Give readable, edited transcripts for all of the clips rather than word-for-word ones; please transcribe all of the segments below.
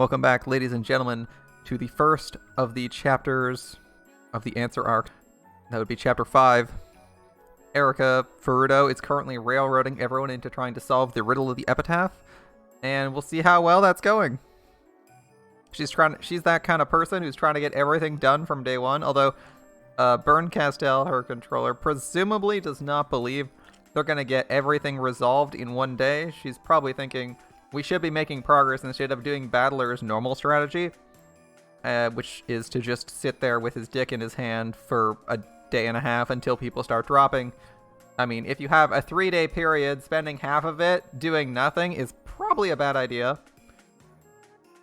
Welcome back, ladies and gentlemen, to the first of the chapters of the answer arc. That would be chapter 5. Erica Ferrudo is currently railroading everyone into trying to solve the riddle of the epitaph, and we'll see how well that's going. She's that kind of person who's trying to get everything done from day one, although Bern Castell, her controller, presumably does not believe they're going to get everything resolved in one day. She's probably thinking we should be making progress instead of doing Battler's normal strategy, which is to just sit there with his dick in his hand for a day and a half until people start dropping. I mean, if you have a 3-day period, spending half of it doing nothing is probably a bad idea.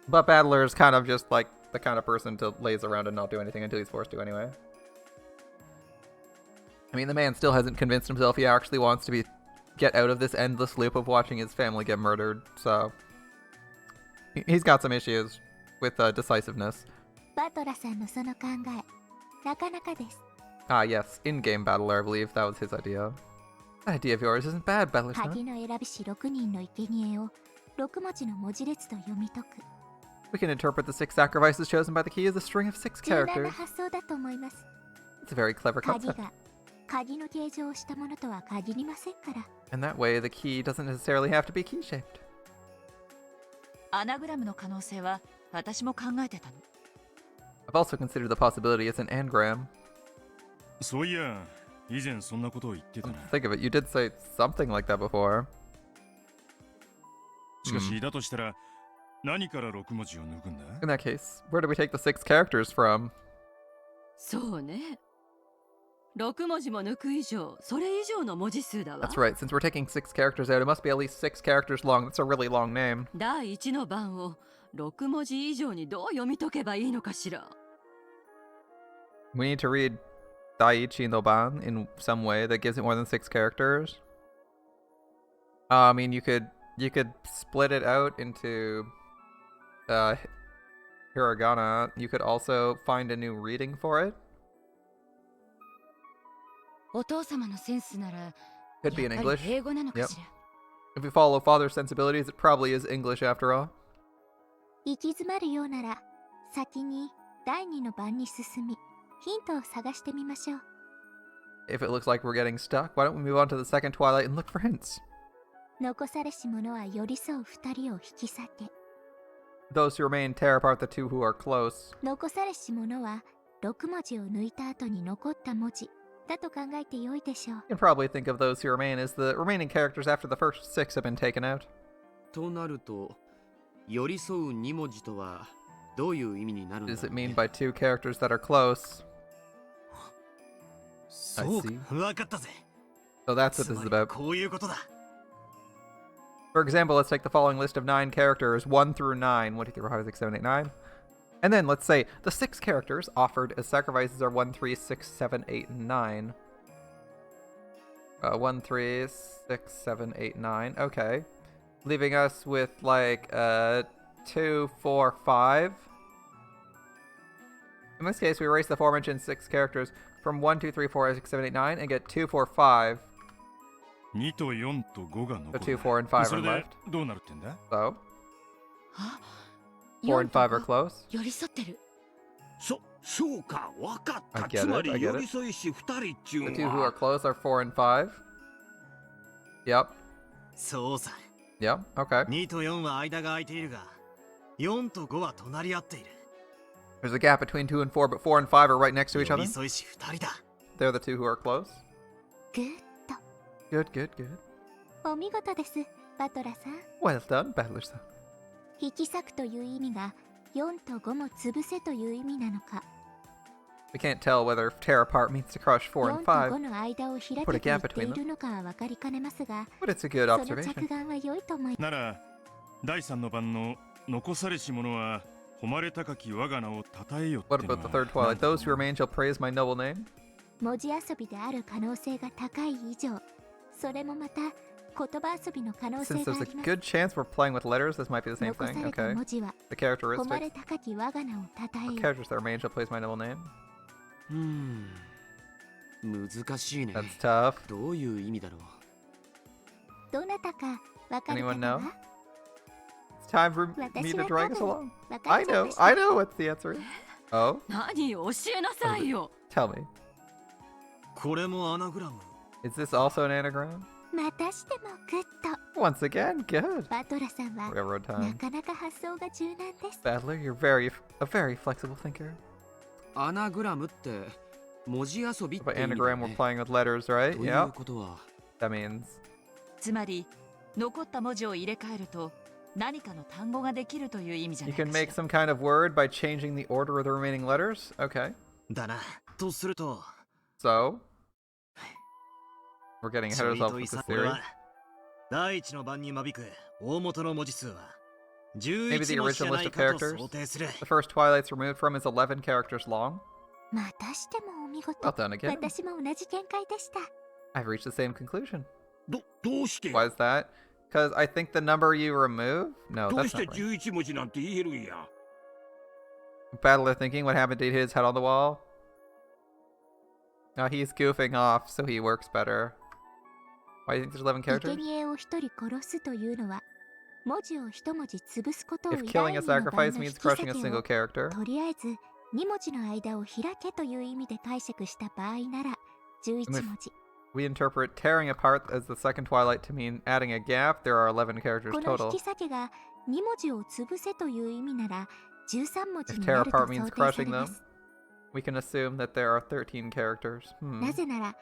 But Battler is kind of just like the kind of person to laze around and not do anything until he's forced to anyway. I mean, the man still hasn't convinced himself he actually wants to get out of this endless loop of watching his family get murdered, so he's got some issues with decisiveness. Ah, yes, in-game Battler, I believe that was his idea. That idea of yours isn't bad, Battler-san. We can interpret the 6 sacrifices chosen by the key as a string of 6 characters. It's a very clever concept. And that way, the key doesn't necessarily have to be key-shaped. I've also considered the possibility it's an anagram. Think of it, you did say something like that before. In that case, where do we take the 6 characters from? That's right, since we're taking 6 characters out, it must be at least 6 characters long. That's a really long name. We need to read Daiichi no Ban in some way that gives it more than 6 characters. I mean, you could split it out into hiragana. You could also find a new reading for it. Could be in English. Yep. If we follow Father's sensibilities, it probably is English after all. If it looks like we're getting stuck, why don't we move on to the second Twilight and look for hints? Those who remain tear apart the 2 who are close. You can probably think of those who remain as the remaining characters after the first 6 have been taken out. What does it mean by 2 characters that are close? I see. So that's what this is about. For example, let's take the following list of 9 characters, 1 through 9. 1, 2, 3, 4, 5, 6, 7, 8, 9. And then let's say the 6 characters offered as sacrifices are 1, 3, 6, 7, 8, and 9. 1, 3, 6, 7, 8, 9. Okay. Leaving us with like 2, 4, 5. In this case, we erase the aforementioned 6 characters from 1, 2, 3, 4, 5, 6, 7, 8, 9 and get 2, 4, 5. The 2, 4, and 5 are left. So 4 and 5 are close. I get it. The 2 who are close are 4 and 5. Yep. Yep, okay. There's a gap between 2 and 4, but 4 and 5 are right next to each other. They're the 2 who are close. Good, good, good. Well done, Battler-san. We can't tell whether tear apart means to crush 4 and 5. Put a gap between them. But it's a good observation. What about the third Twilight? Those who remain shall praise my noble name. Since there's a good chance we're playing with letters, this might be the same thing. Okay. The characteristics. What characters that remain shall praise my noble name? That's tough. Anyone know? It's time for me to drag us along. I know what the answer is. Oh? Tell me. Is this also an anagram? Once again, good. Railroad time. Battler, you're a very flexible thinker. By anagram, we're playing with letters, right? Yeah. That means... つまり残った文字を入れ替えると何かの単語ができるという意味じゃないかし You ら。 can make some kind of word by changing the order of the remaining letters? Okay. だな。とすると。 So? We're getting ahead of ourselves with this theory. 第一の番に間引く大元の文字数は Maybe the 11文字じ original ゃな list い of かと characters. 想定する。 The first Twilight's removed from is 11 characters long. またしてもお見事。 Well done again. 私も同じ見解でした。 I've reached the same conclusion. どうして Why is that? Because I think the number you remove? No, どう that's して not right. 11文字なんて言えるんや。 Battler thinking what happened to hit his head on the wall? No, he's goofing off, so he works better. Why do you think there's 11 characters? 生贄を一人殺すというのは文字を一文字潰すことを If 依 killing 頼 a 人の番 sacrifice の引 means き crushing a 裂 single けを character, とりあえず2文字の間を開けという意味で解釈した場合なら11文字。 we interpret tearing apart as the second Twilight to mean adding a gap. There are 11 characters この total. 引き裂けが2文字を潰せという意味なら13文字 If に tear なると apart 想 means 定さ crushing れま them, す。 we can assume that there are 13 characters. なぜなら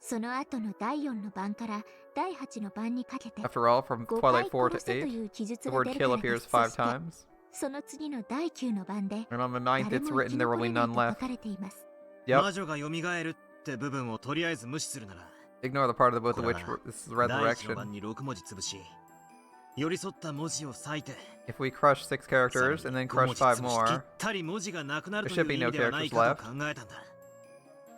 その後の第4の番から第8の番にかけて After all, from 5 Twilight 4回 to 殺せと 8, いう記述 the が word 出る kill からで appears す。 5そして times. その次の第9の番で And on the ninth, 誰 it's も生き written there 残 will れ be ない none と書 left. かれています。Yep. 魔女が蘇るって部分をとりあえず無視するなら Ignore the part of the book こ in れ which は this is 第一の resurrection. 番に6文字潰し寄り添った文字を割いて If we crush 6 characters and then crush 5 more, ぴったり文字がなくなる there と should いう be 意 no 味ではない characters かと left. 考えたんだ。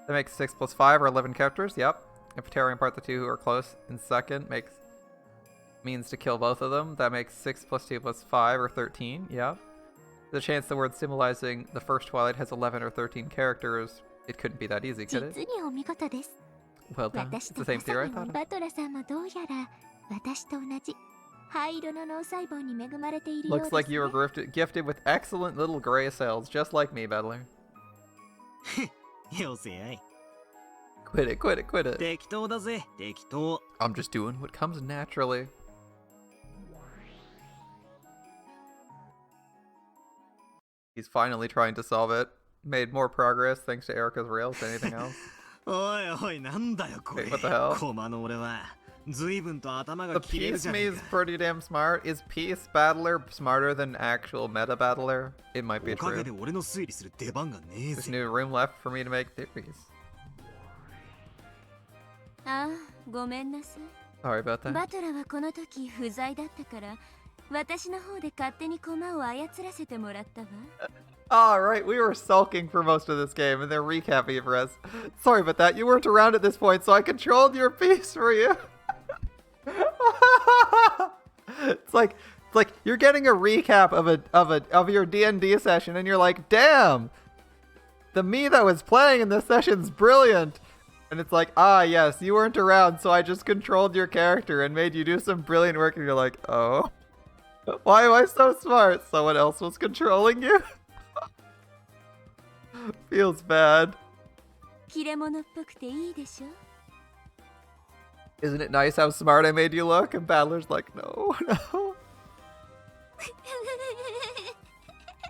That makes 6 plus 5 or 11 characters. Yep. If tearing apart the two who are close in second means to kill both of them, that makes 6 plus 2 plus 5 or 13. Yep. The chance the word symbolizing the first Twilight has 11 or 13 characters, it couldn't be that easy, could it? 実にお見事です。 Well done. 私 It's と the ま same さ theory I に thought of. バトラさんもどうやら私と同じ灰色の脳細胞に恵まれているようで Looks す like you were ね。 gifted with excellent little gray cells, just like me, Battler. よせやい。 Quit it, quit it, quit it. 適当だぜ、適当。 I'm just doing what comes naturally. He's finally trying to solve it. Made more progress thanks to Erica's rails than anything else. おいおい、なんだよこれ。 Wait, what the hell? 駒の俺は随分と頭 The が切れる Peace じゃね Me え is か。 pretty damn smart. Is Peace Battler smarter than actual Meta Battler? It might be おかげ true. で俺の推理する出番がねえ There's ぜ。 new room left for me to make theories. ああ、ごめんなさい。 Sorry about that. バトラはこの時不在だったから私の方で勝手に駒を操らせてもらったわ。Alright, we were sulking for most of this game, and they're recapping it for us. Sorry about that. You weren't around at this point, so I controlled your piece for you. It's like you're getting a recap of your D&D session, and you're like, damn, the me that was playing in this session's brilliant. And it's like, ah, yes, you weren't around, so I just controlled your character and made you do some brilliant work, and you're like, oh, why am I so smart? Someone else was controlling you? Feels bad. 切れ者っぽくていいでしょ。 Isn't it nice how smart I made you look? And Battler's like, no, no.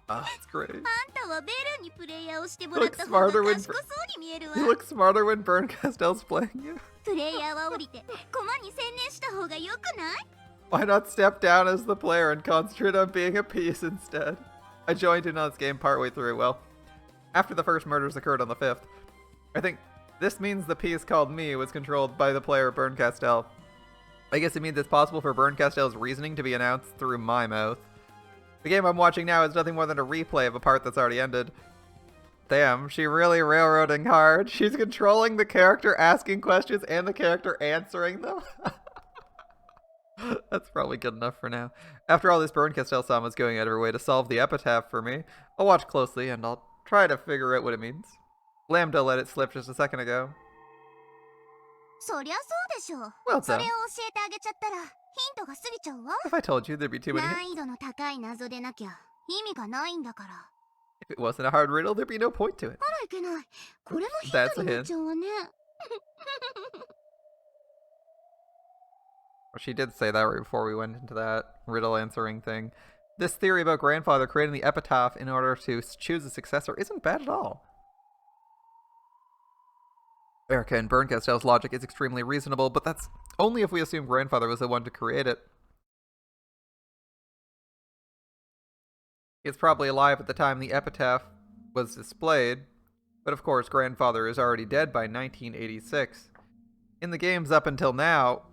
Ah, it's great. あんたはベルにプレイヤーをしても You らっ look た方が smarter when 賢そうに見えるわ。 you look smarter when Burn Castell's playing you. プレイヤーは降りて駒に専念した方が良くない？ Why not step down as the player and concentrate on being a piece instead? I joined in on this game partway through. Well, after the first murders occurred on the 5th, I think this means the piece called me was controlled by the player Burn Castell. I guess it means it's possible for Burn Castell's reasoning to be announced through my mouth. The game I'm watching now is nothing more than a replay of a part that's already ended. Damn, she really railroading hard. She's controlling the character asking questions and the character answering them. That's probably good enough for now. After all this, Burn Castell-sama is going out of her way to solve the epitaph for me. I'll watch closely and I'll try to figure out what it means. Lambda let it slip just a second ago. そりゃそうでしょう。 Well それを done. 教えてあげちゃったらヒントが過ぎちゃうわ。 If I told you, there'd be too many 難 hints. 易度の高い謎でなきゃ意味がないんだから。 If it wasn't a hard riddle, there'd be no point to it. あらいけない。これもヒン That's ト a になっ hint. ちゃうわね。 Well, she did say that right before we went into that riddle answering thing. This theory about grandfather creating the epitaph in order to choose a successor isn't bad at all. Erica and Berncastel's logic is extremely reasonable, but that's only if we assume grandfather was the one to create it. He's probably alive at the time the epitaph was displayed, but of course grandfather is already dead by 1986. In the games up until now,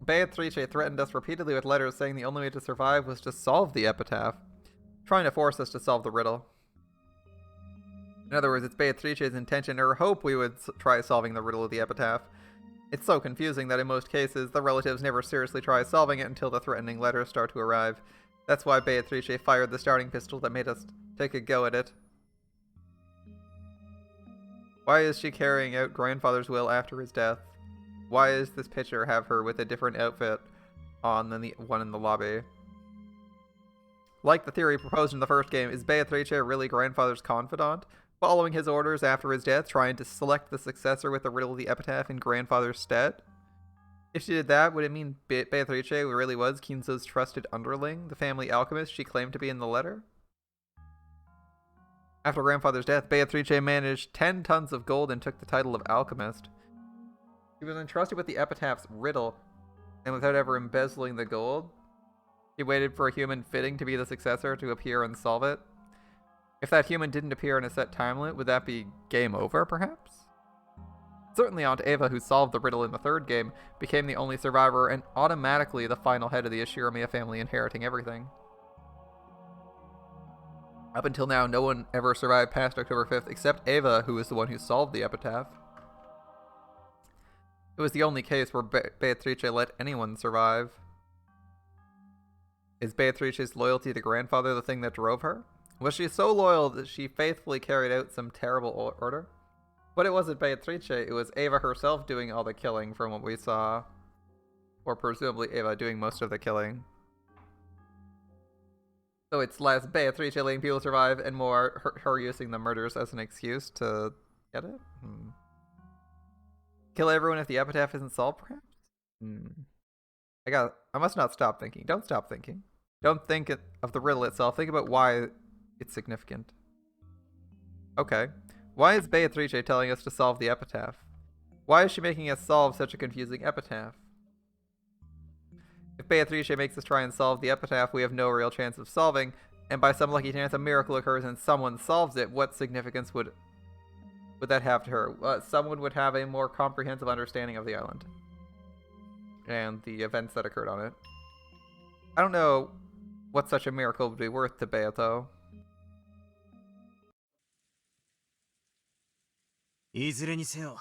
Beatrice threatened us repeatedly with letters saying the only way to survive was to solve the epitaph, trying to force us to solve the riddle. In other words, it's Beatrice's intention or hope we would try solving the riddle of the epitaph. It's so confusing that in most cases, the relatives never seriously try solving it until the threatening letters start to arrive. That's why Beatrice fired the starting pistol that made us take a go at it. Why is she carrying out grandfather's will after his death? Why does this picture have her with a different outfit on than the one in the lobby? Like the theory proposed in the first game, is Beatrice really grandfather's confidant, following his orders after his death, trying to select the successor with the riddle of the epitaph in grandfather's stead? If she did that, would it mean Beatrice really was Kinzo's trusted underling, the family alchemist she claimed to be in the letter? After grandfather's death, Beatrice managed 10 tons of gold and took the title of alchemist. He was entrusted with the epitaph's riddle, and without ever embezzling the gold, he waited for a human fitting to be the successor to appear and solve it. If that human didn't appear in a set time limit, would that be game over, perhaps? Certainly Aunt Ava, who solved the riddle in the third game, became the only survivor and automatically the final head of the Ashiramiya family, inheriting everything. Up until now, no one ever survived past October 5th except Ava, who was the one who solved the epitaph. It was the only case where Beatrice let anyone survive. Is Beatrice's loyalty to grandfather the thing that drove her? Was she so loyal that she faithfully carried out some terrible order? But it wasn't Beatrice, it was Ava herself doing all the killing from what we saw. Or presumably Ava doing most of the killing. So it's less Beatrice letting people survive and more her using the murders as an excuse to get it? Kill everyone if the epitaph isn't solved, perhaps? I must not stop thinking. Don't stop thinking. Don't think of the riddle itself. Think about why it's significant. Okay. Why is Beatrice telling us to solve the epitaph? Why is she making us solve such a confusing epitaph? If Beatrice makes us try and solve the epitaph we have no real chance of solving, and by some lucky chance a miracle occurs and someone solves it, what significance would that have to her? Someone would have a more comprehensive understanding of the island and the events that occurred on it. I don't know what such a miracle would be worth to Bea, though. いずれにせよ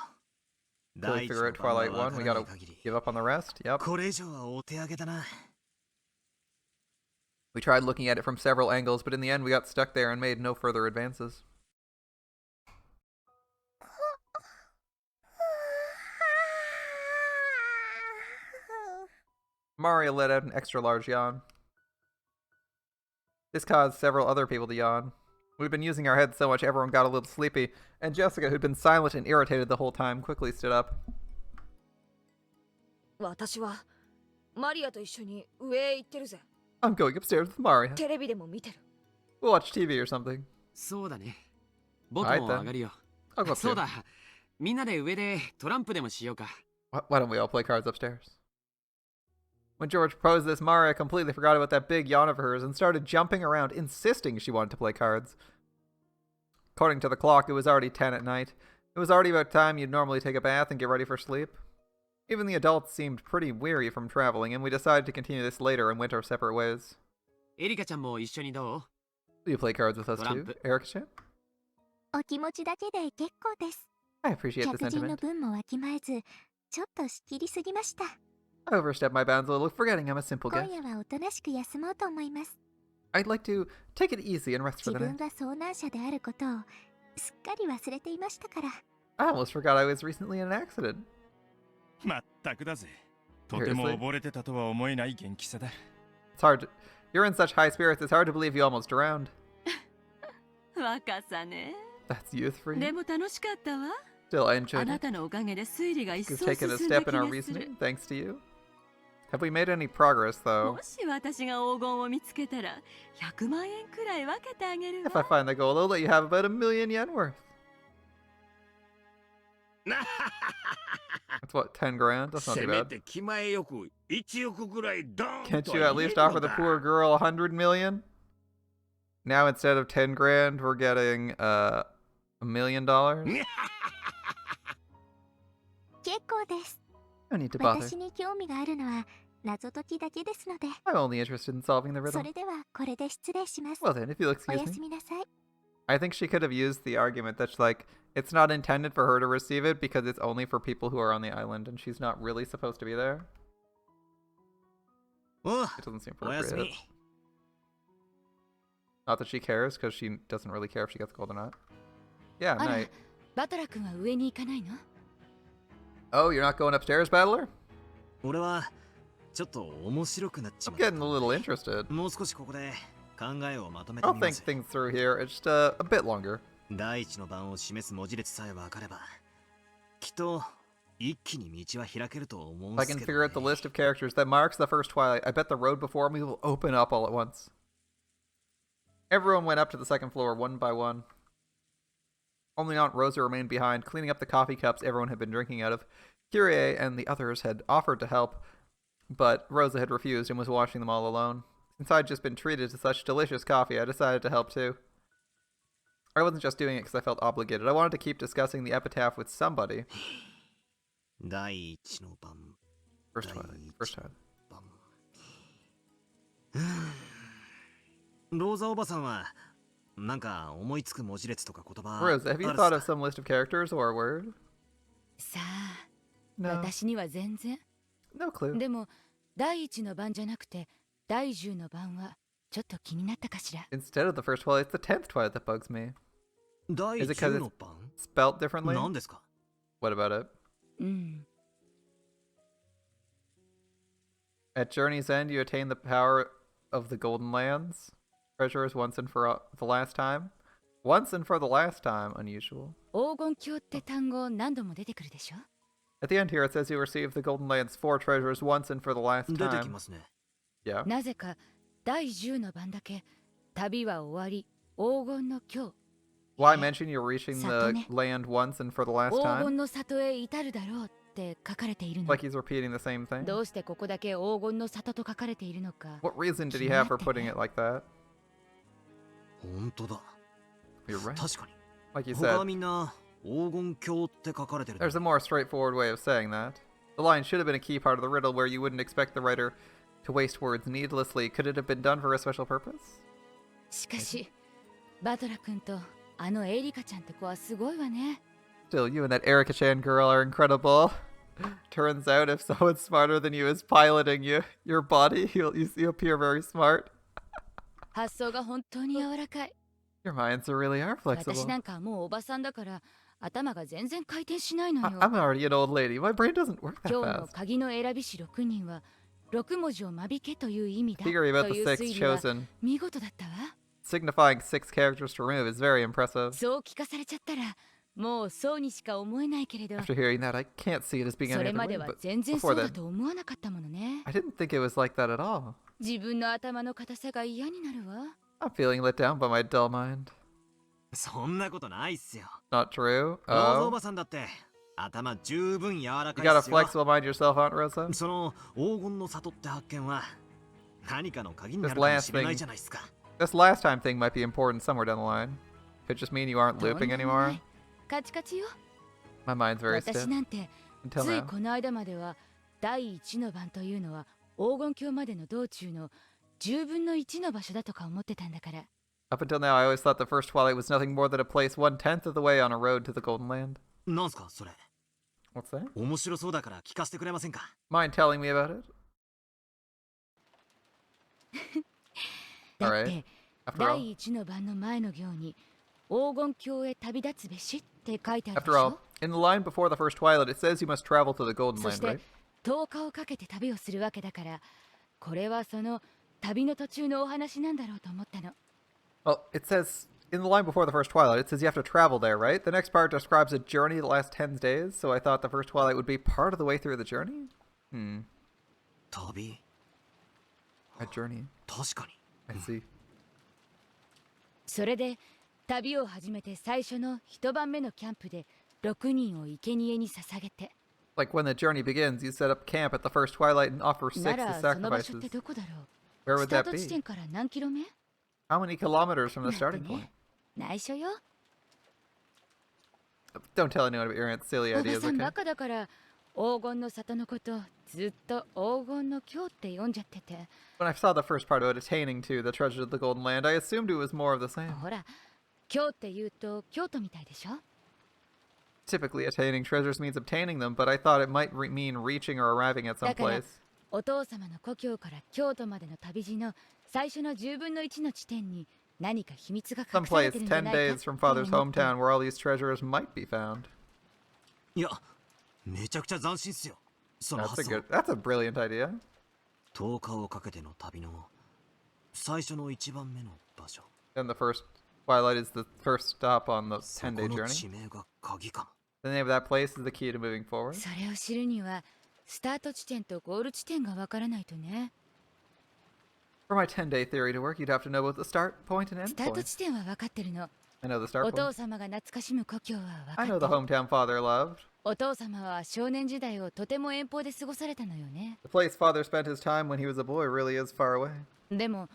Till we figure out Twilight 1, we gotta give up on the rest. Yep. これ以上はお手上げだな We tried looking at it from several angles, but in the end we got stuck there and made no further advances. Mario let out an extra large yawn. This caused several other people to yawn. We'd been using our heads so much everyone got a little sleepy, and Jessica, who'd been silent and irritated the whole time, quickly stood up. 私はマリアと一緒に上へ行ってるぜ。 I'm going upstairs with Mario. テレビでも見てる。 We'll watch TV or something. そうだね。僕 Alright も then. 上がるよ。 I'll go そう upstairs. だ。みんなで上でトランプでもしようか。Why don't we all play cards upstairs? When George proposed this, Maria completely forgot about that big yawn of hers and started jumping around, insisting she wanted to play cards. According to the clock, it was already 10 at night. It was already about time you'd normally take a bath and get ready for sleep. Even the adults seemed pretty weary from traveling, and we decided to continue this later and went our separate ways. エリカちゃんも一緒にどう？ Will you play cards with us too, Trump. Erica-chan? お気持ちだけで結構です。 I appreciate the 客人の sentiment. 分もわきまえず、ちょっと仕切りすぎました。 I overstepped my bounds a little, forgetting I'm a simple 今 guest. 夜はおとなしく休もうと思います。 I'd like to take it easy and rest 自 for the 分 night. が遭難者であることをすっかり忘れていましたから。 I almost forgot I was recently in an accident. まったくだぜ。とても溺れてたとは思えない元気さだ。It's hard to... You're in such high spirits, it's hard to believe you almost drowned. 若さね。 That's youth for で you. も楽しかったわ。 Still, I あ enjoyed な it. たのおかげで推理が一 We've 層 taken a 進んだ step 気 in our がする。 reasoning, thanks to you. Have we made any progress, though? もし私が黄金を見つけたら、100万円くらい分けてあげる If I わ。 find the gold, I'll let you have about 1,000,000 yen worth. That's what, 10 grand? That's not せ too め bad. て気前よく1億ぐらいドーン Can't と you at 言え least る offer の the だ poor girl 100 million? Now instead of 10 grand, we're getting $1 million? 結構です。 No need to bother. 私に興味があるのは謎解きだけですので。 I'm only interested in solving the そ riddle. れではこれで失礼します。 Well then, if you'll お excuse やす me. みなさい。 I think she could have used the argument that like it's not intended for her to receive it because it's only for people who are on the island and she's not really supposed to be there. おう It doesn't seem おやす appropriate. み Not that she cares because she doesn't really care if she gets gold or not. Yeah, あら night. バトラ君は上に行かないの？ Oh, you're not going upstairs, Battler? 俺はちょっと面白くなっち I'm まった getting a little interested. もう少しここで考えをまとめて I'll みま think す things through here. It's just a bit longer. 第一の番を示す文字列さえ分かればきっと一気に道は開けると思うん If I す can け figure ど out the ね list of characters that marks the first twilight, I bet the road before me will open up all at once. Everyone went up to the second floor one by one. Only Aunt Rosa remained behind, cleaning up the coffee cups everyone had been drinking out of. Kyrie and the others had offered to help, but Rosa had refused and was washing them all alone. Since I'd just been treated to such delicious coffee, I decided to help too. I wasn't just doing it because I felt obligated. I wanted to keep discussing the epitaph with somebody. 第一の番 First twilight. First twilight. ローザおばさんはなんか思いつく文字列とか言葉 Rosa, have you ある thought さ of some list of characters or a word? さあ、 No. 私には全然。 No clue. でも第一の番じゃなくて第10の番はちょっと気になったかしら。 Instead of the first twilight, it's the 10th twilight that bugs me. 第 Is it because 10 it's の番 spelt differently? 何ですか What about it? うん。 At Journey's End, you attain the power of the Golden Lands. Treasures once and for the last time. Once and for the last time, unusual. 黄金鏡って単語何度も出てくるでしょ？ At the end here, it says you receive the Golden Lands 4 treasures once and for the last 出てき time. ますね Yeah. なぜか第10の番だけ旅は終わり黄金の今日 Why mention you're reaching the 里ね。 land once and for the last 黄 time? 金の里へ至るだろうって書かれているの。 Like he's repeating the same thing. どうしてここだけ黄金の里と書かれているのか。 What reason did he have for putting it like that? 本当だ You're right. 確かに Like you 他は said, みんな黄金鏡って書かれてるの there's a more straightforward way of saying that. The line should have been a key part of the riddle where you wouldn't expect the writer to waste words needlessly. Could it have been done for a special purpose? しかしバトラ君とあのエリカちゃんって子はすごいわね。 Still, you and that Erika-chan girl are incredible. Turns out if someone smarter than you is piloting your body, you appear very smart. 発想が本当に柔らかい。 Your minds really are 私 flexible. なんかもうおばさんだから頭が全然回転しないの I- よ。 I'm already an old lady. My brain doesn't work that 今日の fast. 鍵の選びし6人は6文字を間引けという意味だと Theory about い the う six 推理は chosen, 見事だったわ。 signifying 6 characters to remove, is very impressive. そう聞かされちゃったらもうそうにしか思えないけれど、 After hearing that, I can't see it as being そ any れ other ま way, では but 全然そ before うだ then, と思わなかったものね。 I didn't think it was like that at all. 自分の頭の硬さが嫌になるわ。 I'm feeling let down by my dull mind. そんなことないっすよ Not true? ローザお Oh? ばさんだって頭十分柔らか You い got っ a すよ flexible mind yourself, Aunt Rosa? その黄金の里って発見は何かの鍵にな This るかも last しれない thing, じゃないですか this last time thing might be important somewhere down the line. Could just mean you aren't とん looping でもな anymore. い。カチカチよ。 My mind's very 私 stiff なんて until つい now. この間までは第1の番というのは黄金鏡までの道中の10分の1の場所だとか思ってたんだから。 Up until now, I always thought the first twilight was nothing more than a place 1/10 of the way on a road to the Golden Land. なんすかそれ What's that? 面白そうだから聞かせてくれませんか Mind telling me about it? だっ Alright. て After all, 第1の番の前の行に黄金鏡へ旅立つべしって書いてあるでし After all, ょ。 in the line before the first twilight, it says you must travel to the Golden そ Land, して right? 10日をかけて旅をするわけだから、これはその旅の途中のお話なんだろうと思ったの。 Well, it says in the line before the first twilight, it says you have to travel there, right? The next part describes a journey that lasts 10 days, so I thought the first twilight would be part of the way through the journey? 旅 A journey. 確かに I see. それで旅を始めて最初の一晩目のキャンプで6人を生贄に捧げて。 Like when the journey begins, you set up camp at the first twilight and offer 6な to らその場所っ sacrifices. てどこだろ Where う。 would スター that ト地 be? 点から何キロ目？ How many kilometers from the なんて starting point? ね、内緒よ。 Don't tell anyone about your aunt's silly おば ideas, さん okay? バカだから黄金の里のことずっと黄金の京って読んじゃってて。 When I saw the first part about attaining to the treasures of the Golden Land, I assumed it was more of the same. ほら、京って言うと京都みたいでしょ。 Typically, attaining treasures means obtaining them, but I thought it might mean reaching or arriving at some だから place. お父様の故郷から京都までの旅路の最初の10分の1の地点に何か秘密が隠 Some され place てるんじゃ 10ないか days って from father's 思って。 hometown where all these treasures might be found. いやめちゃくちゃ斬新っすよその That's 発 a 想 good, that's a brilliant idea. 10日をかけての旅の最初の一番目の場所 And the first twilight is the first stop on the そ 10-day この journey. 地名が鍵かも The name of that place is the key to moving forward. それを知るにはスタート地点とゴール地点がわからないとね。 For my 10-day theory to work, you'd have to know both the start point and ス end タート point. 地点は分かってるの。 I know the お start 父 point. 様が懐かしむ故郷は I 分 know か the ってる。 hometown father loved. お父様は少年時代をとても遠方で過ごされたのよね。 The place father spent his time when he was a boy really is far away. でも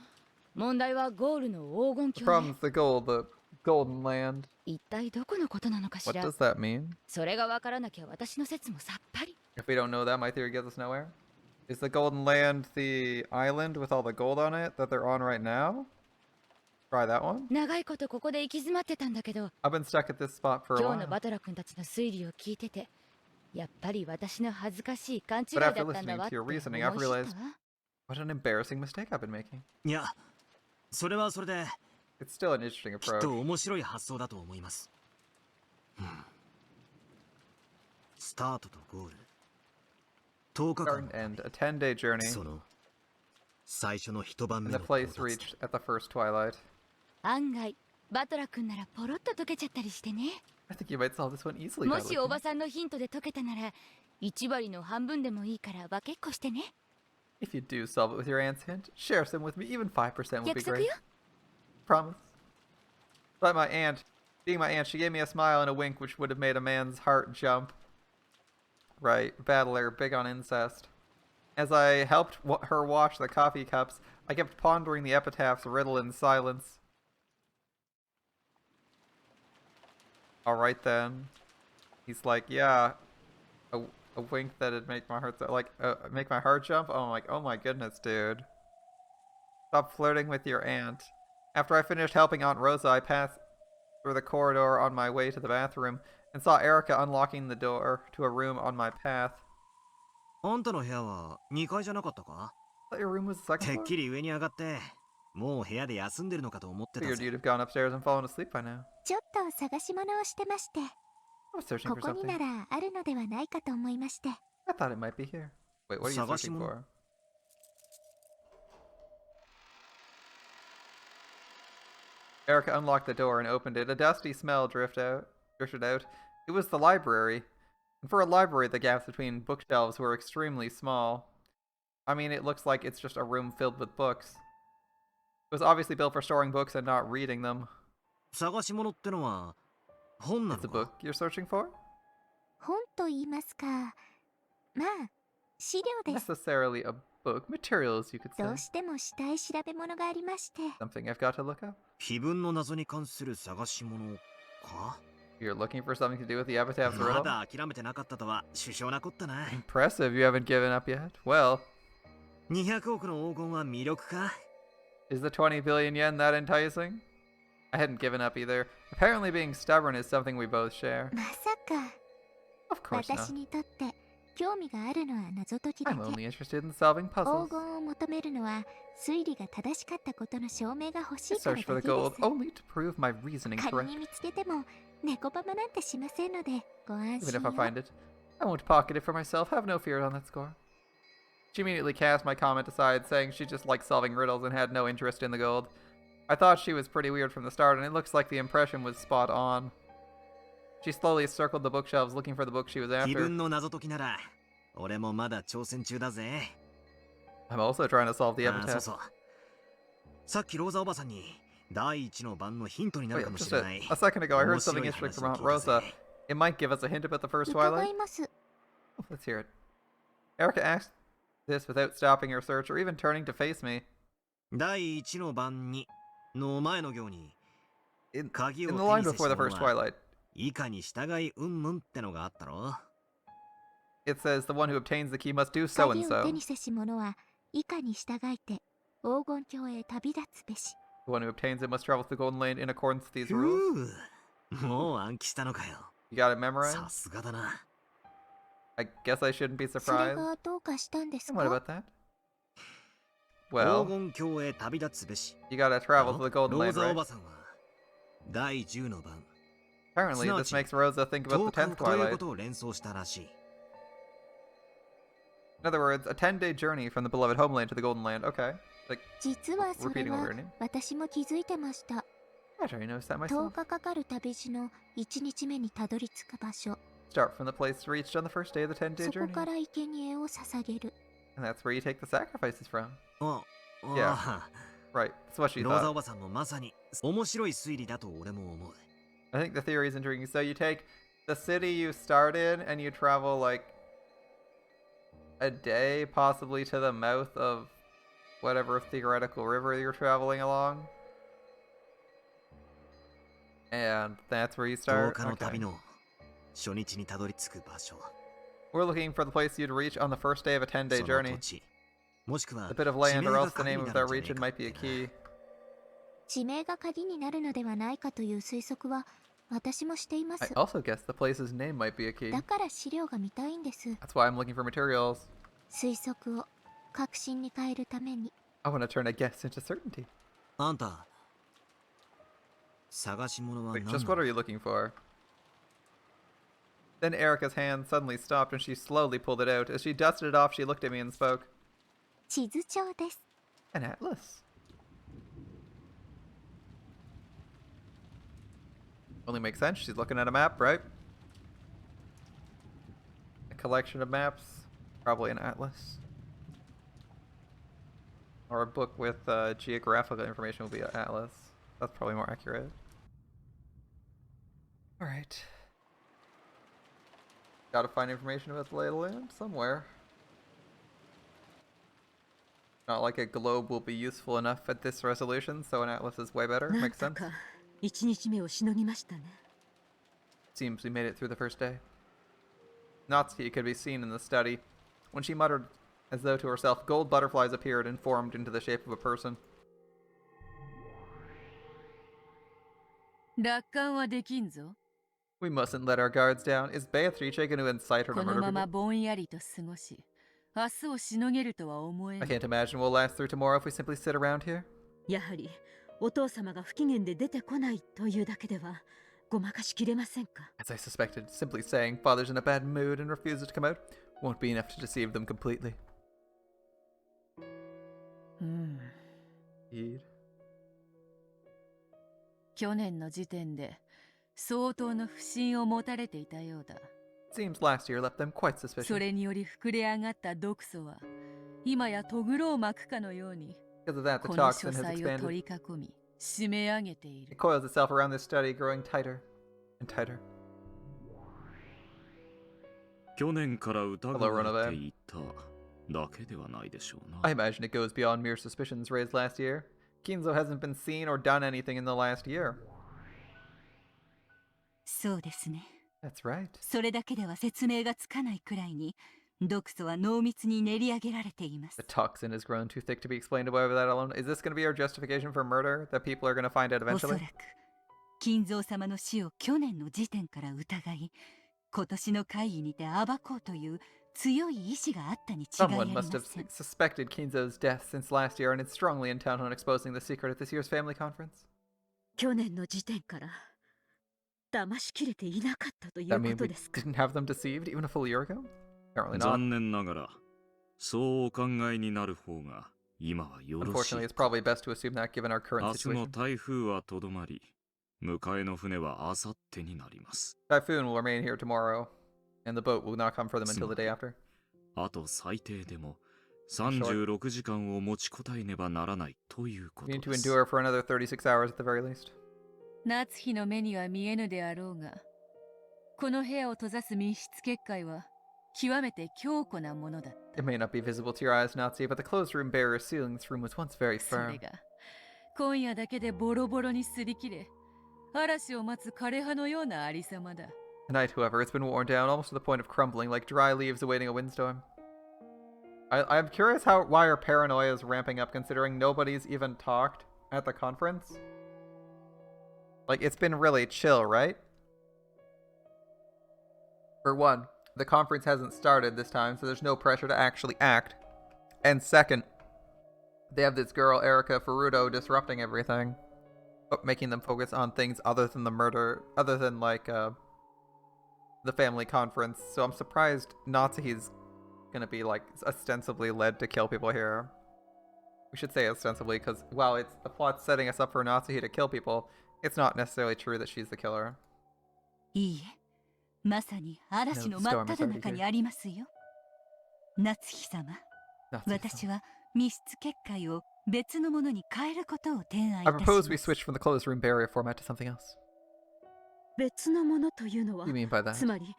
問題はゴールの黄金 The 鏡ね。 problem's the gold, the Golden Land. 一体どこのことなのかし What ら。 does that mean? それが分からなきゃ私の説もさっぱり。 If we don't know that, my theory gets us nowhere. Is the Golden Land the island with all the gold on it that they're on right now? Try that one. 長いことここで行き詰まってたんだけど、 I've been stuck at this spot for a 今日の while. バトラ君たちの推理を聞いてて、やっぱり私の恥ずかしい勘違い But だ after ったんだ listening わ to って your 思い知 reasoning, った I've realized わ。 what an embarrassing mistake I've been making. いやそれはそれで It's still an interesting きっ approach. と面白い発想だと思いますスタートとゴール10日 Start 間 and end, a 10-day journey, その最初の一晩 and 目 the の place 到達 reached at the first twilight. 案外、バトラ君ならポロッと解けちゃったりしてね。 I think you might solve this one easily. も by しお looking. ばさんのヒントで解けたなら、1割の半分でもいいから分けっこしてね。 If you do solve it with your aunt's hint, share some with me. Even 5% would be 約束 great. よ。 Promise. But my aunt, being my aunt, she gave me a smile and a wink which would have made a man's heart jump. Right, battler, big on incest. As I helped her wash the coffee cups, I kept pondering the epitaph's riddle in silence. Alright then. He's like, yeah, a wink that'd make my heart, make my heart jump? Oh, I'm like, oh my goodness, dude. Stop flirting with your aunt. After I finished helping Aunt Rosa, I passed through the corridor on my way to the bathroom and saw Erica unlocking the door to a room on my path. あんたの部屋は2階じゃなかったか I thought your room was the second てっ floor? きり上に上がってもう部屋で休んでるのかと思ってた Figured ぜ you'd have gone upstairs and fallen asleep by now. ちょっと探し物をしてまして、 I was searching こ for こにな something. らあるのではないかと思いまして。 I thought it might be here. Wait, what are you searching Sagashimo. for? Erica unlocked the door and opened it. A dusty smell drifted out. It was the library. And for a library, the gaps between bookshelves were extremely small. I mean, it looks like it's just a room filled with books. It was obviously built for storing books and not reading them. 探し物ってのは本な It's a の book か you're searching for? 本と言いますか、まあ資料です Necessarily a book. Materials, you could ど say. うしてもしたい調べ物がありまして。 Something I've got to look up. 碑文の謎に関する探し物か You're looking for something to do with the epitaph's ま riddle? だ諦めてなかったとは殊勝なこったな Impressive, you haven't given up yet. Well, 200億の黄金は魅力か is the 20 billion yen that enticing? I hadn't given up either. Apparently being stubborn is something we both share. まさか Of course 私 not. にとって興味があるのは謎解きだ I'm け。 only interested in solving 黄 puzzles. 金を求めるのは推理が正しかったことの証明が欲し I いから search だ for け the で gold す。 only to prove my reasoning 仮 correct. に見つけても猫ババなんてしませんのでご安 Even 心 if I を。 find it, I won't pocket it for myself. Have no fear on that score. She immediately cast my comment aside, saying she just liked solving riddles and had no interest in the gold. I thought she was pretty weird from the start, and it looks like the impression was spot on. She slowly circled the bookshelves looking for the book she was 気 after. 分の謎解きなら俺もまだ挑戦中だぜ。 I'm also trying to solve the ああ、そう epitaph. そう。さっきローザおばさんに第一の番のヒントにな Oh, る yeah, かもし just れない。 a second ago, I heard 面白 something い interesting 話 from を Aunt 聞いた Rosa. ぜ。 It might give us a hint about the first 伺 Twilight. います。 Oh, let's hear it. Erica asked this without stopping her search or even turning to face me. 第一の番にの前の行に In 鍵を the 手 line にせし before the 者 first は Twilight, 以下に従いうんぬんってのがあったろ。 it says the one who obtains the key must do so 鍵 and を手 so. にせし者は以下に従いて黄金鏡へ旅立つべし。 The one who obtains it must travel to the Golden Land in accordance with these ふ rules. う、もう暗記したのかよ。 You got it memorized? さすがだな。 I guess I shouldn't be それ surprised. がどうかしたんです And what か？ about that? 黄 Well, 金鏡へ旅立つべし。 you gotta travel to the ロ Golden ー Land, ザお right? ばさんは第10の番、 Apparently, this Snatch. makes Rosa think about 10 the 10th 日というこ Twilight. とを連想したらしい。 In other words, a 10-day journey from the beloved homeland to the Golden Land. Okay. Like, 実はそれ repeating は over your name. 私も気づいてました Actually, I noticed that 10 myself. 日かかる旅路の1日目にたどり着く場所 Start from the place reached on the first day of the 10-day そこ journey. から生贄を捧げる And that's where you take the sacrifices from. あ、 Yeah. あ Right. That's what she ローザ thought. おばさんもまさに面白い推理だと俺も思う。 I think the theory is intriguing. So you take the city you start in and you travel like a day, possibly to the mouth of whatever theoretical river you're traveling along. And that's where you 10 start. 日の Okay. 旅の初日にたどり着く場所。 We're looking for the place you'd reach on the first day of a 10-day その journey. 土地。もしくは A bit of 地 land 名 or が else the 鍵 name に of なる that んじゃ region ねえ might be a かってな。 key. 地名が鍵になるのではないかという推測は私もしていま I す also guess the place's name might be a key. だから資料が見たいんです That's why I'm looking for materials. 推測を確信に変えるために I want to turn a guess into certainty. あんた、探し物は Wait, 何 just な what are の？ you looking for? Then Erica's hand suddenly stopped and she slowly pulled it out. As she dusted it off, she looked at me and spoke. 地図帳です An atlas. Only makes sense. She's looking at a map, right? A collection of maps. Probably an atlas. Or a book with geographical information will be an atlas. That's probably more accurate. Alright. Gotta find information about the lay of the land somewhere. Not like a globe will be useful enough at this resolution, so an atlas is way better. なん Makes と sense. か1日目をしのぎましたね。 Seems we made it through the first day. Natsuki could be seen in the study. When she muttered, as though to herself, gold butterflies appeared and formed into the shape of a person. 楽観はできんぞ。 We mustn't let our guards down. Is Beatrice going to incite her to この murder まま people? ぼんやりと過ごし、明日をしのげるとは思え I ない。 can't imagine we'll last through tomorrow if we simply sit around here. やはりお父様が不機嫌で出てこないというだけではごまかしきれませんか。 As I suspected, simply saying father's in a bad mood and refuses to come out won't be enough to deceive them completely. うん。 Indeed. 去年の時点で相当の不信を持たれていたようだ。 Seems last year left them quite そ suspicious. れにより膨れ上がった毒素は今やとぐろを巻くかのように Because of that, the この toxin 書 has 斎を expanded. 取り囲み締め上げてい It る。 coils itself around this study, growing tighter and tighter. 去年から疑われていただけではないでしょうな。 I imagine it goes beyond mere suspicions raised last year. Kinzo hasn't been seen or done anything in the last year. そうですね。 That's right. それだけでは説明がつかないくらいに毒素は濃密に練り上げられています The。toxin has grown too thick to be explained away with that alone. Is this going to be our justification for murder that people are going to find out おそら eventually? く金蔵様の死を去年の時点から疑い、今年の会議にて暴こうという強い意志があったに違いあり Someone ま must have せん。 suspected Kinzo's death since last year and is strongly intent on exposing the secret at this year's family conference. 去年の時点から騙しきれていなかったとい That うこ mean と we ですか。 didn't have them deceived even a full year ago? Apparently not. 残念ながら、そうお考えになる方が今はよろし Unfortunately, い it's。probably best to assume that given our 明 current 日の situation. 台風はとどまり、迎えの船は明後日になります。 Typhoon will remain here tomorrow, and the boat will not come for them until the day after. あと最低でも36時間を持ちこたえねばならないというこ We と need to です。 endure for another 36 hours at the very least. 夏日の目には見えぬであろうが、この部屋を閉ざす密室結界は極めて強固なものだった。 It may not be visible to your eyes, Nazi, but the closed room barrier sealing this room was once very そ firm. れが今夜だけでボロボロに擦り切れ、嵐を待つ枯葉のようなありさまだ。 Tonight, however, it's been worn down almost to the point of crumbling, like dry leaves awaiting a windstorm. I'm curious why our paranoia is ramping up, considering nobody's even talked at the conference. Like, it's been really chill, right? For one, the conference hasn't started this time, so there's no pressure to actually act. And second, they have this girl, Erica Ferrudo, disrupting everything, making them focus on things other than the murder, other than, like, the family conference. So I'm surprised Natsuhi's gonna be, like, ostensibly led to kill people here. We should say ostensibly, because while the plot's setting us up for Natsuhi to kill people, it's not necessarily true that she's the killer. いいえ、まさに嵐の真っ只中にありますよ。夏日様、 Natsuhi-san. 私は密室結界を別のものに変えることを提案い I たし propose ま we す。 switch from the closed room barrier format to something else. 別のものというのは What do you mean by that? つまり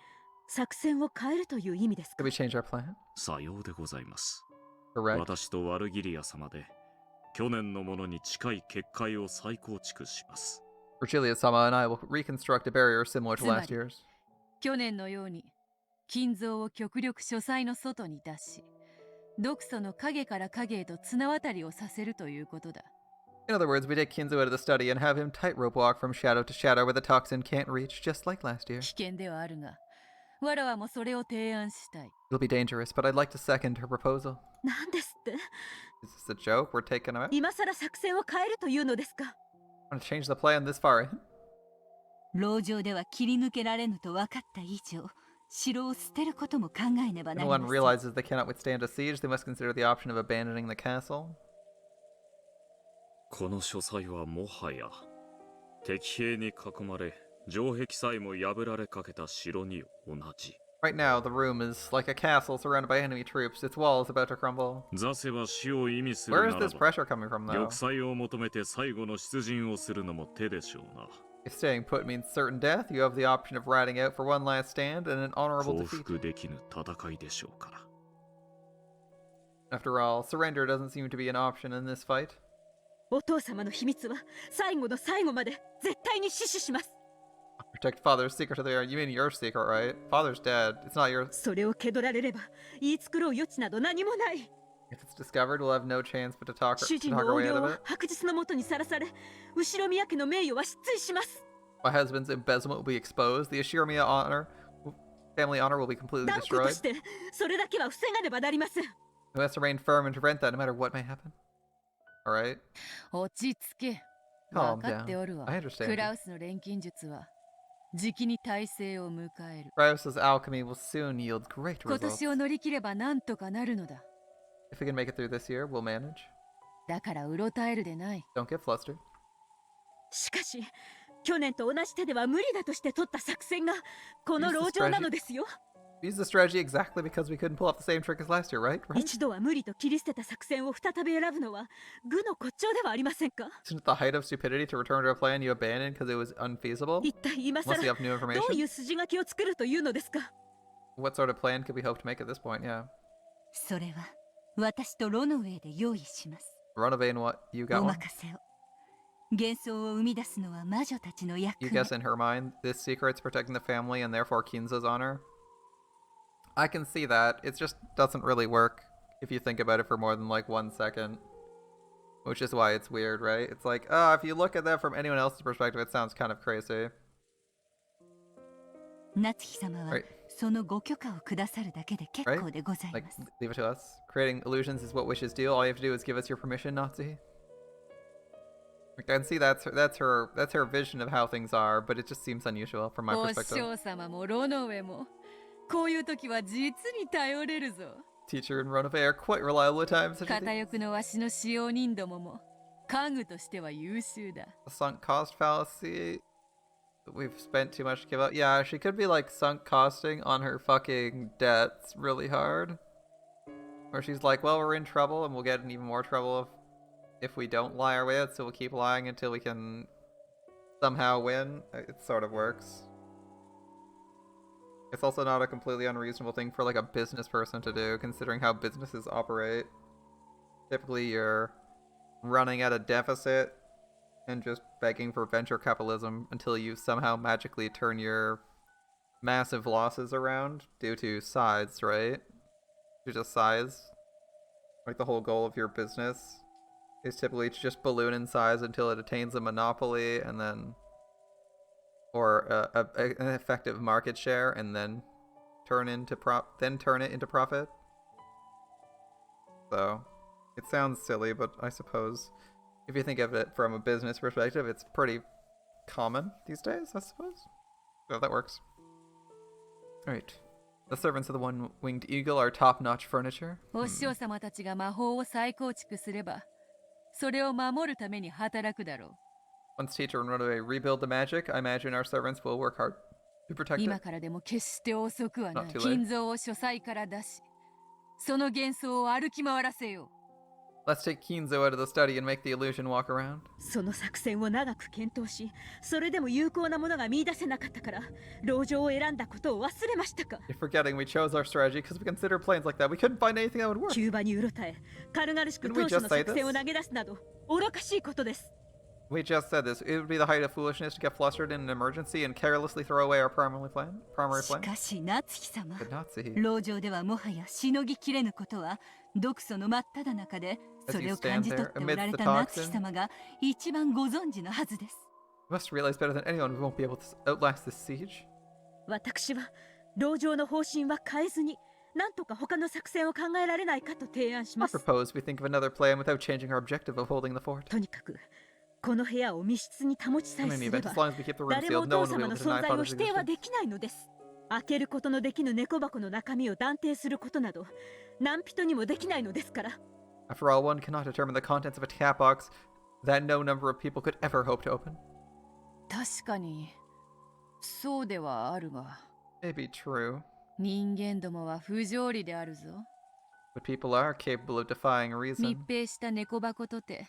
作戦を変えるという意味ですか Could we change our plan? さようでございます。 Correct. 私とワルギリア様で去年のものに近い結界を再構築します。 Virgilia-sama and I will reconstruct a barrier similar to last year's. 去年のように金蔵を極力書斎の外に出し、毒素の影から影へと綱渡りをさせるということだ。 In other words, we take Kinzo out of the study and have him tightrope walk from shadow to shadow where the toxin can't reach, just like last year. 危険ではあるが、わらわもそれを提案したい。 It'll be dangerous, but I'd like to second her proposal. 何ですって？ Is this a joke? We're taking him out? 今さら作戦を変えるというのですか？ Want to change the plan this far in? 牢城では切り抜けられぬと分かった以上、城を捨てることも考えねばな When りま one せん。 realizes they cannot withstand a siege, they must consider the option of abandoning the castle. この書斎はもはや敵兵に囲まれ城壁さえも破られかけた城に同じ。 Right now, the room is like a castle surrounded by enemy troops. Its wall is about to crumble. 座せは死を意味する Where な is ら this ば pressure coming from, though? 玉砕を求めて最後の出陣をするのも手でしょうな。 If staying put means certain death, you have the option of riding out for one last stand and an honorable 降 defeat. 伏できぬ戦いでしょうから。 After all, surrender doesn't seem to be an option in this fight. お父様の秘密は最後の最後まで絶対に死守します。 Protect father's secret to their... You mean your secret, right? Father's dead. It's not yours. それを蹴取られれば言い繕う余地など何もない。 If it's discovered, we'll have no chance but to talk 主 to 人 talk の our 横 way 領 out of は it. 白日のもとにさらされ、後宮家の名誉は失墜します。 My husband's embezzlement will be exposed. The Ashiramiya family honor will be completely 断固と destroyed. してそれだけは防がねばなりません。 We must remain firm and prevent that no matter what may happen. Alright. 落ち着け。 Calm 分かっておる down. わ。 I understand. クラウスの錬金術はじきに大勢を迎える。 Kraus's alchemy will soon yield great 今 results. 年を乗り切ればなんとかなるのだ。 If we can make it through this year, we'll manage. だからうろたえるでない。 Don't get flustered. しかし、去年と同じ手では無理だとして取った作戦がこの牢城なのですよ。 We used the strategy exactly because we couldn't pull off the same trick as last year, right? 一度は無理と切り捨てた作戦を再び選ぶのは愚の骨頂ではありませんか？ Isn't it the height of stupidity to return to a plan you abandoned because it was unfeasible? 一体今更 Unless you have new ど information? ういう筋書きを作るというのですか？ What sort of plan could we hope to make at this point? Yeah. それは私とロノウェイで用意します。 Runaway and what? You got お one? 任せを。幻想を生み出すのは魔女たちの役 You 目。 guess in her mind, this secret's protecting the family and therefore Kinzo's honor? I can see that. It just doesn't really work if you think about it for more than like 1 second. Which is why it's weird, right? It's like, if you look at that from anyone else's perspective, it sounds kind of crazy. 夏日様は Right. そのご許可をくださるだけで結構でござい Like, ます。 leave it to us. Creating illusions is what wishes do. All you have to do is give us your permission, Nazi. I can see that's her vision of how things are, but it just seems unusual from my お perspective. 師様もロノウェもこういう時は実に頼れるぞ。 Teacher and Ronove are quite reliable at times. 片翼のわしの使用人どもも家具としては優秀だ。 The sunk cost fallacy. We've spent too much to give up. Yeah, she could be like sunk costing on her fucking debts really hard. Where she's like, well, we're in trouble and we'll get in even more trouble if we don't lie our way out, so we'll keep lying until we can somehow win. It sort of works. It's also not a completely unreasonable thing for like a business person to do, considering how businesses operate. Typically you're running at a deficit and just begging for venture capitalism until you somehow magically turn your massive losses around due to size, right? Due to size. Like the whole goal of your business is typically to just balloon in size until it attains a monopoly and then or an effective market share and then turn it into profit. So it sounds silly, but I suppose if you think of it from a business perspective, it's pretty common these days, I suppose. So that works. Alright. The servants of the one-winged eagle are top-notch furniture. お師匠様たちが魔法を再構築すれば、それを守るために働くだろう。 Once Teacher and Runaway rebuild the magic, I imagine our servants will work hard to protect 今 it. からでも決して遅くはない。 Not too late. 金蔵を書斎から出し、その幻想を歩き回らせよう。 Let's take Kinzo out of the study and make the illusion walk around. その作戦を長く検討し、それでも有効なものが見出せなかったから籠城を選んだことを忘れましたか。 You're forgetting we chose our strategy because we considered plans like that. We couldn't find anything that would work. 急場にうろたえ、軽々しく当初の作戦を投げ出すなど愚かしいことです。 We just said this. It would be the height of foolishness to get flustered in an emergency and carelessly throw away our primary plan. しかし夏日様、 But Nazi, 籠城ではもはやしのぎきれぬことは毒素の真っ只中でそれを感じ取っておられた夏日様が一番ご存知のはずです。 you must realize better than anyone we won't be able to outlast this siege. 私は籠城の方針は変えずに、なんとか他の作戦を考えられないかと提案し I ます。 propose we think of another plan without changing our objective of holding the fort. とにかくこの部屋を密室に保ちさえ In す any れ event, ば as long as we keep the room 誰もお sealed, no 父 one will be 様 able の to 存 deny 在を Father's 否定は existence. できないのです。開けることのできぬ猫箱の中身を断定することなど何人にもできないのですから。 After all, one cannot determine the contents of a cat box that no number of people could ever hope to open. 確かに、そうではあるが、 Maybe true, 人間どもは不条理であるぞ。 but people are capable of defying 密 reason. 閉した猫箱とて、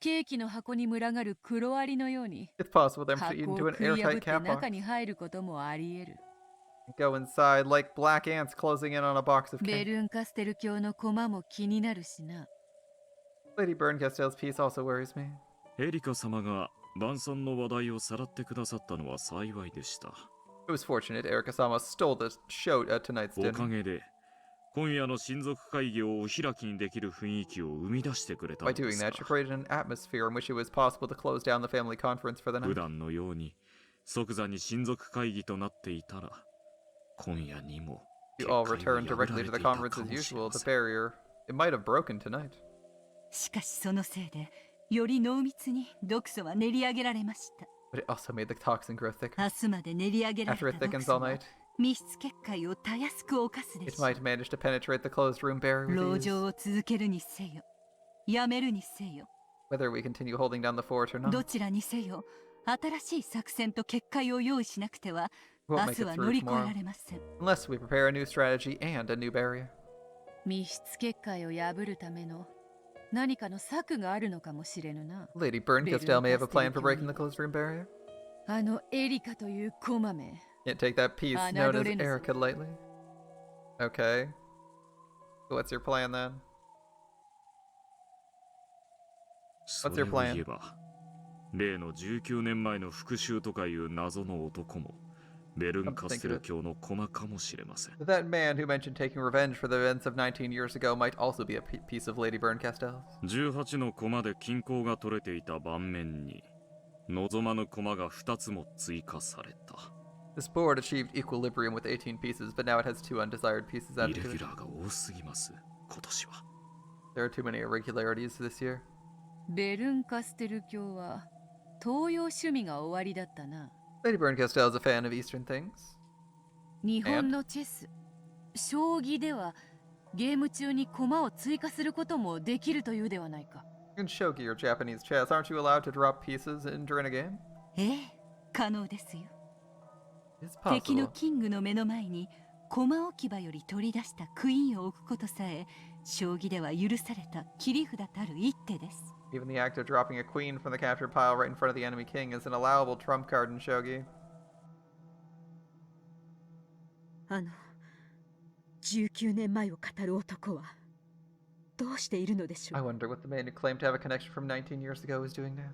ケーキの箱に群がるクロアリのように、 It's possible them to 箱 eat を into an 食い破っ airtight て cat 中 box. に入ることもあり得る。 Go inside like black ants closing in on a box of ベ cake. ルンカステル教の駒も気になるしな。 Lady Burncastell's piece also worries me. エリカ様が晩餐の話題をさらってくださったのは幸いでした。 It was fortunate Erika-sama stole the show at tonight's おか dinner. げで今夜の親族会議をお開きにできる雰囲気を生み出してくれた By ので doing す that, she か。 created an atmosphere in which it was possible to close down the family conference for the 普 night. 段のように即座に親族会議となっていたら今夜にも You 結 all 界を returned 破ら directly れ to て the いた conference か as もしれ usual. ま The せん。 barrier, it might have broken tonight. しかしそのせいでより濃密に毒素は練り上げられました。 But it also made the toxin grow thicker. 明日まで練り上げられ After it た毒 thickens 素 all は night, 密室結界をたやすく犯すで it しょう。 might manage to penetrate the closed room barrier 籠 with 城 ease. を続けるにせよ、やめるにせよ、 Whether we continue holding down the fort or ど not, ちらにせよ、新しい作戦と結界を用意しなくては we 明 won't make 日 it は through 乗り越え tomorrow られません。 unless we prepare a new strategy and a new barrier. 密室結界を破るための何かの策があるのかもしれぬな。 Lady Burncastel may have a plan for breaking the closed room barrier. あのエリカというこまめ。 Can't take that piece known as Anadolino. Erica lightly. Okay. So what's your plan then? そ What's れ your を plan? 言えば例の19年前の復讐とかいう謎の男もベルンカステル教の駒かもしれません。 That man who mentioned taking revenge for the events of 19 years ago might also be a piece of Lady Burncastel's. 18の駒で均衡が取れていた盤面に望まぬ駒が2つも追加された。This board achieved equilibrium with 18 pieces, but now it has 2 undesired pieces イ added レ to ギ it. ュラーが多すぎます今年は。 There are too many irregularities this year. ベルンカステル教は東洋趣味が終わりだったな。 Lady Berncastel is a fan of Eastern things. 日本のチェス、将棋ではゲーム中に駒を追加することもできるというではないか。 In shogi or Japanese chess, aren't you allowed to drop pieces during a game? ええ、可能ですよ。 It's 敵の possible. キングの目の前に駒置き場より取り出したクイーンを置くことさえ将棋では許された切り札たる一手です。 Even the act of dropping a queen from the captured pile right in front of the enemy king is an allowable trump card in shogi. 19年前を語る男はどうしているのでしょ I う。 wonder what the man who claimed to have a connection from 19 years ago is doing now.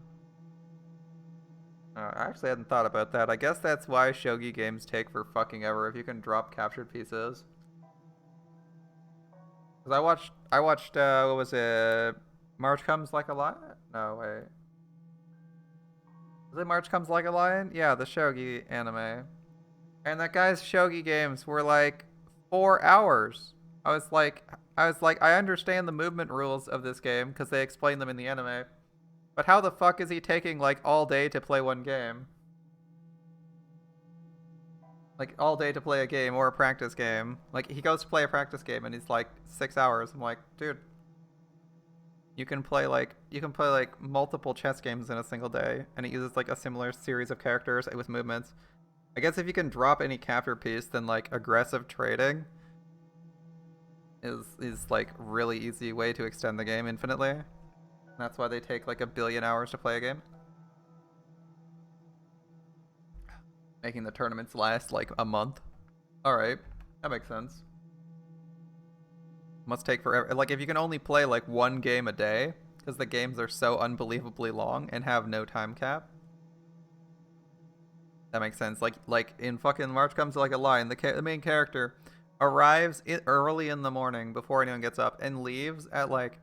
I actually hadn't thought about that. I guess that's why shogi games take for fucking ever if you can drop captured pieces. Cause I watched what was it? March Comes Like a Lion? No, wait. Was it March Comes Like a Lion? Yeah, the shogi anime. And that guy's shogi games were like 4 hours. I was like, I understand the movement rules of this game because they explain them in the anime. But how the fuck is he taking like all day to play one game? Like all day to play a game or a practice game. Like he goes to play a practice game and he's like 6 hours. I'm like, dude, you can play like multiple chess games in a single day, and it uses like a similar series of characters with movements. I guess if you can drop any capture piece, then like aggressive trading is like really easy way to extend the game infinitely. That's why they take like 1 billion hours to play a game. Making the tournaments last like a month. Alright, that makes sense. Must take forever. Like if you can only play like 1 game a day, because the games are so unbelievably long and have no time cap. That makes sense. Like in fucking March Comes Like a Lion, the main character arrives early in the morning before anyone gets up and leaves at like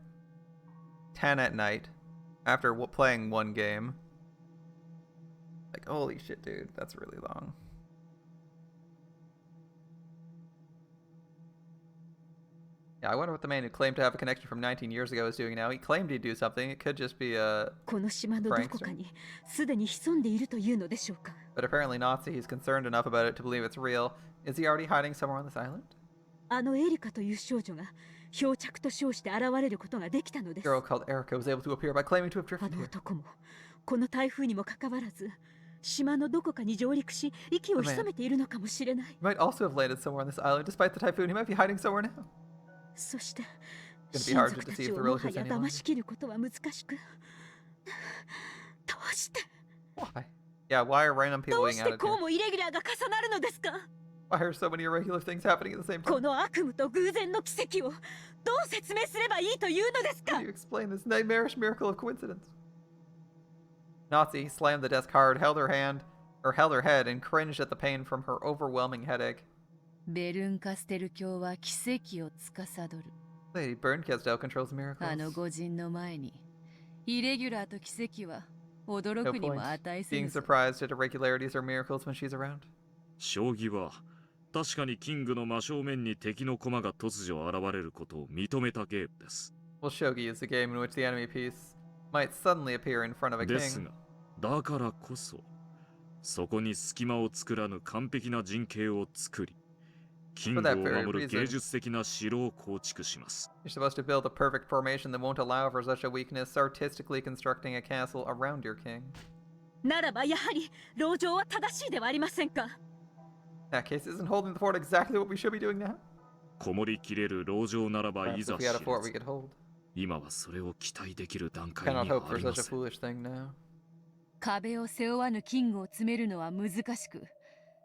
10 at night after playing 1 game. Like, holy shit, dude. That's really long. Yeah, I wonder what the man who claimed to have a connection from 19 years ago is doing now. He claimed he'd do something. It could just be a この島のどこかにすでに潜んでいるというのでしょうか。 But apparently Nazi, he's concerned enough about it to believe it's real. Is he already hiding somewhere on this island? あのエリカという少女が漂着と称して現れることができたので A す。 girl called Erica was able to appear by claiming to have あ drifted の here. 男もこの台風にもかかわらず島のどこかに上陸し息を潜めているのかもしれない。 He might also have landed somewhere on this island despite the typhoon. He might be hiding somewhere now. そして It's 親 gonna be hard 族 to た deceive ち the をもは relatives や any 騙し longer. きることは難しく。どうして Why? Yeah, why are random people どう being して added こう here? もイレギュラーが重なるのですか。 Why are so many irregular things happening at the same こ time? の悪夢と偶然の奇跡をどう説明すればいいというのですか。 How do you explain this nightmarish miracle of coincidence? Nazi slammed the desk hard, held her head, and cringed at the pain from her overwhelming headache. ベルンカステル教は奇跡を司る。 Lady Berncastel controls あの miracles. 御人の前にイレギュラーと奇跡は驚 No くに point も値す being るぞ。 surprised at irregularities or miracles when she's around. 将棋は確かにキングの真正面に敵の駒が突如現れることを認めたゲームです。 Well, shogi is a game in which the enemy piece might suddenly appear in front of a です king. が、だからこそ、そこに隙間を作らぬ完璧な陣形を作り、キングを For that very 守る reason 芸術的な城を構築します。 You're supposed to build a perfect formation that won't allow for such a weakness, artistically constructing a castle around your king. ならばやはり籠城は正しいではありませんか。 In that case, isn't holding the fort exactly what we should be doing now? こもりきれる籠城ならば Perhaps いざ if 知 we ら had a fort we ず、 could hold. 今はそれを期待できる段階 Cannot に hope はあ for りま such a せん。 foolish thing now. 壁を背負わぬキングを詰めるのは難しく、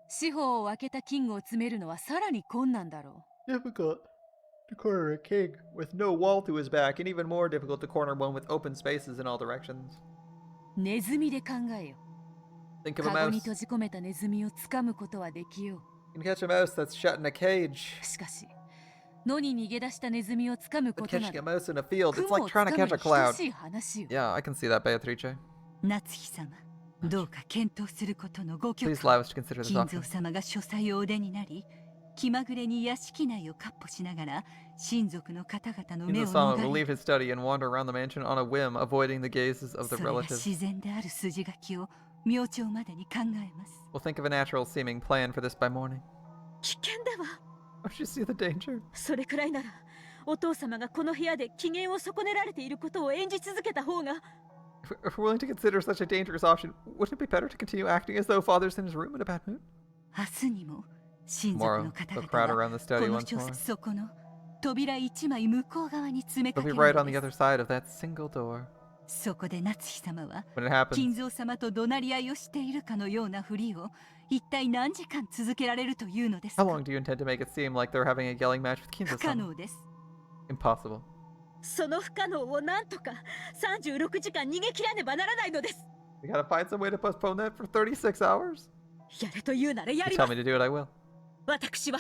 四方を分けたキングを詰めるのはさらに困難だろう。 Difficult to corner a king with no wall to his back, and even more difficult to corner one with open spaces in all directions. ネズミで考えよ。 Think of a カゴ mouse. に閉じ込めたネズミを掴むことはできよ You can catch a mouse that's shut in a cage. う。しかし、野に逃げ出したネズミを掴む But ことな catching a ど、 mouse in a field, it's 雲 like を trying to 掴む catch に a 等 cloud. しい話よ。 Yeah, I can see that, Beatrice. 夏日様、much. どうか検討することのご許 Please 可 allow を us to consider this 金 option. 蔵様が書斎をお出になり、気まぐれに屋敷内を闊歩しながら親族の方々の目を Kinzo-sama 逃 will れ leave his study and wander around the mansion on a whim, avoiding the gazes of the それが relatives. 自然である筋書きを明朝までに考えます。 We'll think of a natural seeming plan for this by morning. 危険だわ。 Don't you see the danger? それくらいならお父様がこの部屋で機嫌を損ねられていることを演じ続けた方が。 If we're willing to consider such a dangerous option, wouldn't it be better to continue acting as though father's in his room in a bad mood? 明日にも親族 Tomorrow, の方 they'll 々 crowd が around the こ study の once 書 more. そこの扉一枚向こう側に詰め They'll かけ be る right の on the で other す。 side of that single door. そこで夏日様は When it happens, 金蔵様と怒鳴り合いをしているかのようなふりを一体何時間続けられるというのです how か。 long do you intend to make it seem like they're having a yelling match with 不可 Kinzo-sama? 能です。 Impossible. その不可能をなんとか36時間逃げ切らねばならないのです。 We gotta find some way to postpone that for 36 hours. やれと言うならや You り tell ま me す。 to do it, I will. 私は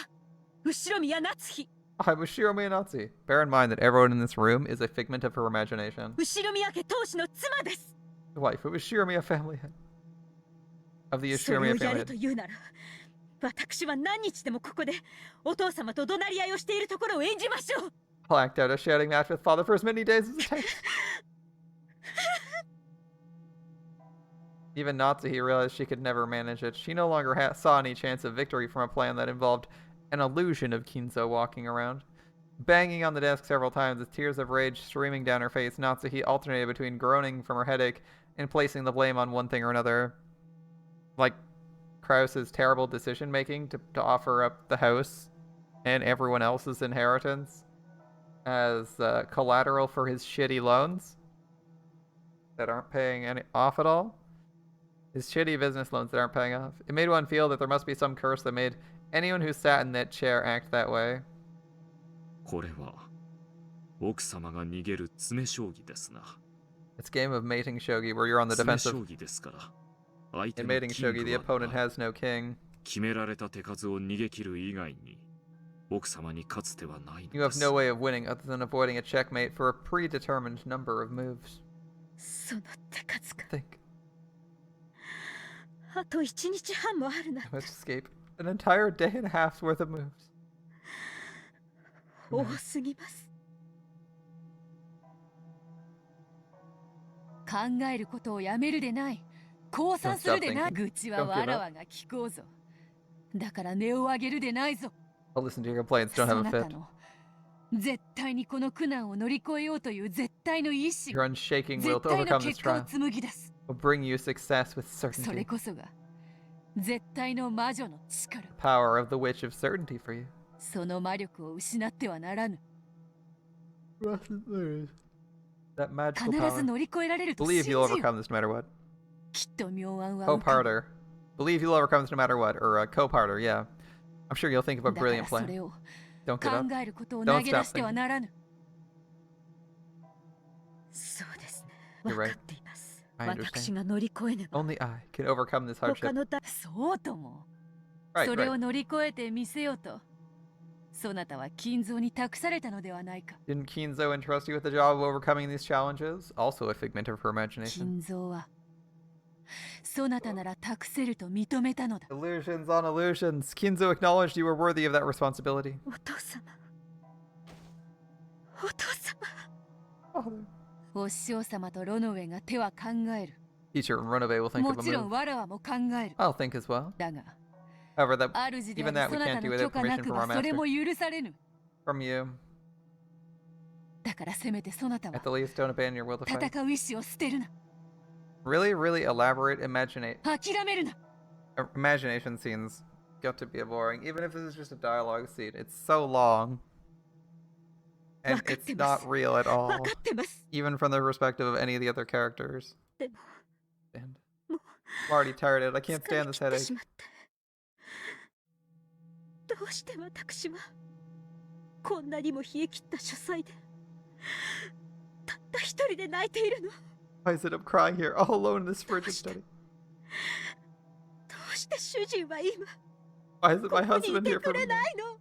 後宮夏日、 I'm Ushiro Miyanatsu. Bear in mind that everyone in this room is a figment of her imagination. 後宮家当主の妻です。 The wife of Ushiro family head. Of the それ Ushiro をや family れと head. 言うなら私は何日でもここでお父様と怒鳴り合いをしているところを演じましょう。 I'll act out a shouting match with father for as many days as it takes. Even Natsuhi realized she could never manage it. She no longer saw any chance of victory from a plan that involved an illusion of Kinzo walking around. Banging on the desk several times with tears of rage streaming down her face, Natsuhi alternated between groaning from her headache and placing the blame on one thing or another. Like Krause's terrible decision-making to offer up the house and everyone else's inheritance as collateral for his shitty loans that aren't paying any off at all. His shitty business loans that aren't paying off. It made one feel that there must be some curse that made anyone who sat in that chair act that way. これは奥様が逃げる詰め将棋ですな。 It's a game of mating shogi where you're on the 詰め defensive. 将棋ですから相手 In の mating キン shogi, the グは opponent has no king. 決められた手数を逃げ切る以外に奥様に勝つ手はないの You で have す。 no way of winning other than avoiding a checkmate for a predetermined number of moves. その手数か。 Think. あと1日半もあるな。 I must escape an entire day and a half's worth of moves. 多すぎます。考えることをやめるでない。降参するでない。 Don't stop thinking. 愚痴はわらわが聞こうぞ。だから音を上げるでないぞ。 I'll listen to your complaints. Don't そ have な a た fit. の絶対にこの苦難を乗り越えようという絶対の意志 Your unshaking will 絶 to 対の overcome this 結果を trial 紡ぎ出す。 will bring you success with それ certainty. こそが絶対の魔女の力。 Power of the witch of certainty for you. その魔力を失ってはならぬ。 That magical 必ず power. 乗り越えられると信 Believe じ you'll よう。 overcome this no matter what. きっと妙案は浮かぶ。 Co-parter. Believe you'll overcome this no matter what. Or co-parter, yeah. I'm sure you'll think of a だから brilliant そ plan. れを Don't 考 give up. えることを Don't 投げ出してはならぬ。そうですね。 You're 分 right. かっています。 I 私 understand. が乗り越えねば。 Only I can overcome this 他 hardship. のだ。そうとも。 Right, それ right. を乗り越えてみせようと。そなたは金蔵に託されたのではないか。 Didn't Kinzo entrust you with the job of overcoming these challenges? Also a figment of her imagination. 金蔵はそなたなら託せると認めたのだ。 Illusions on illusions. Kinzo acknowledged you were worthy of that responsibility. お父様。お父様。 Father. お師匠様とロノウェが手は考える。 Teacher and Runabe will think も of a ちろん move. わらわも考える。 I'll think as well. だが、 However, that 主で even あ that る we そな can't た do の without 許可な permission く from ば our それ master. も許されぬ。 From you. だからせめてそなたは At the least, don't abandon your will to fight. 戦う意志を捨てるな。 Really, really elaborate諦めるな。 imagination scenes got to be boring. Even if this is just a dialogue scene, it's so long. And it's not real at 分 all. かってます。 Even from the perspective of any of the other characters. でも And もう I'm already tired of it. I can't 疲れ stand this 切って headache. しまってどうして私はこんなにも冷え切った書斎でたった一人で泣いているの。 Why is it I'm crying here all alone in this frigid study? どうして主人は今 Why is it こ my こにい husband て here く for れ me? ないの。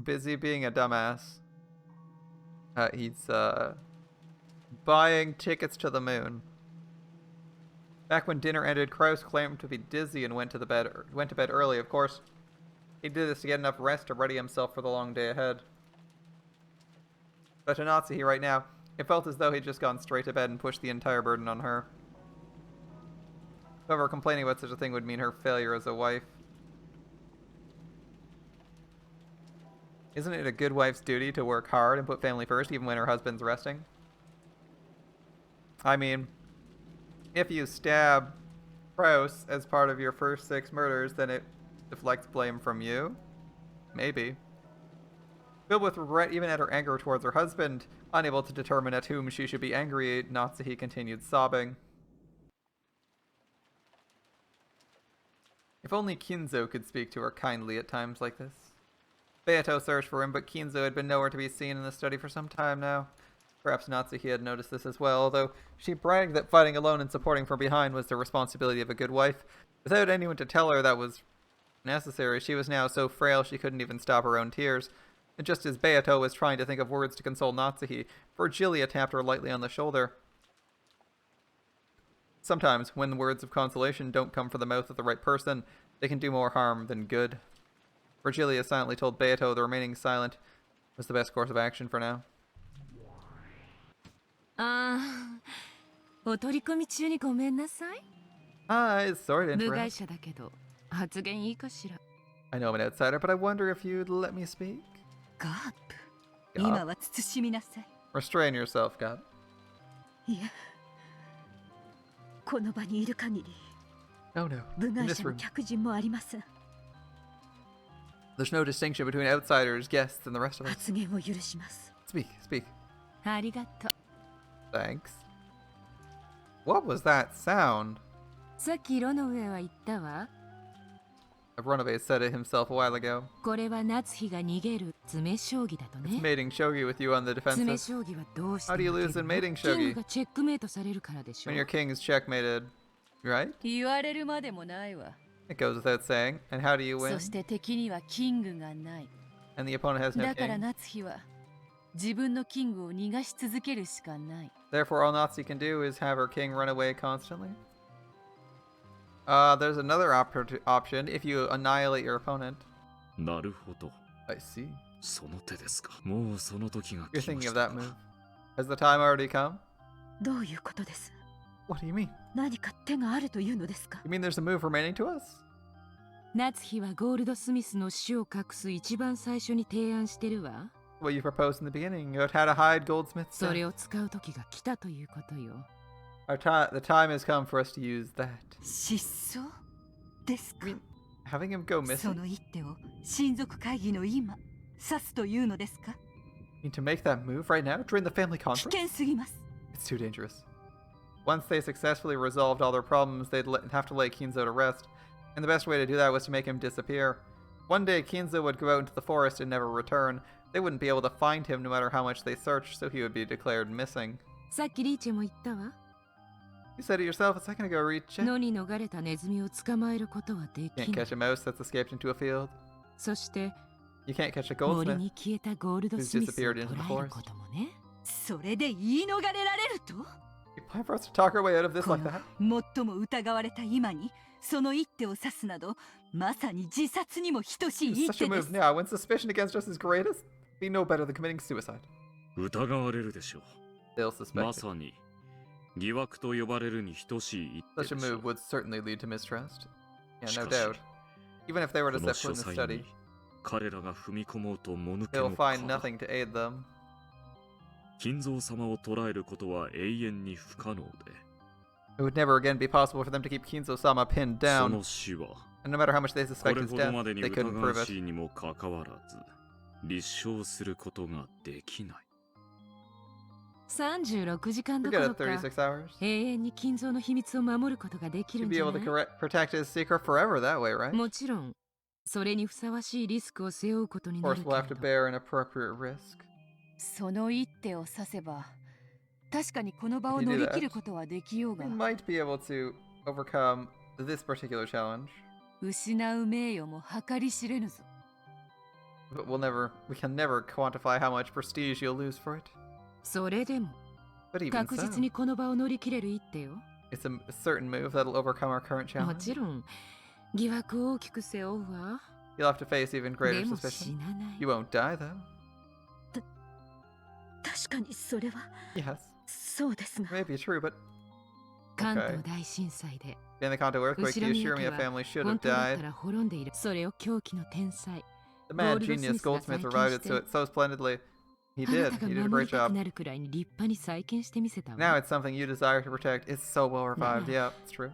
Busy being a dumbass. He's buying tickets to the moon. Back when dinner ended, Kraus claimed to be dizzy and went to bed early, of course. He did this to get enough rest to ready himself for the long day ahead. But to Natsuhi right now, it felt as though he'd just gone straight to bed and pushed the entire burden on her. However, complaining about such a thing would mean her failure as a wife. Isn't it a good wife's duty to work hard and put family first even when her husband's resting? I mean, if you stab Kraus as part of your first 6 murders, then it deflects blame from you? Maybe. Filled with regret even at her anger towards her husband, unable to determine at whom she should be angry, Natsuhi continued sobbing. If only Kinzo could speak to her kindly at times like this. Beato searched for him, but Kinzo had been nowhere to be seen in the study for some time now. Perhaps Natsuhi had noticed this as well, although she bragged that fighting alone and supporting from behind was the responsibility of a good wife. Without anyone to tell her that was necessary, she was now so frail she couldn't even stop her own tears. And just as Beato was trying to think of words to console Natsuhi, Virgilia tapped her lightly on the shoulder. Sometimes, when words of consolation don't come from the mouth of the right person, they can do more harm than good. Virgilia silently told Beato the remaining silent was the best course of action for now. お取り込み中にごめんなさい。 Hi, sorry to 部外 interrupt. 者だけど発言いいかしら。 I know I'm an outsider, but I wonder if you'd let me speak? ガープ Gop. 今は慎みなさい。 Restrain yourself, God. いえ、この場にいる限り Oh no. 部 In 外 this 者も room. 客人もありません。 There's no distinction between outsiders, guests, and the rest of us. 発言を許します。 Speak, speak. ありがとう。 Thanks. What was that sound? さっきロノウェイは言ったわ。 Runaway said it himself a while ago. これは夏日が逃げる詰将棋だと It's ね。 mating shogi with you on the 詰 defensive. 将棋はどうして How do you 負け lose る in の mating キン shogi? グがチェックメイトされるからでしょ。 When your king's checkmated, right? 言われるまでもないわ。 It goes without saying. And how do you そ win? して敵にはキングがない。 And the opponent has no だから king. 夏日は自分のキングを逃がし続けるしかない。 Therefore, all Natsuhi can do is have her king run away constantly. There's another option if you annihilate your opponent. なるほど。 I see. その手ですか。もうその時が You're 来ま thinking し of た that か。 move. Has the time already come? どういうことです？ What do you mean? 何か手があるというのですか？ You mean there's a move remaining to us? 夏日はゴールドスミスの死を隠す一番最初に提案してるわ。 What you proposed in the beginning. You had to hide Goldsmith's それ death. を使う時が来たということよ。 The time has come for us to use that. 失踪ですか？ I mean, having him go そ missing? の一手を親族会議の今指すというのですか？ You mean to make that move right now during the family 危 conference? 険すぎます。 It's too dangerous. Once they successfully resolved all their problems, they'd have to lay Kinzo to rest, and the best way to do that was to make him disappear. One day, Kinzo would go out into the forest and never return. They wouldn't be able to find him no matter how much they searched, so he would be declared missing. さっきリーチェも言ったわ。 You said it yourself a second ago, Reach. 野に逃れたネズミを捕まえることはで Can't きない catch。a mouse that's escaped into a field. そして You can't catch a 森 goldsmith. に消えたゴールドスミスを捕らえることもね。それで言い逃れられると？ You plan for us to talk our way out of this こ like の that? 最も疑われた今にその一手を指すなどまさに自殺にも等しい It's 一 such a 手で move す。 now, when suspicion against us is greatest, be no better than committing suicide. 疑われるでしょ They'll う。 suspect ま it. さに疑惑と呼ばれるに等しい一手 Such a でしょ move う。 would certainly lead to mistrust. Yeah, し no かし doubt. Even if they were こ to の step 書 foot in the 斎 study, に彼らが踏み込もうともぬけ they'll の find か。 nothing to aid them. 金蔵様を捕らえることは永遠に不可能で、 It would never again be possible for them to keep Kinzo-sama pinned そ down, の死は and no matter how much they こ suspect れ his ほど death, までに they 疑 couldn't わ prove し it. いにもかかわらず立証することができない。 36時間どこ Forget ろ it, か 36 hours. 永遠に金蔵の秘密を守ることができる You'd ん be じゃ able な to い？ protect his secret forever that way, right? もちろんそれにふさわしいリスクを背負うことに Of な course, るけ we'll れ have to ど。 bear an appropriate risk. その一手を指せば確かにこの場 If を you 乗 do り that, 切ることはできよう we が might be able to overcome this particular challenge, 失う名誉も計り知れぬぞ。 but we can never quantify how much prestige you'll lose for it. それでも But even 確 so, 実にこの場を乗り切れる一手よ。It's a certain move that'll overcome our current も challenge. ちろん疑惑を大きく背負うわ。 You'll have to face even greater でも死 suspicion. なない。 You won't die, though. 確かにそれは Yes. そうですが Maybe true, but 関東大震災で in the Kanto earthquake, 後 the ろ宮 Ushirimiya 家は family should 本 have 当だった died. ら滅んでいる。それを狂気の天才 The mad Gold genius Smith goldsmithが revived 再 it 建 so splendidly. He あな did. たが He did a 守 great りたく job. なるくらいに立派に再建してみせたわ。 Now it's something you desire to protect. It's so well revived. Yeah, it's true.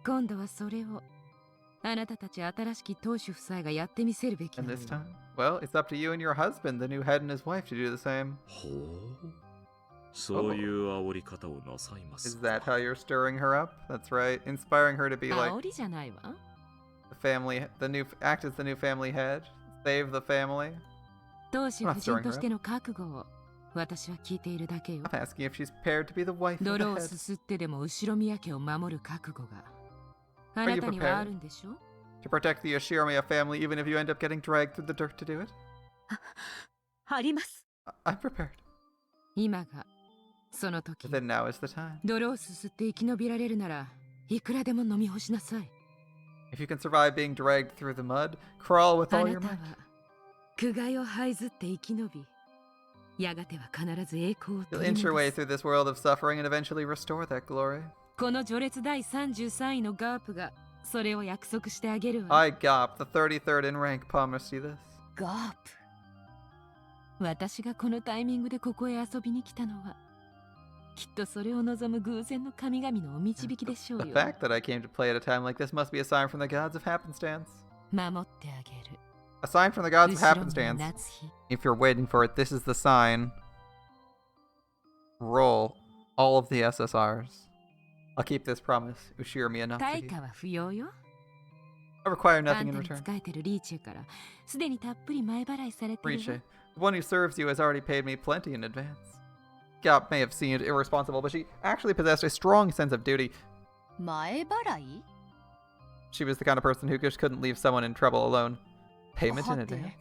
今度はそれをあなたたち新しき当主夫妻がやってみせるべきな And の this よ。 time, well, it's up to you and your husband, the new head and his wife, to do the same. ほう。そういう煽り方をなさいます Is か。 that how you're stirring her up? That's right. Inspiring her to be like 煽りじゃないわ。 the family, act as the new family head, save the family. 当主夫人としての覚悟を私は聞いているだけよ。 I'm asking if she's prepared to be the wife of the 泥を head. すすってでも後ろ宮家を守る覚悟があなたにはあるんでしょ？ To protect the Yoshirimiya family, even if you end up getting dragged through the dirt to do it. あります I'm prepared. 今がその時。 Then now is the time. 泥をすすって生き延びられるならいくらでも飲み干しなさい。 If you can survive being dragged through the mud, crawl with あ all な your たは might. 苦害を這いずって生き延び、やがては必ず栄光を You'll 取り inch your way 戻す。 through this world of suffering and eventually restore that glory. この序列第33位のガープがそれを約束してあげるわ。 I, Gop, the 33rd in rank, promise you this. ガープ。私がこのタイミングでここへ遊びに来たのは、きっとそれを望む偶然の神々のお導きでしょう The よ。 fact that I came to play at a time like this must be a sign from the gods of happenstance. 守ってあげる。 A sign from the gods of 後ろの happenstance. 夏日。 If you're waiting for it, this is the sign. Roll all of the SSRs. I'll keep this promise. Ushirimiya 対 Natsuki. 価は不要よ。 I require あ nothing ん in たに return. 仕えてるリーチェからすでにたっぷり前払いされてる Riche, わ。 the one who serves you has already paid me plenty in advance. Gop may have seemed irresponsible, but she actually possessed a strong sense of duty. 前払い？ She was the kind of person who just couldn't leave someone in trouble alone. Payment in はて advance.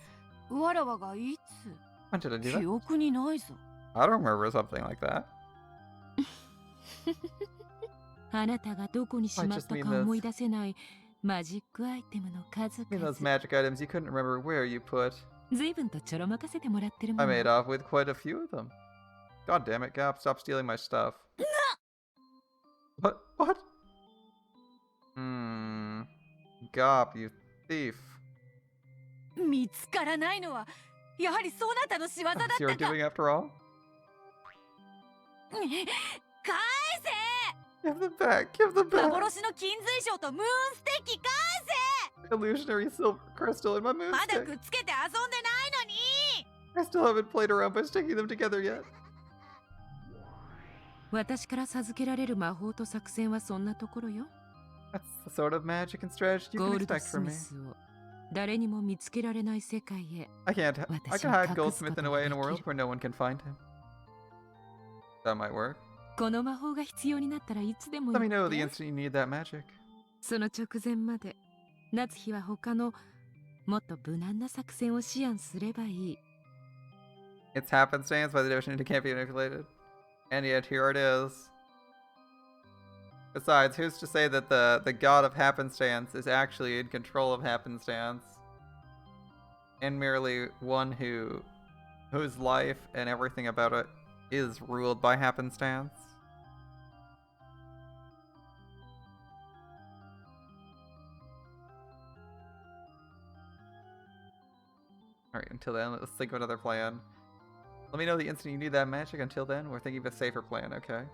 わらわがい When did I つ do 記 that? 憶にないぞ。 I don't remember something like that. あなたがどこにしまったか思い出せないマジックアイテムの数 I mean, those 々。 magic items you couldn't remember where you put. 随分とちょろまかせてもらってるも I の。 made off with quite a few of them. God damn it, Gop, stop stealing my stuff. What? What? Gop, you thief. 見つからないのはやはりそなたの仕業だっ That's た you're か。 doing after all? 返 Give them back, give them せ back. 幻の金髄賞とムーンステッキ返 Illusionary silver crystal in my せ moon まだ stick. くっつけて遊んでないのに I still haven't played around by sticking them together yet. 私から授けられる魔法と作戦はそんなところよ。 That's the sort of magic and strategy you ゴ can ールド expect ス from ミ me. スを誰にも見つけられない世界へ。 I can hide Goldsmith in a way in a world 隠すことができる。 where no one can find him. That might work. この魔法が必要になったらいつでも Let me 言 know っ the て。 instant you need that magic. その直前まで夏日は他のもっと無難な作戦を思案すればいい。 It's happenstance by the notion it can't be manipulated. And yet here it is. Besides, who's to say that the god of happenstance is actually in control of happenstance? And merely one whose life and everything about it is ruled by happenstance? Alright, until then, let's think of another plan. Let me know the instant you need that magic. Until then, we're thinking of a safer plan, okay?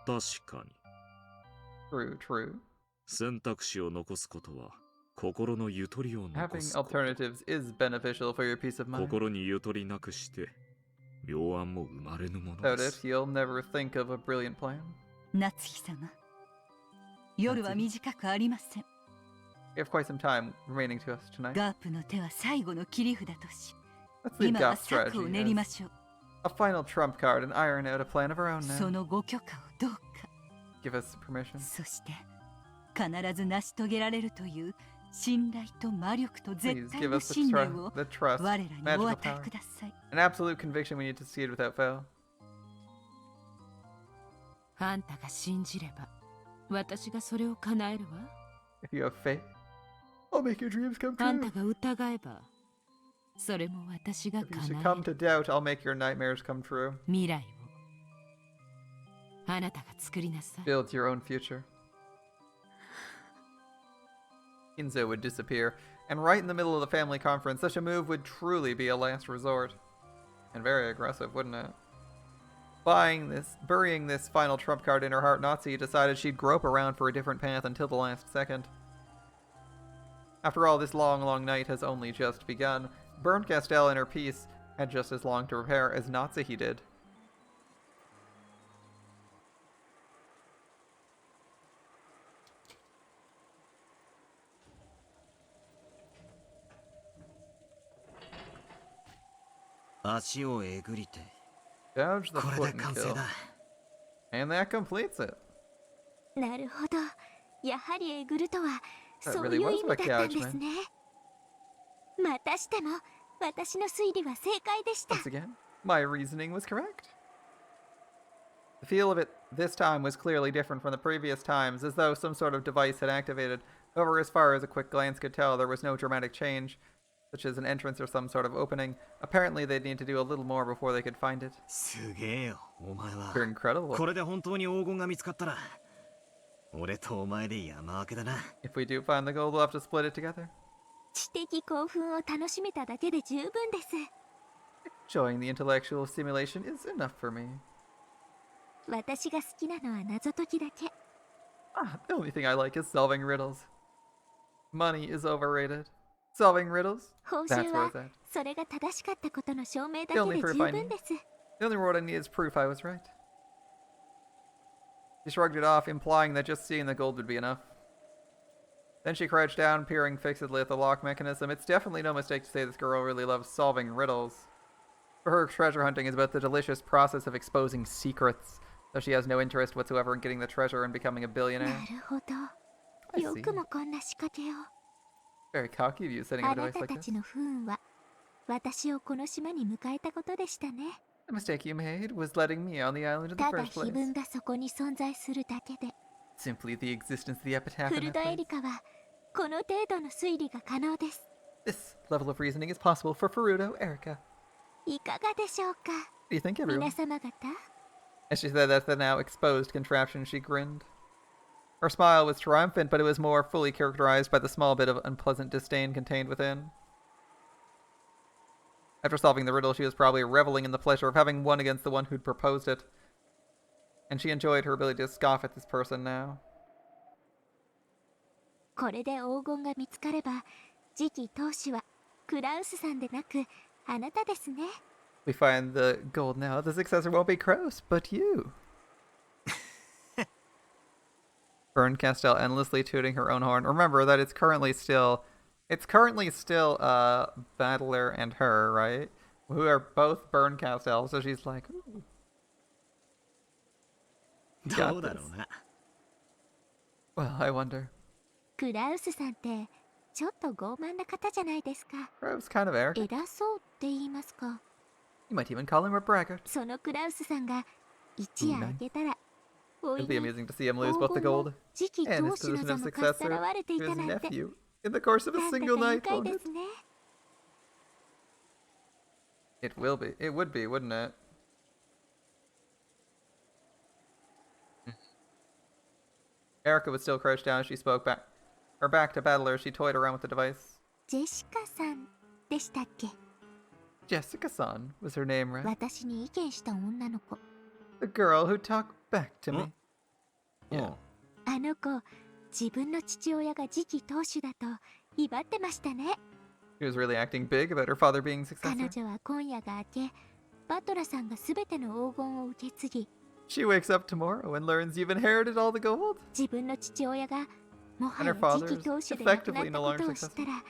確かに True, true. 選択肢を残すことは心のゆとりを残 Having すこと。 alternatives is beneficial for your peace of mind. 心にゆとりなくして妙案も生まれぬもの Without で it, す。 you'll never think of a brilliant plan. 夏日様夜は短くありません。 We have quite some time remaining to us tonight. ガープの手は最後の切り札とし Let's leave 今は Gop's 策を strategy 練りま as しょう。 a final trump card and iron out a plan of our own そ now. のご許可をどうか。 Give us permission. そして必ず成し遂げられるという信頼と魔力と絶 Please 対 give の us the, 信念を the trust, 我らにお magical 与え power, ください。 an absolute conviction we need to succeed without fail. あんたが信じれば私がそれを叶えるわ。 If you have faith, I'll make your dreams come あん true. たが疑えば、それも私が If you 叶 should え come る。 to doubt, I'll make your nightmares come true. 未来をあなたが作りなさい。 Build your own future. Kinzo would disappear, and right in the middle of the family conference, such a move would truly be a last resort. And very aggressive, wouldn't it? Burying this final trump card in her heart, Natsuki decided she'd grope around for a different path until the last second. After all, this long, long night has only just begun. Burnt Castell and her piece had just as long to repair as Natsuki did. Gouge the foot and kill. And that completes it. なるほど。やはりえぐるとは That そう really いう was 意味だったん about です gougement. ね。またしても私の推理は正解でした。 Once again, my reasoning was correct. The feel of it this time was clearly different from the previous times, as though some sort of device had activated. However, as far as a quick glance could tell, there was no dramatic change, such as an entrance or some sort of opening. Apparently, they'd need to do a little more before they could find it. すげえよ、お前は。 You're incredible. これで本当に黄金が見つかったら、俺とお前で山分けだな。If we do find the gold, we'll have to split it together. 知的興奮を楽しめただけで十分です。 Enjoying the intellectual stimulation is enough for me. 私が好きなのは謎解きだけ。 Ah, the only thing I like is solving riddles. Money is overrated. Solving riddles? 報 That's 酬 where は it's at. それが正しかったことの証明だ The け only で proof 十 I 分 need. です。 The only word I need is proof I was right. She shrugged it off, implying that just seeing the gold would be enough. Then she crouched down, peering fixedly at the lock mechanism. It's definitely no mistake to say this girl really loves solving riddles. For her, treasure hunting is about the delicious process of exposing secrets, though she has no interest whatsoever in getting the treasure and becoming a な billionaire. るほど。 I よ see. くもこんな仕掛けを。 Very cocky of you setting あ up a な device た like た this. ちの不運は私をこの島に迎えたことでしたね。 The mistake you made was letting me on the island in the ただ first 碑 place. 文がそこに存在するだけで、 Simply the existence of the epitaph フ in ル that ドエ place. リカはこの程度の推理が可能です。 This level of reasoning is possible for Furuto, Erica. いかがでしょうか、 What do you think, everyone? 皆様方。 As she said that's the now exposed contraption, she grinned. Her smile was triumphant, but it was more fully characterized by the small bit of unpleasant disdain contained within. After solving the riddle, she was probably reveling in the pleasure of having won against the one who'd proposed it. And she enjoyed her ability to scoff at this person now. これで黄金が見つかれば、次期当主はクラウスさんでなくあなたですね。 We find the gold now. The successor won't be Kraus, but you. Burned Castell endlessly tooting her own horn. Remember that it's currently still Battler and her, right? Who are both Burned Castell, so she's like, ooh. You ど got うだ this. ろうな。 Oh, Well, I wonder. クラウスさんってちょっと傲慢な方じゃないですか。 Kraus kind of arrogant. 偉そうって言いますか。 You might even call him a braggart. そのクラウスさんが一夜明けたら、おい It'd be amusing to see him lose both the gold 次期 and 当 his 主の position 座 of もかっさ successor らわれてい to た his なんて、 nephew in the course of a なんだ single か愉 night, 快 won't で it? すね。 It will be. It would be, wouldn't it? Erica was still crouched down as she spoke back. Her back to Battler as she toyed around with the device. ジェシカさんでしたっけ。 Jessica-san was her name, right? 私に意見した女の子。 The girl who talked back to me. う Yeah. ん。あの子、自分の父親が次期当主だと威張ってましたね。 She was really acting big about her father being 彼 successor. 女は今夜が明け、バトラさんが全ての黄金を受け継ぎ、 She wakes up tomorrow and learns you've inherited all the gold. 自分の父親がもは And や her father 次 is 期当主でなくなっ effectively た no こ longer とを知ったら、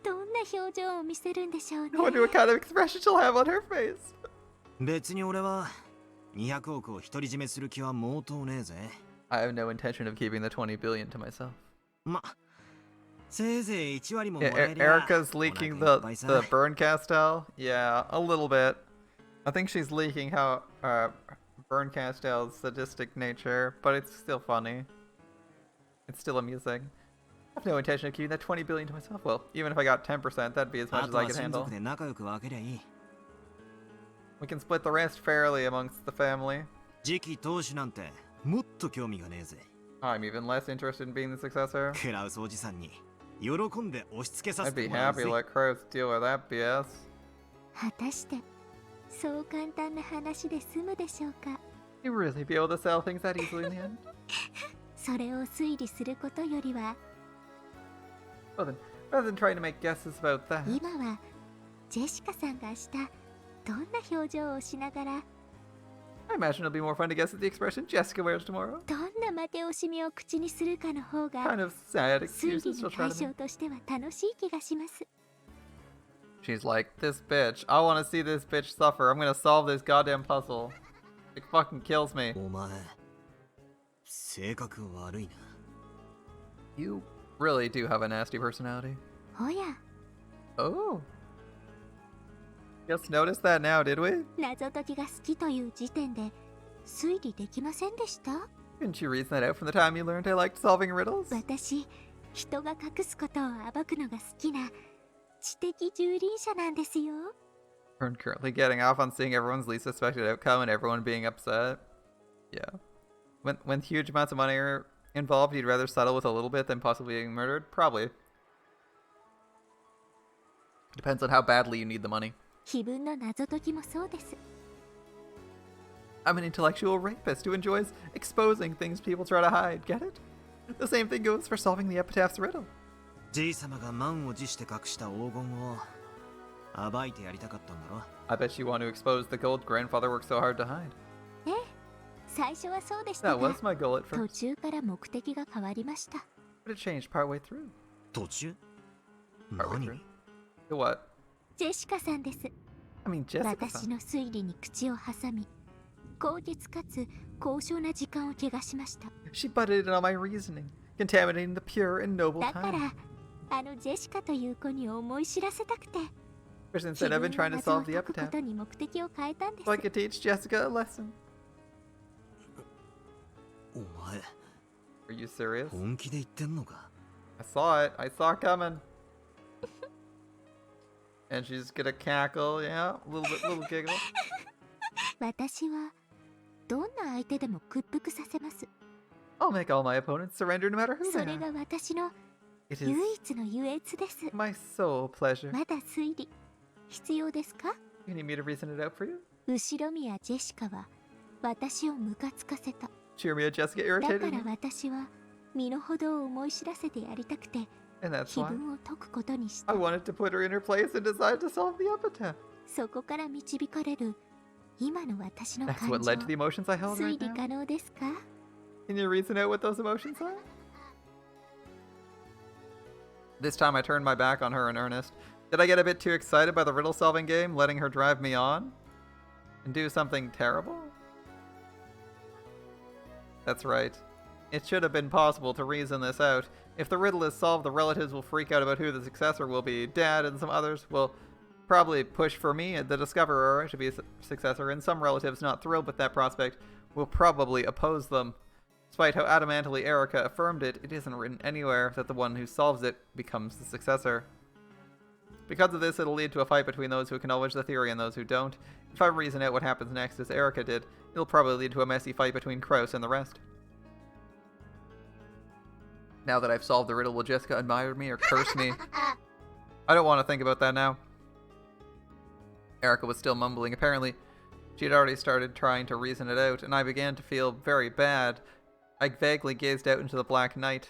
どんな表情を見せるんでしょうね。 I wonder what kind of expression she'll have on her face. 別に俺は200億を独り占めする気は毛頭ねえぜ。 I have no intention of keeping the 20 billion to myself. ま、せいぜい1割もも Yeah, らえりゃ Erica's leaking お the 腹いっぱいさ。 the burn Castell. Yeah, a little bit. I think she's leaking how burn Castell's sadistic nature, but it's still funny. It's still amusing. I have no intention of keeping that 20 billion to myself. Well, even if I got 10%, that'd be as much as I could handle. We can split the rest fairly amongst the family. I'm even less interested in being the successor. I'd be happy to let Kraus deal with that BS. 果たしてそう簡単な話で済むでしょうか。 You really be able to sell things that easily in the end? それを推理することよりは Well then, rather than trying to make guesses about that, 今はジェシカさんが明日どんな表情をしながら I imagine it'll be more fun to guess at the expression Jessica wears tomorrow. どんな待て惜しみを口にするかの方が Kind of sad 推理 excuses の she'll try 対 to 象 make. としては楽しい気がします。 She's like, this bitch. I want to see this bitch suffer. I'm gonna solve this goddamn puzzle. It fucking kills me. お前性格悪いな。 You really do have a nasty personality. おや Oh. Just noticed that now, did we? 謎解きが好きという時点で推理できませんでした Didn't you reason that out from the time you learned I liked solving riddles? 私人が隠すことを暴くのが好きな知的蹂躙者なんですよ I'm currently getting off on seeing everyone's least suspected outcome and everyone being upset. Yeah. When huge amounts of money are involved, you'd rather settle with a little bit than possibly being murdered? Probably. Depends on how badly you need the money. 碑文の謎解きもそうです I'm an intellectual rapist who enjoys exposing things people try to hide, get it? The same thing goes for solving the epitaph's riddle. じいさまが満を持して隠した黄金を暴いてやりたかったんだろ。 I bet you want to expose the gold grandfather worked so hard to hide. ええ最初はそうでした That が was my goal at 途 first, 中から目的が変わりました but it changed partway through. 途中 Partway 何 through? The what? ジェシカさんです I mean, Jessica. 私の推理に口を挟み高潔かつ高尚な時間を汚しました She butted in on my reasoning, contaminating the pure and noble だから time. あのジェシカという子に思い知らせたくて Ever since 自 then, I've 分 been の trying to 謎を solve the 解くこ epitaph, とに目的を変えたんです so I could teach Jessica a lesson. お前 Are you serious? 本気で言ってんのか。 I saw it. I saw it coming. And she's gonna cackle, yeah, a little giggle. 私はどんな相手でも屈服させます I'll make all my opponents surrender no matter who そ they れ are. が私の It 唯 is 一の優越です my sole pleasure. まだ推理必要ですか You need me to reason it out for you? 後ろ宮ジェシカは私をムカつかせた Cheer me, Jessica だ irritated から me. 私は身の程を思い知らせてやりたくて And that's 碑 why 文を解くことにした I wanted to put her in her place and decide to solve the epitaph. そこから導かれる今の私の That's 感 what 情 led to the emotions I held 推 right 理 now. 可能ですか Can you reason out what those emotions are? This time I turned my back on her in earnest. Did I get a bit too excited by the riddle solving game, letting her drive me on? And do something terrible? That's right. It should have been possible to reason this out. If the riddle is solved, the relatives will freak out about who the successor will be. Dad and some others will probably push for me, the discoverer, to be a successor, and some relatives not thrilled with that prospect will probably oppose them. Despite how adamantly Erica affirmed it, it isn't written anywhere that the one who solves it becomes the successor. Because of this, it'll lead to a fight between those who acknowledge the theory and those who don't. If I reason out what happens next as Erica did, it'll probably lead to a messy fight between Kraus and the rest. Now that I've solved the riddle, will Jessica admire me or curse me? I don't want to think about that now. Erica was still mumbling. Apparently, she had already started trying to reason it out, and I began to feel very bad. I vaguely gazed out into the black night.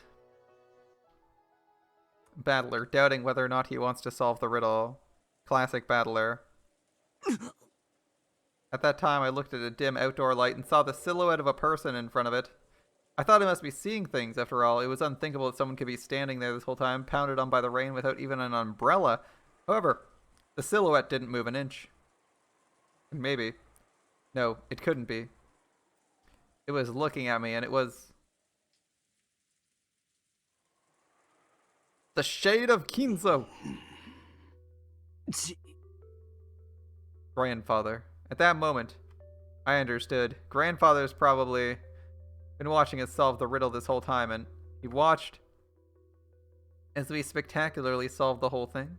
Battler, doubting whether or not he wants to solve the riddle. Classic Battler. At that time, I looked at a dim outdoor light and saw the silhouette of a person in front of it. I thought I must be seeing things, after all. It was unthinkable that someone could be standing there this whole time, pounded on by the rain without even an umbrella. However, the silhouette didn't move an inch. Maybe. No, it couldn't be. It was looking at me, and it was... the shade of Kinzo! Grandfather. At that moment, I understood. Grandfather's probably been watching us solve the riddle this whole time, and He watched as we spectacularly solved the whole thing.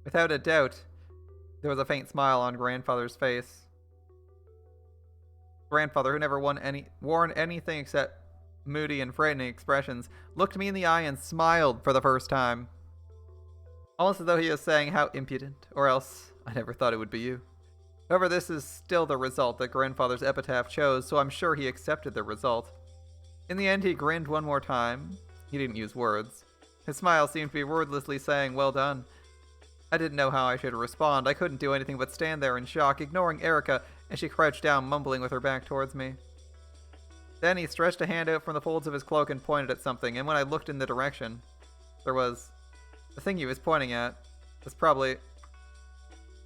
Without a doubt, there was a faint smile on Grandfather's face. Grandfather, who never worn anything except moody and frightening expressions, looked me in the eye and smiled for the first time. Almost as though he was saying, how impudent, or else I never thought it would be you. However, this is still the result that Grandfather's epitaph chose, so I'm sure he accepted the result. In the end, he grinned one more time. He didn't use words. His smile seemed to be wordlessly saying, well done. I didn't know how I should respond. I couldn't do anything but stand there in shock, ignoring Erica as she crouched down, mumbling with her back towards me. Then he stretched a hand out from the folds of his cloak and pointed at something, and when I looked in the direction, there was... the thing he was pointing at was probably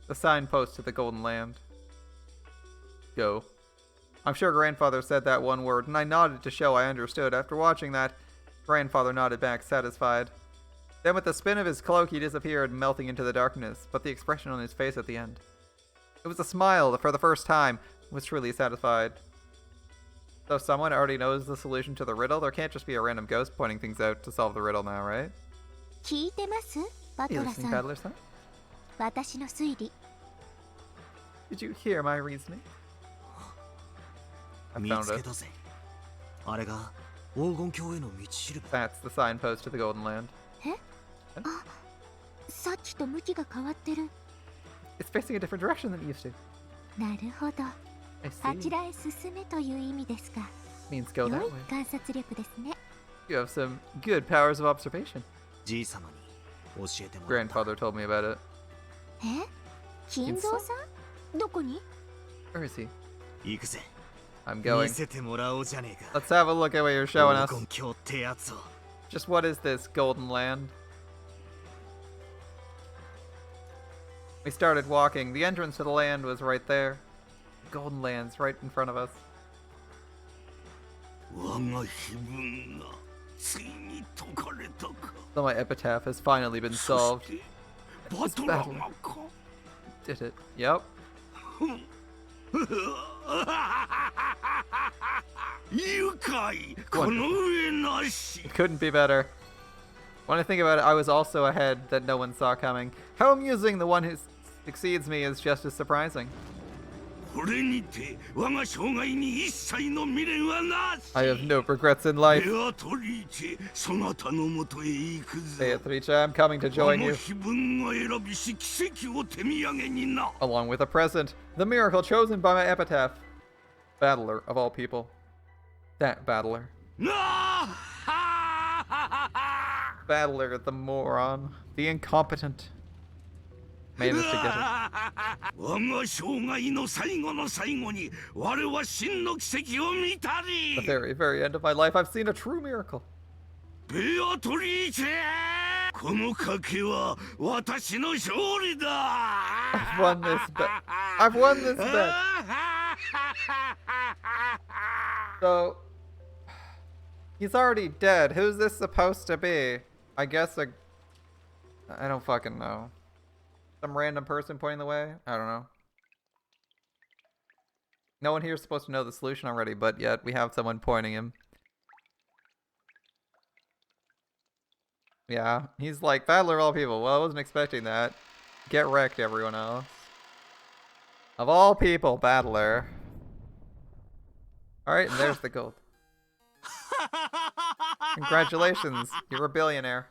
the signpost to the Golden Land. Go. I'm sure Grandfather said that one word, and I nodded to show I understood. After watching that, Grandfather nodded back, satisfied. Then with the spin of his cloak, he disappeared, melting into the darkness, but the expression on his face at the end. It was a smile that, for the first time, was truly satisfied. So someone already knows the solution to the riddle? There can't just be a random ghost pointing things out to solve the riddle now, right? 聞いてます？バト You ラ listening, さん。 Battler-san? 私の推理。 Did you hear my reasoning? I 見 found つけ it. たぜ。あれが黄金鏡への道しるべ。 That's the signpost to the Golden Land. え？あ、さっきと向きが変わってる。 It's facing a different direction than it used to. なるほど。 I あち see. らへ進めという意味ですか。 Means go 良 that い way. 観察力ですね。 You have some good powers of observation. じい様に教えてもらった。 Grandfather told me about it. え？金蔵さん？どこに？ Where is he? 行くぜ。 I'm 見 going. せてもらおうじゃねえか。 Let's have a look at what you're showing 黄 us. 金鏡ってやつを。 Just what is this Golden Land? We started walking. The entrance to the land was right there. Golden Land's right in front of us. 我が碑文がついに解かれたか。 So my epitaph has finally been そ solved. してバトラーがか。 Did it? Yep. 愉快この上なし。 It couldn't be better. When I think about it, I was also ahead that no one saw coming. How amusing! The one who succeeds me is just as surprising. これにて我が生涯に一切の未練はなし。 I have no regrets in life. ベアトリーチェ、そなたのもとへ行くぜ。 Beatrice, I'm coming to あ join の you. 碑文が選びし奇跡を手土産にな。 Along with a present. The miracle chosen by my epitaph. Battler of all people. That battler. なあ Battler, the moron. The incompetent. Managed to get it. 我が生涯の最後の最後に我は真の奇跡を見た The り。 very, very end of my life, I've seen a true miracle. ベアトリーチェ、この賭けは私の勝利だ。 I've won this bet. I've won this bet. So, he's already dead. Who's this supposed to be? I guess I don't fucking know. Some random person pointing the way? I don't know. No one here is supposed to know the solution already, but yet we have someone pointing him. Yeah, he's like, Battler of all people. Well, I wasn't expecting that. Get wrecked, everyone else. Of all people, Battler. Alright, and there's the gold. Congratulations, you're a billionaire.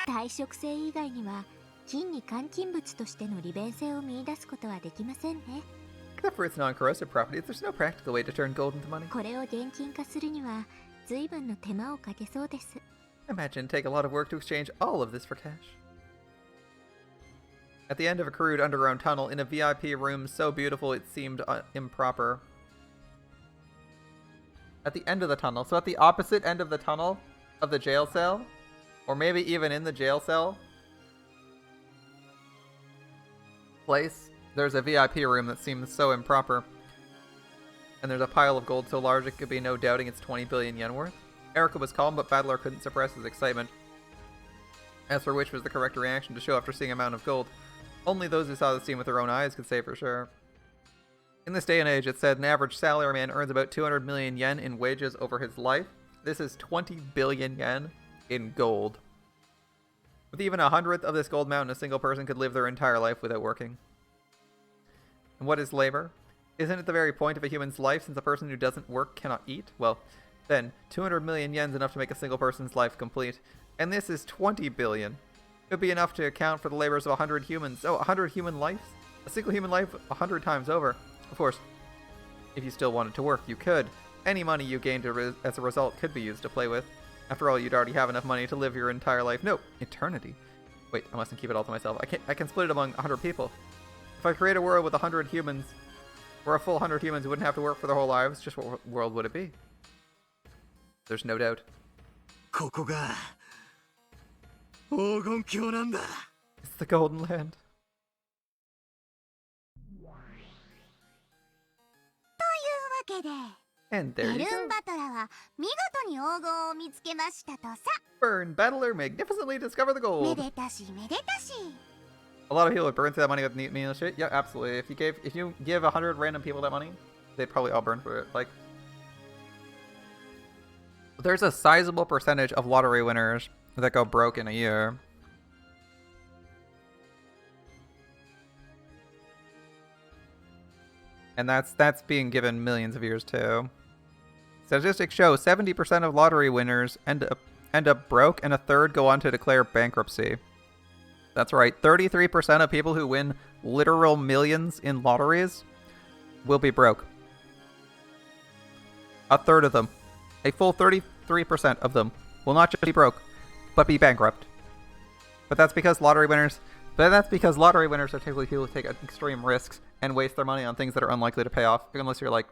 退職性以外には金に換金物としての利便性を見出すことはできませんね。 Except for its non-corrosive properties, there's no practical way to turn gold into money. これを現金化するには随分の手間をかけそうです。 I imagine it'd take a lot of work to exchange all of this for cash. At the end of a crude underground tunnel, in a VIP room so beautiful it seemed improper. At the end of the tunnel, so at the opposite end of the tunnel of the jail cell, or maybe even in the jail cell place, there's a VIP room that seems so improper. And there's a pile of gold so large it could be no doubting it's 20 billion yen worth. Erica was calm, but Battler couldn't suppress his excitement. As for which was the correct reaction to show after seeing amount of gold. Only those who saw the scene with their own eyes could say for sure. In this day and age, it said an average salaryman earns about 200 million yen in wages over his life. This is 20 billion yen in gold. With even 1/100th of this gold amount, a single person could live their entire life without working. And what is labor? Isn't it the very point of a human's life, since a person who doesn't work cannot eat? Well, then, 200 million yen is enough to make a single person's life complete. And this is 20 billion. It would be enough to account for the labors of 100 humans. Oh, 100 human lives? A single human life 100 times over. Of course, if you still wanted to work, you could. Any money you gained as a result could be used to play with. After all, you'd already have enough money to live your entire life. No, eternity. Wait, I mustn't keep it all to myself. I can split it among 100 people. If I create a world with 100 humans, where a full 100 humans wouldn't have to work for their whole lives, just what world would it be? There's no doubt. ここが黄金鏡なんだ。 It's the Golden Land. というわけで And there ベ you ルン go. バトラは見事に黄金を見つけましたとさ。 Burn Battler magnificently discover the め gold. でたしめでたし。 A lot of people would burn through that money with meaningless shit. Yeah, absolutely. If you give 100 random people that money, they'd probably all burn through it. Like, there's a sizable percentage of lottery winners that go broke in a year. And that's being given millions of years too. Statistics show 70% of lottery winners end up broke, and a third go on to declare bankruptcy. That's right, 33% of people who win literal millions in lotteries will be broke. A third of them, a full 33% of them, will not just be broke, but be bankrupt. But that's because lottery winners are typically people who take extreme risks and waste their money on things that are unlikely to pay off, unless you're like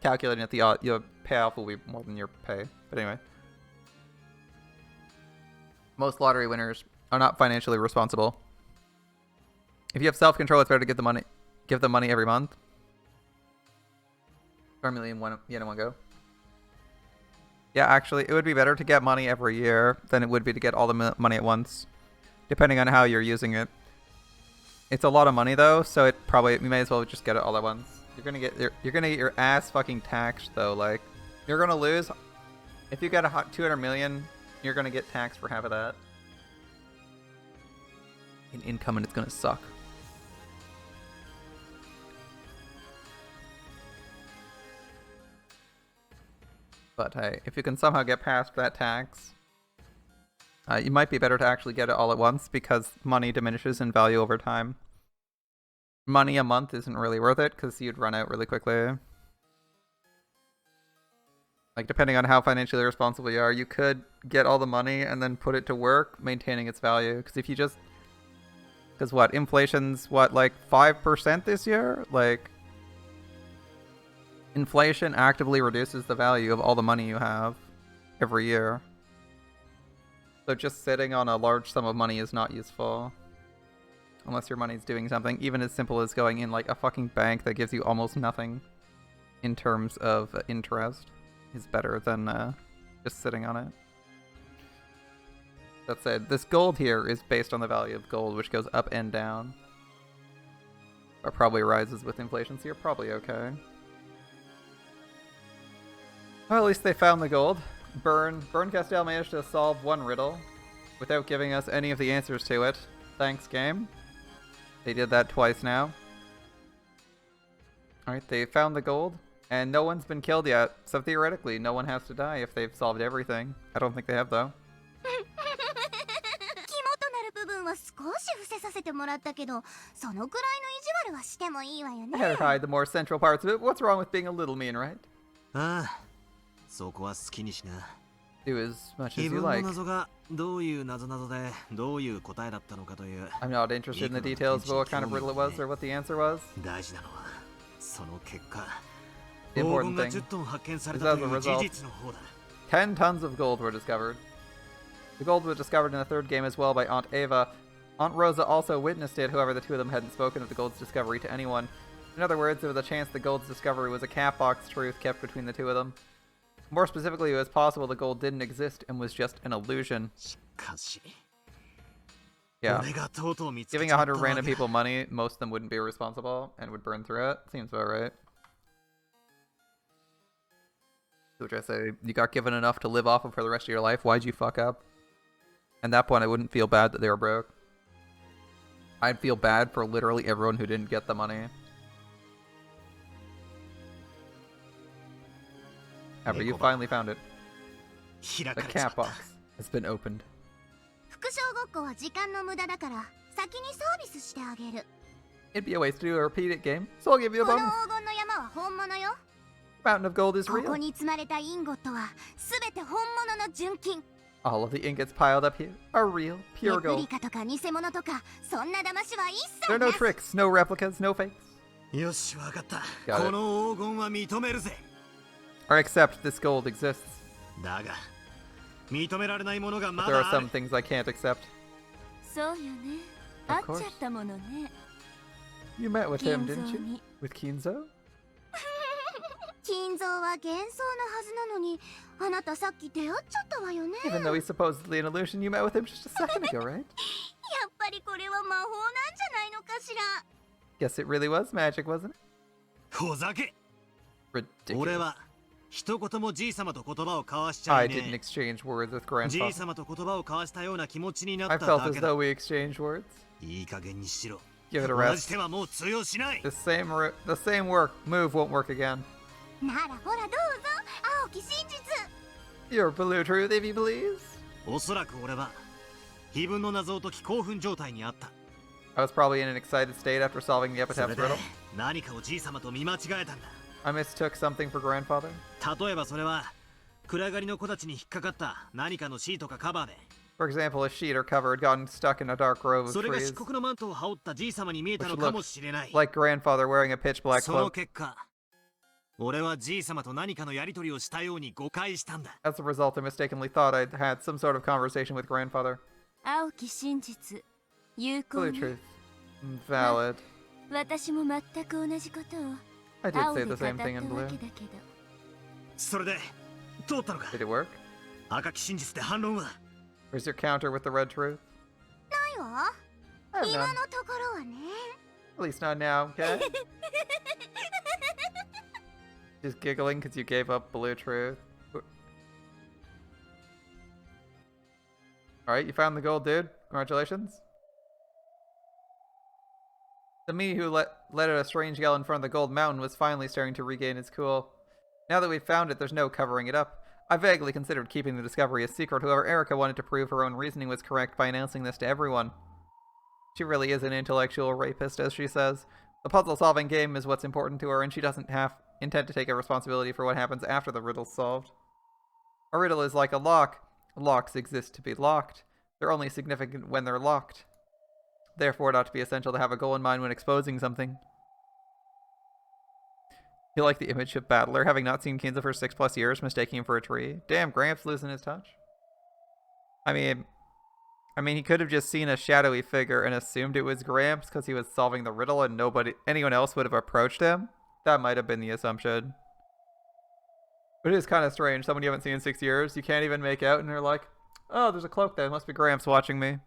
calculating at the your payoff will be more than your pay. But anyway, most lottery winners are not financially responsible. If you have self-control, it's better to give them money every month, or a million in one go. Yeah, actually, it would be better to get money every year than it would be to get all the money at once, depending on how you're using it. It's a lot of money though, so you may as well just get it all at once. You're gonna get your ass fucking taxed though. Like, you're gonna lose if you get 200 million. You're gonna get taxed for half of that in income, and it's gonna suck. But hey, if you can somehow get past that tax, it might be better to actually get it all at once, because money diminishes in value over time. Money a month isn't really worth it, because you'd run out really quickly. Like, depending on how financially responsible you are, you could get all the money and then put it to work, maintaining its value. Because if you just... Because what? Inflation's what, like 5% this year? Like, inflation actively reduces the value of all the money you have every year. So just sitting on a large sum of money is not useful. Unless your money's doing something, even as simple as going in like a fucking bank that gives you almost nothing in terms of interest is better than just sitting on it. That said, this gold here is based on the value of gold, which goes up and down. Or probably rises with inflation, so you're probably okay. Well, at least they found the gold. Burn Castell managed to solve one riddle without giving us any of the answers to it. Thanks, game. They did that twice now. Alright, they found the gold, and no one's been killed yet, so theoretically no one has to die if they've solved everything. I don't think they have, though. 肝となる部分は少し伏せさせてもらったけど、そのくらいの意地悪はしてもいいわよね。I had to hide the more central parts of it. What's wrong with being a little mean, right? ああ、そこは好きにしな。Do as much as 自 you 分の like. 謎がどういう謎々でどういう答えだったのかという。 I'm not interested in the details of what kind of riddle it was or what the answer was. 大事なのはその結果。 The 黄 important 金が thing 10トン発見され is た as と a いう事 result, 実の方だ。 10 tons of gold were discovered. The gold was discovered in the third game as well by Aunt Ava. Aunt Rosa also witnessed it, however the two of them hadn't spoken of the gold's discovery to anyone. In other words, there was a chance the gold's discovery was a cat box truth kept between the two of them. More specifically, it was possible the gold didn't exist and was just an illusion. Yeah. 俺がとうとう見つけ Giving ちまった 100 わ random けだ people money, most of them wouldn't be responsible and would burn through it. Seems about right. Which I say, you got given enough to live off of for the rest of your life. Why'd you fuck up? At that point, I wouldn't feel bad that they were broke. I'd feel bad for literally everyone who didn't get the money. After you finally found it. The cat box has been opened. 副賞ごっこは時間の無駄だから先にサービスしてあげる。 It'd be a waste to do a repeated game, so I'll give you a この bonus. 黄金の山は本物よ。 Mountain of Gold is こ real. こに積まれたインゴットはすべて本物の純金。 All of the ingots piled up here are real, レ pure プリ gold. カとか偽物とかそんな騙しは一 There are 切 no なし。 tricks, no replicas, no fakes. よしわかった Got it. この黄金は認めるぜ Or accept this gold exists. だが認められないものが But ま there are だあ some る things I can't accept. そうよね。 Of 会っ course. ちゃったものね。 You met with him, 金 didn't 蔵 you? に。 With Kinzo? 金蔵は幻想のはずなのにあなたさっき出会っちゃったわよね。 Even though he's supposedly an illusion, you met with him just a second ago, right? やっぱりこれは魔法なんじゃないのかしら。 Guess it really was magic, wasn't it? ほざけ Ridiculous. 俺は一言もじい様と言葉を交わしちゃ I い didn't ね exchange words with えじい grandfather. 様と言葉を交わしたような気持ちにな I った felt だ as けだ though we exchanged words. いい加減にしろ Give it a 同 rest. じ手はもう通用しない The same move won't work again. ならほらどうぞ青き真実。 Your blue truth, if you please. おそらく俺は非分の謎を解き興奮状態にあった I was probably in an excited state after solving the そ epitaph れで riddle. 何かをじい様と見間違えたんだ I mistook something for grandfather. 例えばそれは暗がりの木立に引っかかった何かのシートかカバーで For example, a sheet or cover had gotten stuck in a dark grove of それが trees, 漆黒のマントを羽織ったじい様に見えたのかもしれない like grandfather wearing a pitch black その cloak. 結果俺はじい様と何かのやり取りをしたように誤解したんだ As a result, I mistakenly thought I'd had some sort of conversation with grandfather. 青き真実。有効 Blue ね。 truth. Valid. 私も全く同じことを I did 青 say で the 語っ same た thing in わ blue. けだけど。それで通ったのか Did it work? 赤き真実で反論は Where's your counter with the red truth? ないわ。 I have 今 none. のところはね。 At least not now, okay? Just giggling because you gave up blue truth. Alright, you found the gold, dude. Congratulations. The me who let out a strange yell in front of the gold mountain was finally starting to regain its cool. Now that we've found it, there's no covering it up. I vaguely considered keeping the discovery a secret, however, Erica wanted to prove her own reasoning was correct by announcing this to everyone. She really is an intellectual rapist, as she says. The puzzle-solving game is what's important to her, and she doesn't intend to take a responsibility for what happens after the riddle's solved. A riddle is like a lock. Locks exist to be locked. They're only significant when they're locked. Therefore, it ought to be essential to have a goal in mind when exposing something. You like the image of Battler, having not seen Kinzo for 6+ years, mistaking him for a tree? Damn, Gramps losing his touch. I mean, he could have just seen a shadowy figure and assumed it was Gramps because he was solving the riddle and anyone else would have approached him. That might have been the assumption. But it is kind of strange. Someone you haven't seen in 6 years, you can't even make out, and they're like, oh, there's a cloak there. It must be Gramps watching me.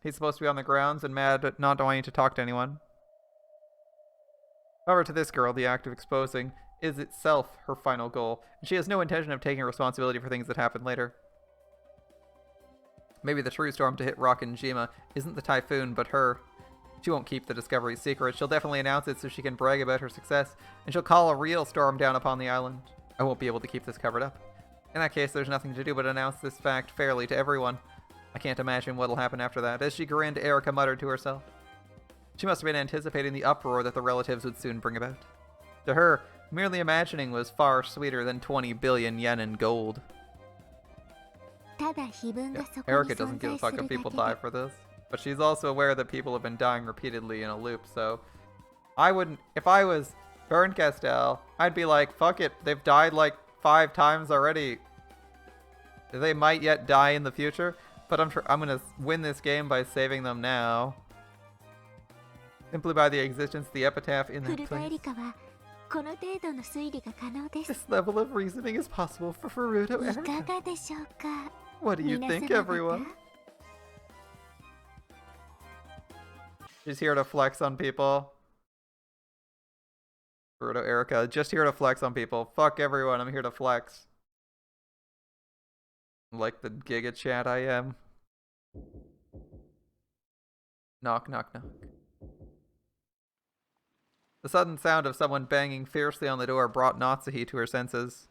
He's supposed to be on the grounds and mad at not wanting to talk to anyone. However, to this girl, the act of exposing is itself her final goal, and she has no intention of taking responsibility for things that happen later. Maybe the true storm to hit Rockinjima isn't the typhoon, but her. She won't keep the discovery secret. She'll definitely announce it so she can brag about her success, and she'll call a real storm down upon the island. I won't be able to keep this covered up. In that case, there's nothing to do but announce this fact fairly to everyone. I can't imagine what'll happen after that. As she grinned, Erica muttered to herself. She must have been anticipating the uproar that the relatives would soon bring about. To her, merely imagining was far sweeter than 20 billion yen in gold. ただ非分がそこに Erica 存 doesn't give a 在す fuck る if だ people け die で for this. But she's also aware that people have been dying repeatedly in a loop, so... if I was Bern Castell, I'd be like, fuck it, they've died like 5 times already. They might yet die in the future, but I'm gonna win this game by saving them now. Simply by the existence of the epitaph in フ that ルタエ place. リカはこの程度の推理が可能です This level of reasoning is possible for Furuto いか Erica. がでしょうか What do you 皆 think, 様方 everyone? She's here to flex on people. Furuto, Erika, just here to flex on people. Fuck everyone, I'm here to flex. Like the Giga Chat I am. Knock, knock, knock. The sudden sound of someone banging fiercely on the door brought Natsuhi to her senses.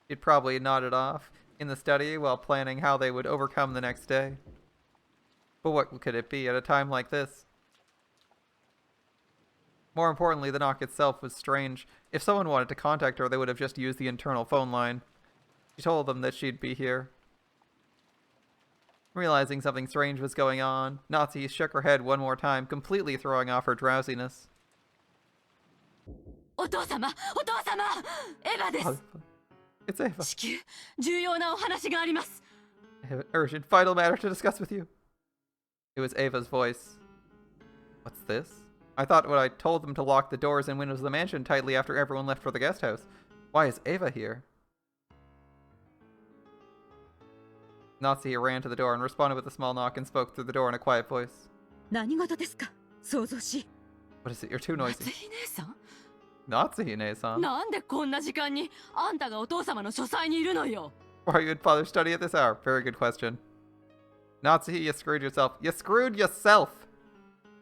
She'd probably nodded off in the study while planning how they would overcome the next day. But what could it be at a time like this? More importantly, the knock itself was strange. If someone wanted to contact her, they would have just used the internal phone line. She told them that she'd be here. Realizing something strange was going on, Natsuhi shook her head one more time, completely throwing off her drowsiness. Otou-sama! Otou-sama! Eva desu! It's Eva. 至急、重要なお話があります。 I have an urgent, vital matter to discuss with you. It was Ava's voice. What's this? I thought when I told them to lock the doors and windows of the mansion tightly after everyone left for the guest house. Why is Ava here? Natsuhi ran to the door and responded with a small knock and spoke through the door in a quiet voice. 何事ですか？想像し。 What is it? You're too noisy. 夏日姉さん？ Natsuhi-ne-san. なんでこんな時間にあんたがお父様の書斎にいるのよ。 Why are you in father's study at this hour? Very good question. Natsuhi, you screwed yourself. You screwed yourself!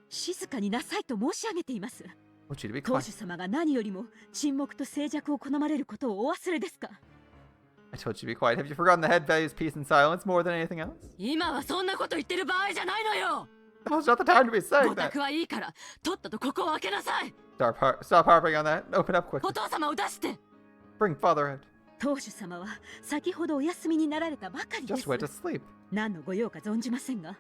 静かになさいと申し上げています。 Want you to be 当 quiet. 主様が何よりも沈黙と静寂を好まれることをお忘れですか？ I told you to be quiet. Have you forgotten the head values peace and silence more than anything else? 今はそんなこと言ってる場合じゃないのよ。 Now's not the time to be ご saying that. 宅はいいから、とっととここを開けなさい。 Stop harping on that. Open up お quickly. 父様を出して。 Bring father out. 当主様は先ほどお休みになられたばかりで Just す。 went to sleep. 何のご用か存じませんが、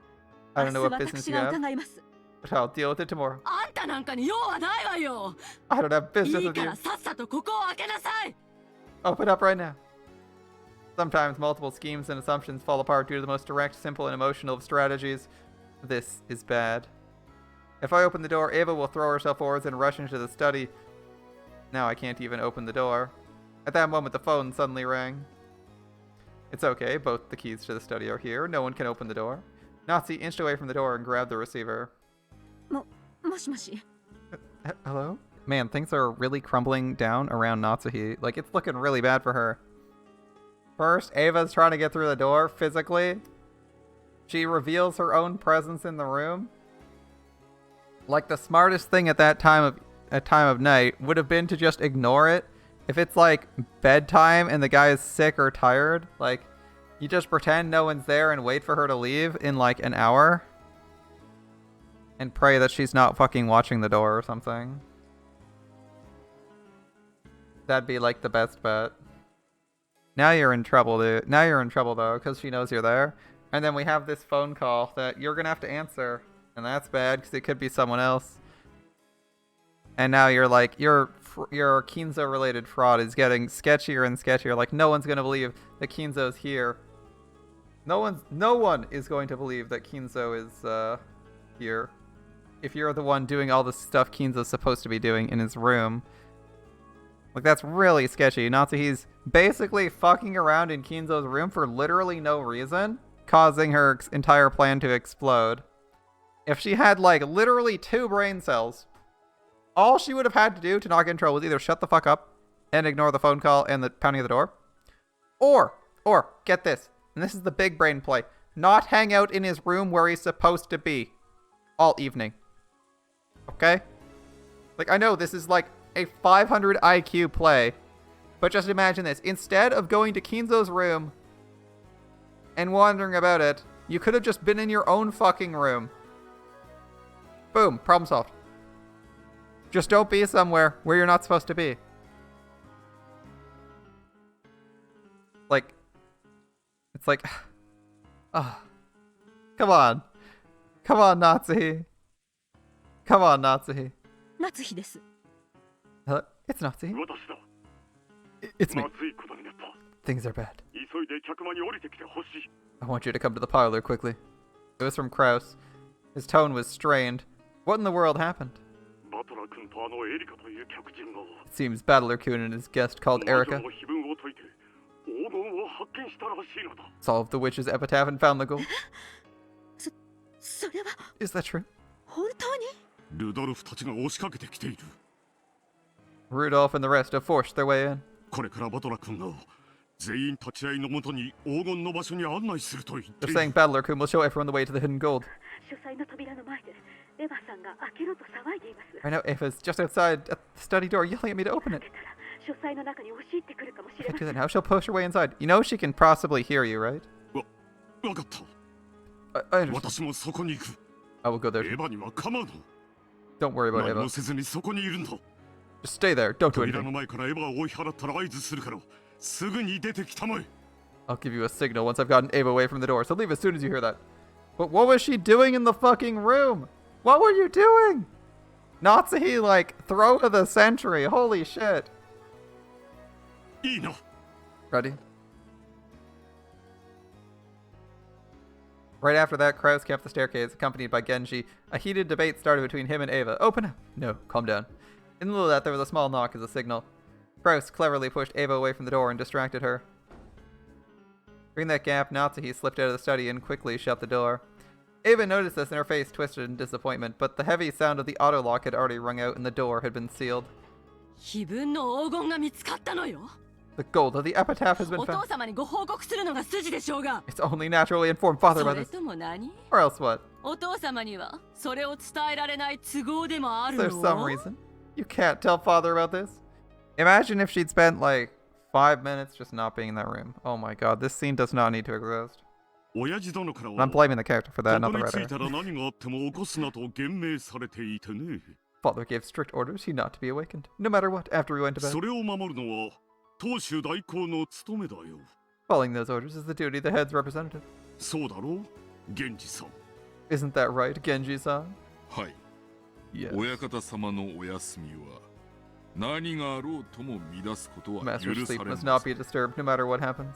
I 明 don't 日 know what business 私 you が have, 伺います。 but I'll deal with it tomorrow. あんたなんかに用はないわよ。 I don't have い business い with か you. らさっさとここを開けなさい。 Open up right now. Sometimes multiple schemes and assumptions fall apart due to the most direct, simple, and emotional of strategies. This is bad. If I open the door, Ava will throw herself forwards and rush into the study. Now I can't even open the door. At that moment, the phone suddenly rang. It's okay, both the keys to the study are here. No one can open the door. Natsuhi inched away from the door and grabbed the receiver. もしもし。 Hello? Man, things are really crumbling down around Natsuhi. Like, it's looking really bad for her. First, Ava's trying to get through the door physically. She reveals her own presence in the room. Like, the smartest thing at that time of night would have been to just ignore it. If it's like bedtime and the guy is sick or tired, like, you just pretend no one's there and wait for her to leave in like an hour. And pray that she's not fucking watching the door or something. That'd be like the best bet. Now you're in trouble, dude. Now you're in trouble though, because she knows you're there. And then we have this phone call that you're gonna have to answer. And that's bad, because it could be someone else. And now you're like, your Kinzo-related fraud is getting sketchier and sketchier. Like, no one's gonna believe that Kinzo's here. No one is going to believe that Kinzo is, here. If you're the one doing all the stuff Kinzo's supposed to be doing in his room. Like, that's really sketchy. Natsuhi's basically fucking around in Kinzo's room for literally no reason, causing her entire plan to explode. If she had, like, literally 2 brain cells, all she would have had to do to not get in trouble was either shut the fuck up and ignore the phone call and the pounding of the door, or, get this, and this is the big brain play, not hang out in his room where he's supposed to be all evening. Okay? Like, I know this is like a 500 IQ play, but just imagine this. Instead of going to Kinzo's room and wandering about it, you could have just been in your own fucking room. Boom, problem solved. Just don't be somewhere where you're not supposed to be. Like, it's like, oh, come on. Come on, Natsuhi. Come on, Natsuhi. 夏日です。 Hello? It's Natsuhi. It's me. Things are bad. I want you to come to the parlor quickly. It was from Kraus. His tone was strained. What in the world happened? It seems Battler-kun and his guest called Erika solved the witch's epitaph and found the gold. そそれは Is that true? 本当に？ルドルフたちが押しかけてきている。 Rudolph and the rest have forced their way in. これからバトラ君が全員立ち会いのもとに黄金の場所に案内すると言って They're いる。 saying Battler-kun will show everyone the way to the hidden gold. 書斎の扉の前でエヴァさんが開けろと騒いでいます。 Right now, Ava's just outside at the study door yelling at me to open it. 開けたら書斎の中に押し入ってくるかもし If れ I ま do せ that ん。 now, she'll push her way inside. You know she can possibly hear you, right? わかった。 I understand. 私もそこに行く。 I will go there. エヴァには構うの。 Don't worry about 何 Ava. もせずにそこにいるんだ。 Just stay there. Don't do 扉 anything. の前からエヴァを追い払ったら合図するから、すぐに出てきたまえ。 I'll give you a signal once I've gotten Ava away from the door, so leave as soon as you hear that. But what was she doing in the fucking room? What were you doing? Natsuhi, like, throw of the century. Holy shit. いいな。 Ready? Right after that, Kraus came up the staircase, accompanied by Genji. A heated debate started between him and Ava. Open up! No, calm down. In lieu of that, there was a small knock as a signal. Kraus cleverly pushed Ava away from the door and distracted her. During that gap, Natsuhi slipped out of the study and quickly shut the door. Ava noticed this and her face twisted in disappointment, but the heavy sound of the auto lock had already rung out and the door had been sealed. 碑文の黄金が見つかったのよ。 The gold of the epitaph has been お父 found. 様にご報告するのが筋でしょうが。 It's only naturally informed father そ about れ this. とも何？ Or else what? お父様にはそれを伝えられない都合でもあ Is る there の？ some reason? You can't tell father about this? Imagine if she'd spent like 5 minutes just not being in that room. Oh my god, this scene does not need to exist. 親父殿からは I'm blaming the character for that, こ not こ the につい writer. たら何があっても起こすなと厳命されていてね。 Father gave strict orders he not to be awakened, no matter what, after we went to そ bed. れを守るのは当主代行の務めだよ。 Following those orders is the duty of the head's representative. そうだろう、源氏さん。 Isn't that right, Genji-san? はい。 Yes. 親方様のお休みは何があろうとも乱すことは許 Master's さ sleep れま must せ not ん。 be disturbed, no matter what happens.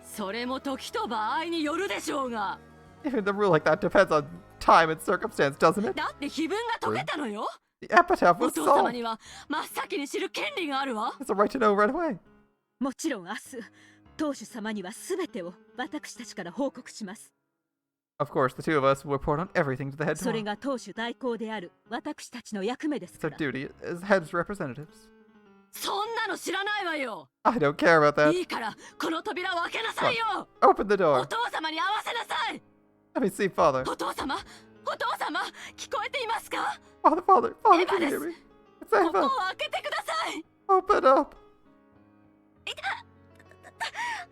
それも時と場合によるでしょうが。 Even the rule like that depends on time and circumstance, doesn't it? だって碑文が解けたのよ。 The epitaph お was 父様 solved. には真っ先に知る権利があるわ。 It's a right to know right away. もちろん明日当主様には全てを私たちから報告します。 Of course, the two of us will report on everything to the head それ tomorrow. が当主代行である私たちの役目です It's か our ら。 duty as head's representatives. そんなの知らないわよ。 I don't care about that. いいからこの扉を開けなさいよ。 Open the お door. 父様に会わせなさい。 Let me see father. お父様、お父様、聞こえていますか？ Father, father, father, Eva can you hear です me? It's ここ Eva. を開けてください。 Open up.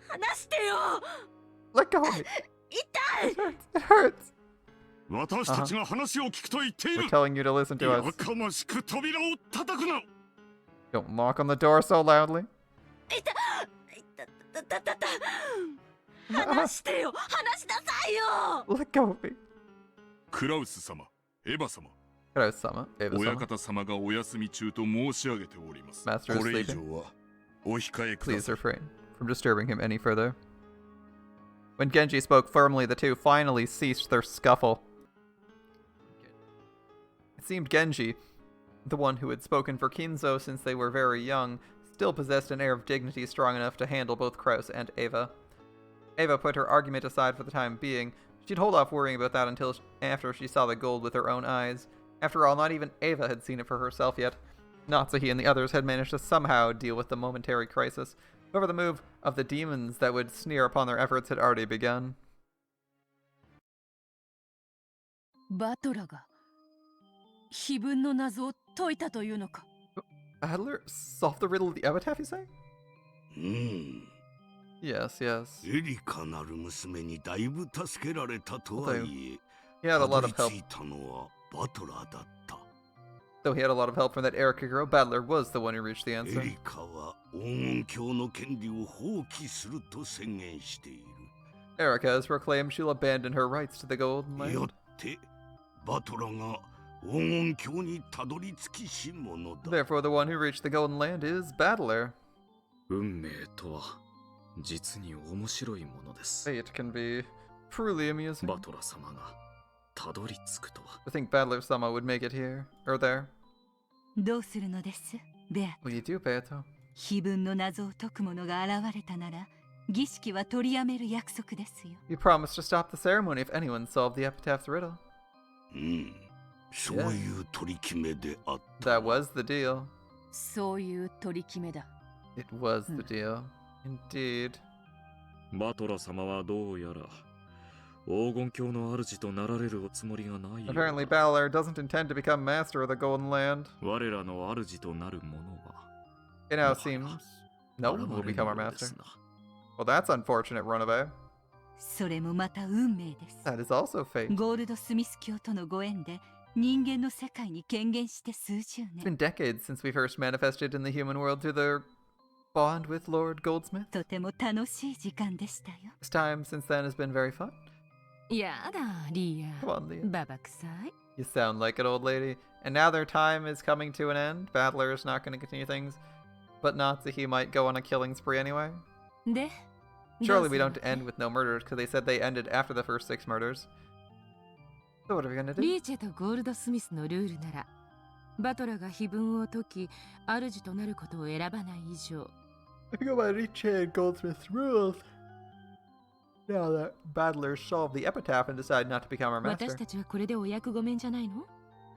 話してよ。 Let go of me. 痛い。 It hurts. It hurts. 私たちが話を聞くと言ってい We're る。 telling you to listen to や us. かましく扉を叩くな。 Don't knock on the door so loudly. 話してよ。話しなさいよ。 Let go of me. クラウス様、エヴァ様、 Kraus-sama, 親 Eva-sama. 方様がお休み中と申し上げております。 Master is これ以 sleeping. 上はお控えくだ Please さい。 refrain from disturbing him any further. When Genji spoke firmly, the two finally ceased their scuffle. It seemed Genji, the one who had spoken for Kinzo since they were very young, still possessed an air of dignity strong enough to handle both Kraus and Ava. Ava put her argument aside for the time being. She'd hold off worrying about that until after she saw the gold with her own eyes. After all, not even Ava had seen it for herself yet. Natsuhi and the others had managed to somehow deal with the momentary crisis. However, the move of the demons that would sneer upon their efforts had already begun. バトラが碑文の謎を解いたというのか。 Adler solved the riddle of the epitaph, you say? Yes, yes. エリカなる娘にだいぶ助けられたとはいえ、 He had a た lot ど of り help. 着いたのはバトラーだった。 Though he had a lot of help from that Erica girl, Battler was the one who reached the エ answer. リカは黄金鏡の権利を放棄すると宣言している。 Erica has proclaimed she'll abandon her rights to the Golden よ Land. ってバトラが黄金鏡にたどり着きし者だ。 Therefore, the one who reached the Golden Land is Battler. 運命とは実に面白いものです。 Fate can be truly amusing. バトラ様がたどり着くとは。 I think Battler-sama would make it here, or there. どうするのですベア。 What do you do, Beato? 碑文の謎を解く者が現れたなら儀式は取りやめる約束ですよ。 You promised to stop the ceremony if anyone solved the epitaph's riddle. That was the deal. そういう取り決めだ。It was the deal. Indeed. バトラ様はどうやら黄金鏡の主となられるおつもりがないようだ。 Apparently, Battler doesn't intend to become master of the Golden Land. 我らの主となる者は It now seems no one will become our master. Well, that's unfortunate, Runaway. それもまた運命です。 That is also fate. ゴールドスミス教とのご縁で人間の世界に権限して数十 It's been 年。 decades since we first manifested in the human world through the bond with Lord Goldsmith. とても楽しい時間でしたよ。 This time since then has been very fun. やだ、リア。 Come on, Leah. ババ臭い。 You sound like an old lady. And now their time is coming to an end. Battler is not going to continue things. But Natsuhi might go on a killing spree anyway. で、 Surely we don't end with no murders, because they said they ended after the first 6 murders. So what are we gonna do? リーチェとゴールドスミスのルールなら、バトラが碑文を解き、主となることを選ばない以上。I go by Riche and Goldsmith's rules. Now that Battlers solved the epitaph and decide not to become our 私 master. たちはこれでお役御免じゃないの？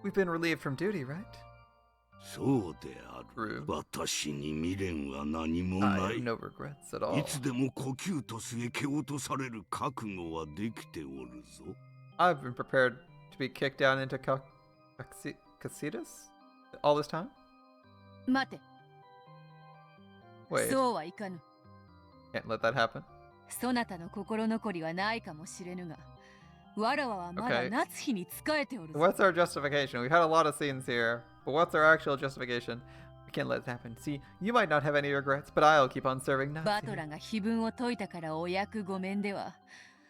We've been relieved from duty, right? そうである。私に未練は何も I な have い。 no regrets at all. いつでも呼吸とすへ蹴落とされる覚悟はできておるぞ。 I've been prepared to be kicked down into Casitas all this time? 待て。 Wait, そうはいかぬ。 can't let that happen. そなたの心残りはないかもしれぬが、わらわはまだ夏日に仕えておるぞ。 What's our justification? We've had a lot of scenes here, but what's our actual justification? We can't let it happen. See, you might not have any regrets, but I'll keep on serving バト Natsuhi. ラが碑文を解いたからお役御免では、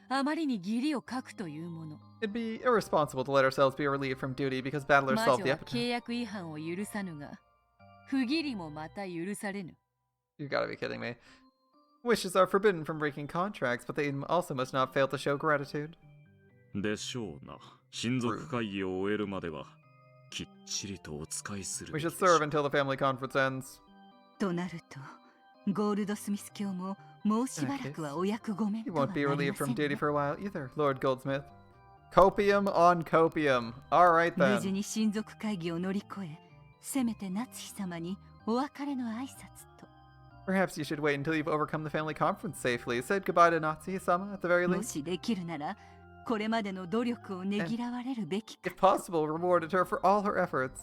あまりに義理を書くというもの。 It'd be irresponsible to let ourselves be relieved from duty because Battlers 魔 solved 女 the は epitaph. 契約違反を許さぬが、不義理もまた許されぬ。 You gotta be kidding me. Wishes are forbidden from breaking contracts, but they also must not fail to show gratitude. でしょうな。親族会議を終えるまではきっちりとお使いする We べき should でしょ serve until the family conference ends. となると、ゴールドスミス教ももうしばらくはお役御免 You とは won't な be りま relieved せ from ん duty ね。 for a while either, Lord Goldsmith. Copium on copium. Alright 無事 then. に親族会議を乗り越え、せめて夏日様にお別れの挨拶と。 Perhaps you should wait until you've overcome the family conference safely. Said goodbye to Natsuhi-sama at the very も least. しできるなら、これまでの努力をねぎらわれるべきか If possible, rewarded her for all her efforts.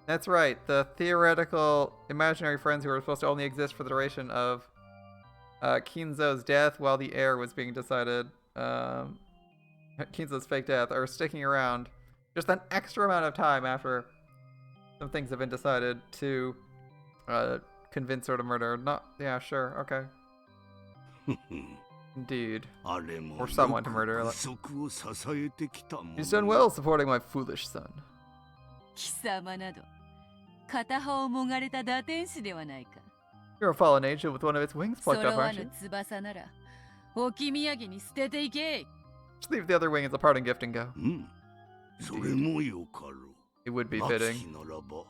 That's right, the theoretical imaginary friends who were supposed to only exist for the duration of Kinzo's death while the heir was being decided. Kinzo's fake death are sticking around just an extra amount of time after some things have been decided to convince her to murder. Not, yeah, sure, okay. Indeed. Or someone to murder. He's done well supporting my foolish son. 貴様など、片方もがれた打天使ではないか。 You're a fallen angel with one of its wings そ plucked ろ off, わ aren't ぬ you? 翼なら、置き土産に捨てていけ。 Just leave the other wing as a parting gift and go. それもよかろう。 It would be 夏 fitting. 日ならば、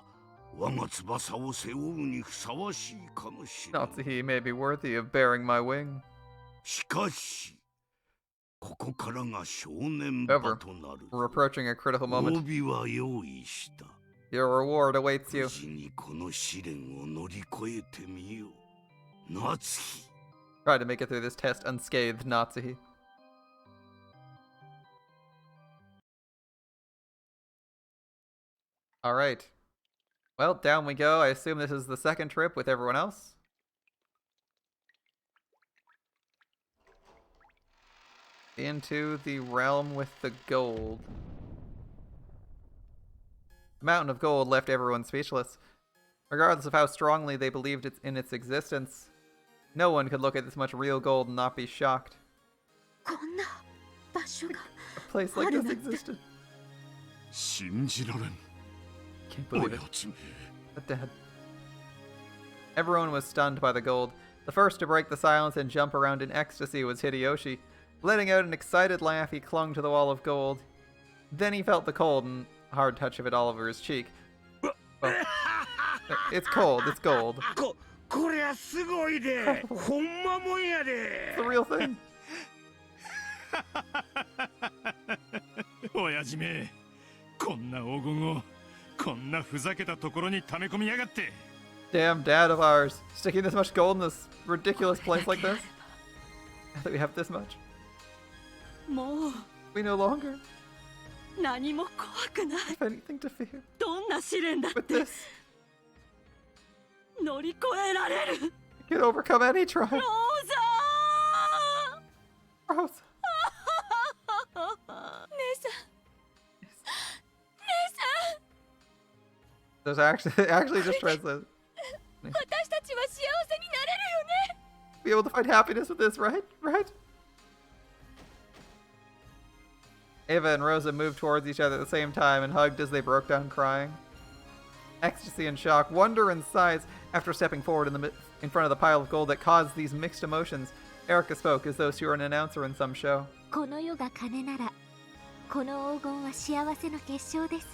我が翼を背負うにふさわしいかもしれない。 Natsuhi may be worthy of bearing my wing. しかし、ここからが正念場 However, となる。 we're approaching a critical 褒 moment. 美は用意した Your reward awaits you. 無事にこの試練を乗り越えてみよう。夏日。 Try to make it through this test unscathed, Natsuhi. Alright. Well, down we go. I assume this is the second trip with everyone else. Into the realm with the gold. The mountain of gold left everyone speechless. Regardless of how strongly they believed in its existence, no one could look at this much real gold and not be shocked. こんな場所が A place like this existed. 信じられん。 Can't believe 親 it. 父め。 But Dad. Everyone was stunned by the gold. The first to break the silence and jump around in ecstasy was Hideyoshi. Letting out an excited laugh, he clung to the wall of gold. Then he felt the cold and hard touch of it all over his cheek. Well, it's cold, it's gold. こりゃすごいで。ほんまもんやで。 It's the real thing. 親父め、こんな黄金をこんなふざけたところに溜め込みやがって。 Damn dad of ours, sticking this much gold in this ridiculous place like this. Now that we have this much. もう We no longer 何も怖くない。 have anything to fear. どんな試練だっ With て this, 乗り越えられる。 we can overcome any trial. ロー Rosa. ザ姉さん姉さん There's actually just translated. 私たちは幸せになれるよね。 Be able to find happiness with this, right? Right? Ava and Rosa moved towards each other at the same time and hugged as they broke down crying. Ecstasy and shock, wonder and sighs after stepping forward in front of the pile of gold that caused these mixed emotions. Erica spoke as though she were an announcer in some show. この世が金なら、この黄金は幸せの結晶です。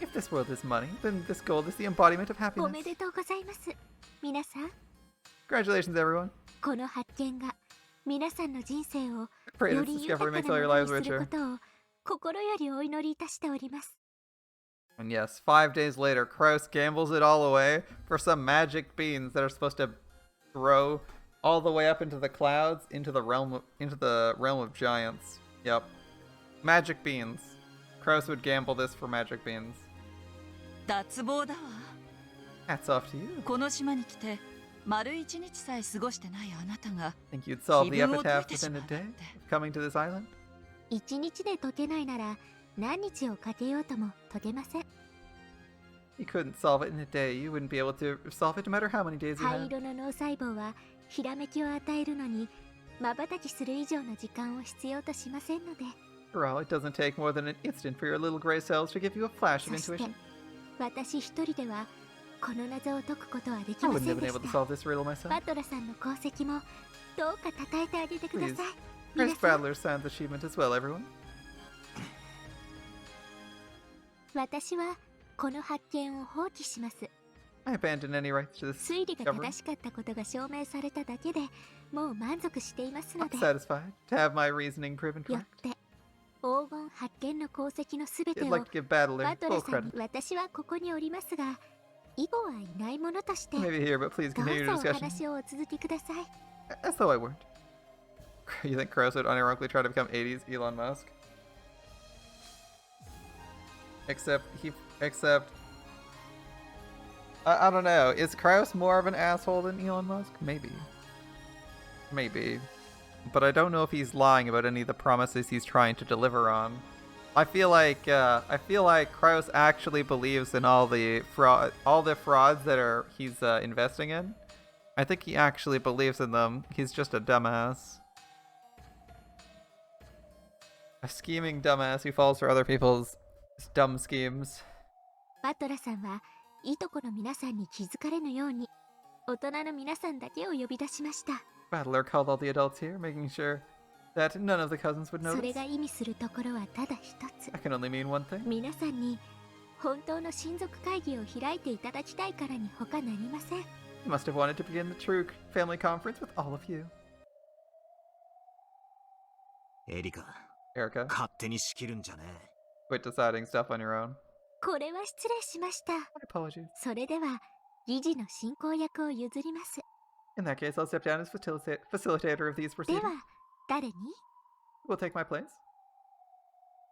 If this world is money, then this gold is the embodiment of お happiness. めでとうございます。皆さん、 Congratulations, everyone. この発見が皆さんの人生を Pray よ this り豊 discovery か makes な all も your の lives にする richer. ことを心よりお祈りいたしております。 And yes, 5 days later, Kraus gambles it all away for some magic beans that are supposed to grow all the way up into the clouds, into the realm of giants. Yep. Magic beans. Kraus would gamble this for magic beans. 脱帽だわ。 Hats off to you. この島に来て丸一日さえ過ごしてないあなたが Think you'd solve the 気分を解い epitaph てし within ま a う day なんて。 of coming to this island? 一日で解けないなら何日をかけようとも解けません。 You couldn't solve it in a day. You wouldn't be able to solve it no matter how many days you 灰 had. 色の脳細胞はひらめきを与えるのに瞬きする以上の時間を必要としませんので。 After all, it doesn't take more than an instant for your little gray cells to give you a flash of そして intuition. 私一人ではこの謎を解くことはでき I ま wouldn't せ have ん been で able し to た。 solve this riddle myself. バトラさんの功績もどうか称えてあげてくだ Please. さい。 Grace 皆さん、 Battler's sound achievement as well, everyone. 私はこの発見を放棄します。 I abandon any rights to this 推理が discovery. 正しかったことが証明されただけでもう満足していますの I'm で。 satisfied to have my reasoning proven よ correct. って黄金発見の功績のすべて I'd を like to give Battler バトラ full さんに credit. 私はここにおりますが以後はいないものとして Maybe here, but please どう continue ぞ the お discussion. 話をお続きください。 As though I weren't. You think Kraus would unironically try to become 80s Elon Musk? Except I don't know. Is Kraus more of an asshole than Elon Musk? Maybe. Maybe. But I don't know if he's lying about any of the promises he's trying to deliver on. I feel like Kraus actually believes in all the frauds that he's investing in. I think he actually believes in them. He's just a dumbass. A scheming dumbass who falls for other people's dumb schemes. バトラさんはいとこの皆さんに気づかれぬように大人の皆さんだけを呼び出しました。 Battler called all the adults here, making sure that none of the cousins would それ notice. が意味するところはただ一つ。 I can only mean one thing. 皆さんに本当の親族会議を開いていただきたいからに他なりません。 You must have wanted to begin the true family conference with all of you. エリカ、 Erica, 勝手に仕切るんじゃねえ。 quit deciding stuff on your own. これは失礼しました。 My apologies. それでは議事の進行役を譲ります。 In that case, I'll step down as facilitator of these で proceedings. は誰に？ Who will take my place?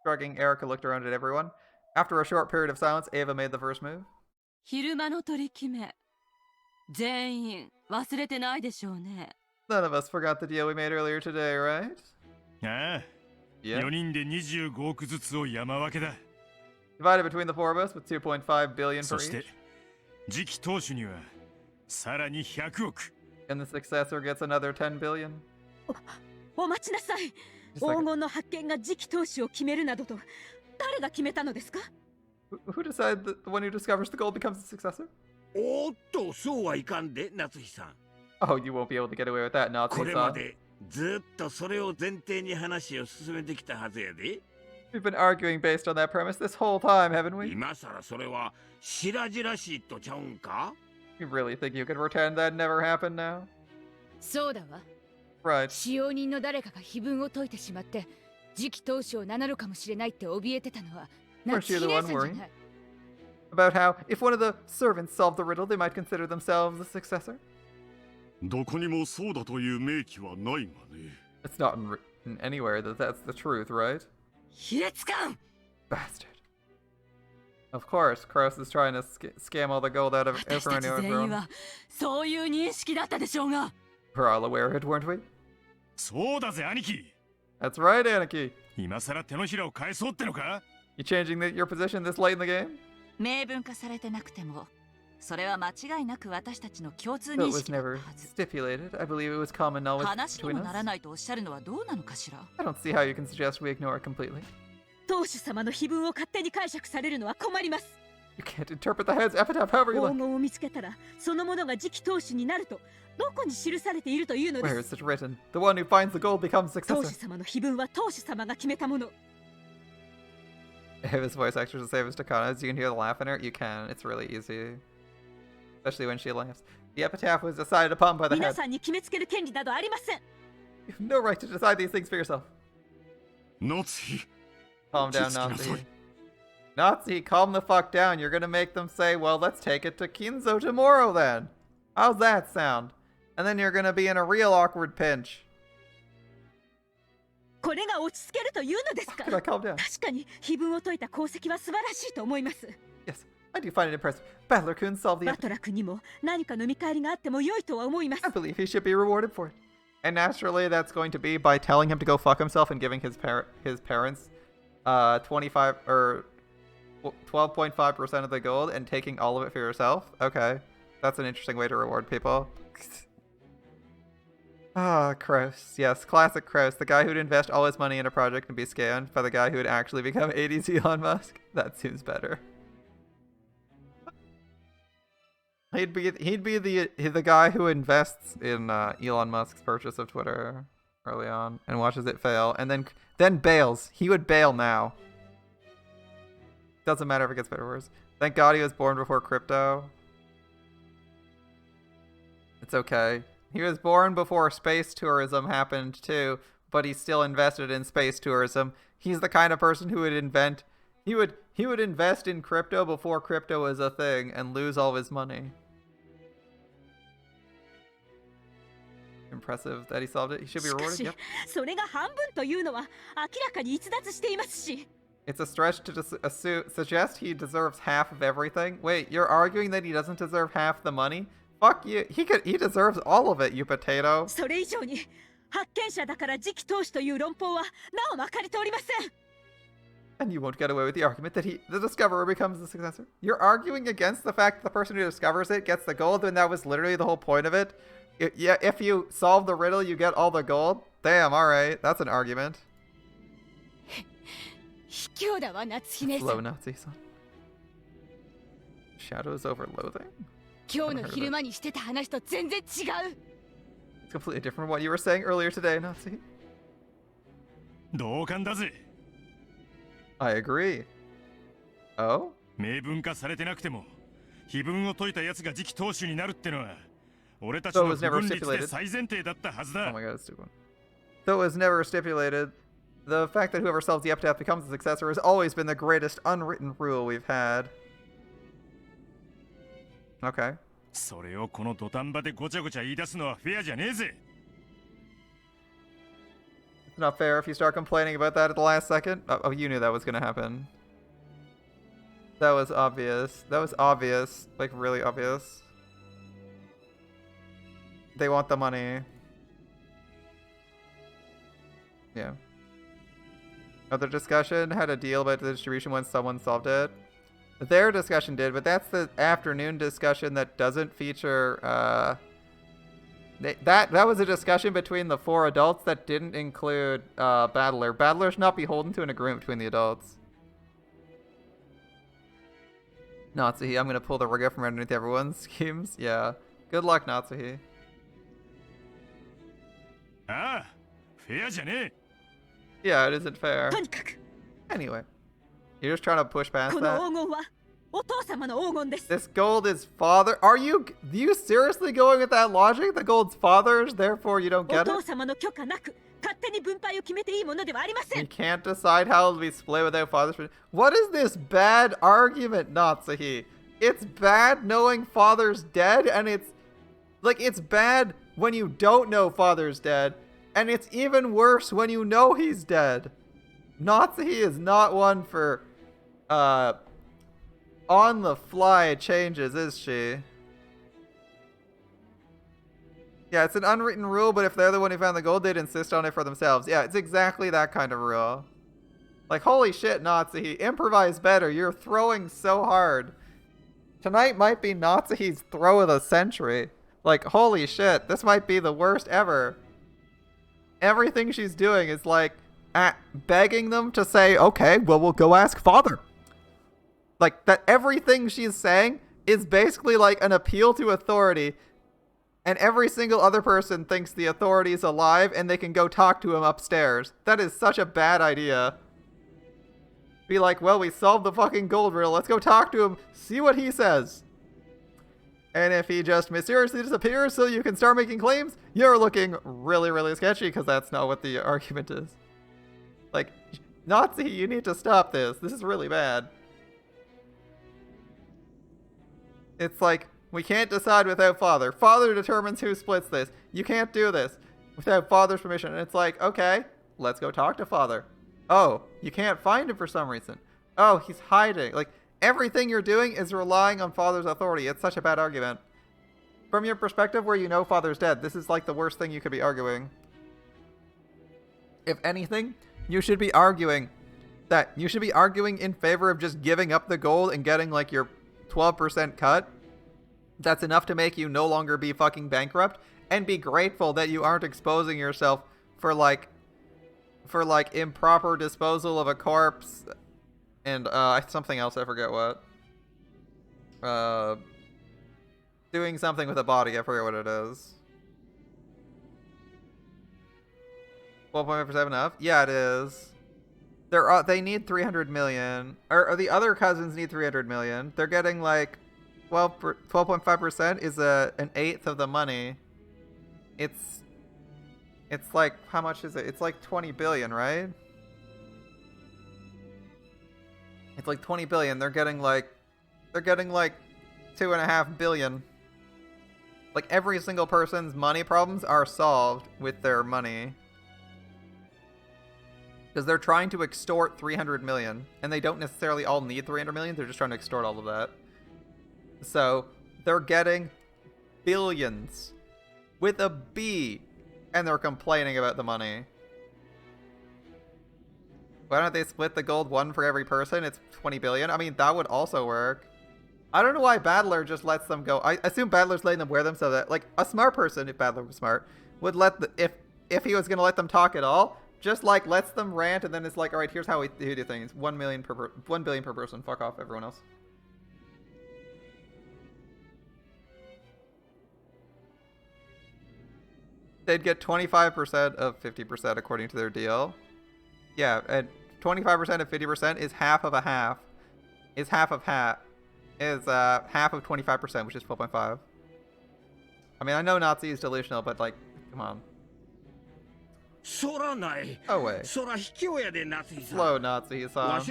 Shrugging, Erica looked around at everyone. After a short period of silence, Ava made the first move. 昼間の取り決め全員忘れてないでしょうね。 None of us forgot the deal we made earlier today, right? ああ、 Yeah. 4人で25億ずつを山分けだ。 Divided between the four of us with 2.5 billion そ for して each. 次期当主にはさらに100億。 And the successor gets another 10 billion. お待ちなさい。 Just like 黄金の発見が次期当主を決めるなどと誰が決めたのですか？ who decided that the one who discovers the gold becomes the successor? おっと、そうはいかんで、夏日さん。 Oh, you won't be able to get away with that, こ Nazi れま son. でずっとそれを前提に話を進めてきたはずやで。 We've been arguing based on that premise this whole time, haven't we? 今さらそれは白々しいとちゃうんか？ You really think you could pretend that never happened now? そうだわ。 Right. 使用人の誰かが碑文を解いてしまって次期当主を名乗るかもしれないって怯えてたのは Weren't you the one worrying about how, if one of the servants solved the riddle, they might consider themselves the successor? どこにもそうだという明記はないがね。 It's not written anywhere that that's the truth, right? 卑劣感 Bastard. Of course, Kraus is trying to scam all the gold out of everyone. 全員はそういう認識だったでしょうが。 We're all aware of it, weren't we? そうだぜ、兄貴。 That's right, Aniki. 今さら手のひらを返そうってのか？ You changing your position this late in the game? 明文化されてなくても、それは間違いなく私たちの共通 So 認 it was 識だったは never ず。 stipulated. I believe it was common knowledge 話に between もなら us. ないとおっしゃるのはどうなのかしら。 I don't see how you can suggest we ignore it completely. 当主様の碑文を勝手に解釈されるのは困ります。 You can't interpret the head's epitaph however you 黄 like. 金を見つけたら、そのものが次期当主になると、どこに記されているというので Where す。 is it written? The one who finds the gold becomes 当主 successor. 様の碑文は当主様が決めたもの。 If his voice actors the same as Takana's, you can hear the laugh in her. You can. It's really easy. Especially when she laughs. The epitaph was decided upon by the 皆 head. さんに決めつける権利などありません。 You have no right to decide these things for yourself. ナツヒ。 Calm down, Nazi. Nazi, calm the fuck down. You're gonna make them say, well, let's take it to Kinzo tomorrow then. How's that sound? And then you're gonna be in a real awkward pinch. これが落ち着けるというのですか。 Could I calm down? 確かに碑文を解いた功績は素晴らしいと思います。 Yes, I do find it impressive. Battler-kun solved the バトラ君にも何かの見返りがあっても良いとは思います。 I believe he should be rewarded for it. And naturally, that's going to be by telling him to go fuck himself and giving his parents 25 or 12.5% of the gold and taking all of it for yourself. Okay, that's an interesting way to reward people. Ah, Kraus. Yes, classic Kraus. The guy who'd invest all his money in a project and be scammed by the guy who would actually become 80s Elon Musk. That seems better. He'd be the guy who invests in Elon Musk's purchase of Twitter early on and watches it fail and then bails. He would bail now. Doesn't matter if it gets better or worse. Thank God he was born before crypto. It's okay. He was born before space tourism happened too, but he still invested in space tourism. He's the kind of person who would he would invest in crypto before crypto was a thing and lose all of his money. Impressive that he solved it. He should be rewarded. Yep. それが半分というのは明らかに逸脱していますし。 It's a stretch to suggest he deserves half of everything. Wait, you're arguing that he doesn't deserve half the money? Fuck you. He deserves all of it, you potato. それ以上に発見者だから次期当主という論法はなおまかりておりません。 And you won't get away with the argument that the discoverer becomes the successor. You're arguing against the fact that the person who discovers it gets the gold, and that was literally the whole point of it. If you solve the riddle, you get all the gold. Damn, alright. That's an argument. 卑怯だわ、夏姫さ Slow ん。 Nazi-san. Shadows over loathing? 今日の昼間にしてた話と全然違う。 It's completely different from what you were saying earlier today, Nazi. 同感だぜ。 I agree. Oh? 明文化されてなくても、碑文を解いたやつが次期当主になるってのは、俺たちの不分率で最前提だったはずだ。 Oh my god, it's stupid. Though it was never stipulated, the fact that whoever solves the epitaph becomes the successor has always been the greatest unwritten rule we've had. Okay. それをこの土壇場でごちゃごちゃ言い出すのはフェアじゃねえぜ。 It's not fair if you start complaining about that at the last second. Oh, you knew that was gonna happen. That was obvious. That was obvious. Like, really obvious. They want the money. Yeah. Other discussion had a deal about the distribution once someone solved it. Their discussion did, but that's the afternoon discussion that doesn't feature, that was a discussion between the 4 adults that didn't include, Battler. Battler should not be beholden to an agreement between the adults. Natsuhi, I'm gonna pull the rug out from underneath everyone's schemes. Yeah. Good luck, Natsuhi. ああ、フェアじゃねえ。 Yeah, it isn't fair. とにかく Anyway, you're just trying to push past この that. 黄金はお父様の黄金です。 This gold is father. Are you seriously going with that logic? The gold's father's, therefore you don't お get 父 it? 様の許可なく勝手に分配を決めていいものではありません。 We can't decide how it'll be split without father's permission. What is this bad argument, Natsuhi? It's bad knowing father's dead, and it's bad when you don't know father's dead, and it's even worse when you know he's dead. Natsuhi is not one for on the fly changes, is she? Yeah, it's an unwritten rule, but if they're the one who found the gold, they'd insist on it for themselves. Yeah, it's exactly that kind of rule. Like, holy shit, Natsuhi, improvise better. You're throwing so hard. Tonight might be Natsuhi's throw of the century. Like, holy shit, this might be the worst ever. Everything she's doing is like begging them to say, okay, well, we'll go ask father. Like, that everything she's saying is basically like an appeal to authority, and every single other person thinks the authority is alive and they can go talk to him upstairs. That is such a bad idea. Be like, well, we solved the fucking gold riddle. Let's go talk to him, see what he says. And if he just mysteriously disappears so you can start making claims, you're looking really, really sketchy, because that's not what the argument is. Like, Nazi, you need to stop this. This is really bad. It's like, we can't decide without father. Father determines who splits this. You can't do this without father's permission. And it's like, okay, let's go talk to father. Oh, you can't find him for some reason. Oh, he's hiding. Like, everything you're doing is relying on father's authority. It's such a bad argument. From your perspective where you know father's dead, this is like the worst thing you could be arguing. If anything, you should be arguing in favor of just giving up the gold and getting like your 12% cut. That's enough to make you no longer be fucking bankrupt, and be grateful that you aren't exposing yourself for like improper disposal of a corpse and something else, I forget what. Doing something with a body, I forget what it is. 12.5% enough? Yeah, it is. They need 300 million. Or the other cousins need 300 million. They're getting like 12.5% is an eighth of the money. It's like, how much is it? It's like 20 billion, right? It's like 20 billion. They're getting like 2.5 billion. Like, every single person's money problems are solved with their money. Because they're trying to extort 300 million. And they don't necessarily all need 300 million. They're just trying to extort all of that. So, they're getting billions. With a B. And they're complaining about the money. Why don't they split the gold one for every person? It's 20 billion. I mean, that would also work. I don't know why Battler just lets them go. I assume Battler's letting them wear them so that, like, a smart person, if Battler was smart, would let if he was going to let them talk at all, just, like, lets them rant, and then it's like, alright, here's how we do things. 1 billion per person. Fuck off, everyone else. They'd get 25% of 50% according to their deal. Yeah, and 25% of 50% is half of a half. Is half of half. Is half of 25%, which is 12.5. I mean, I know Nazi is delusional, but like, come on. Oh wait. Slow, Nazi-san.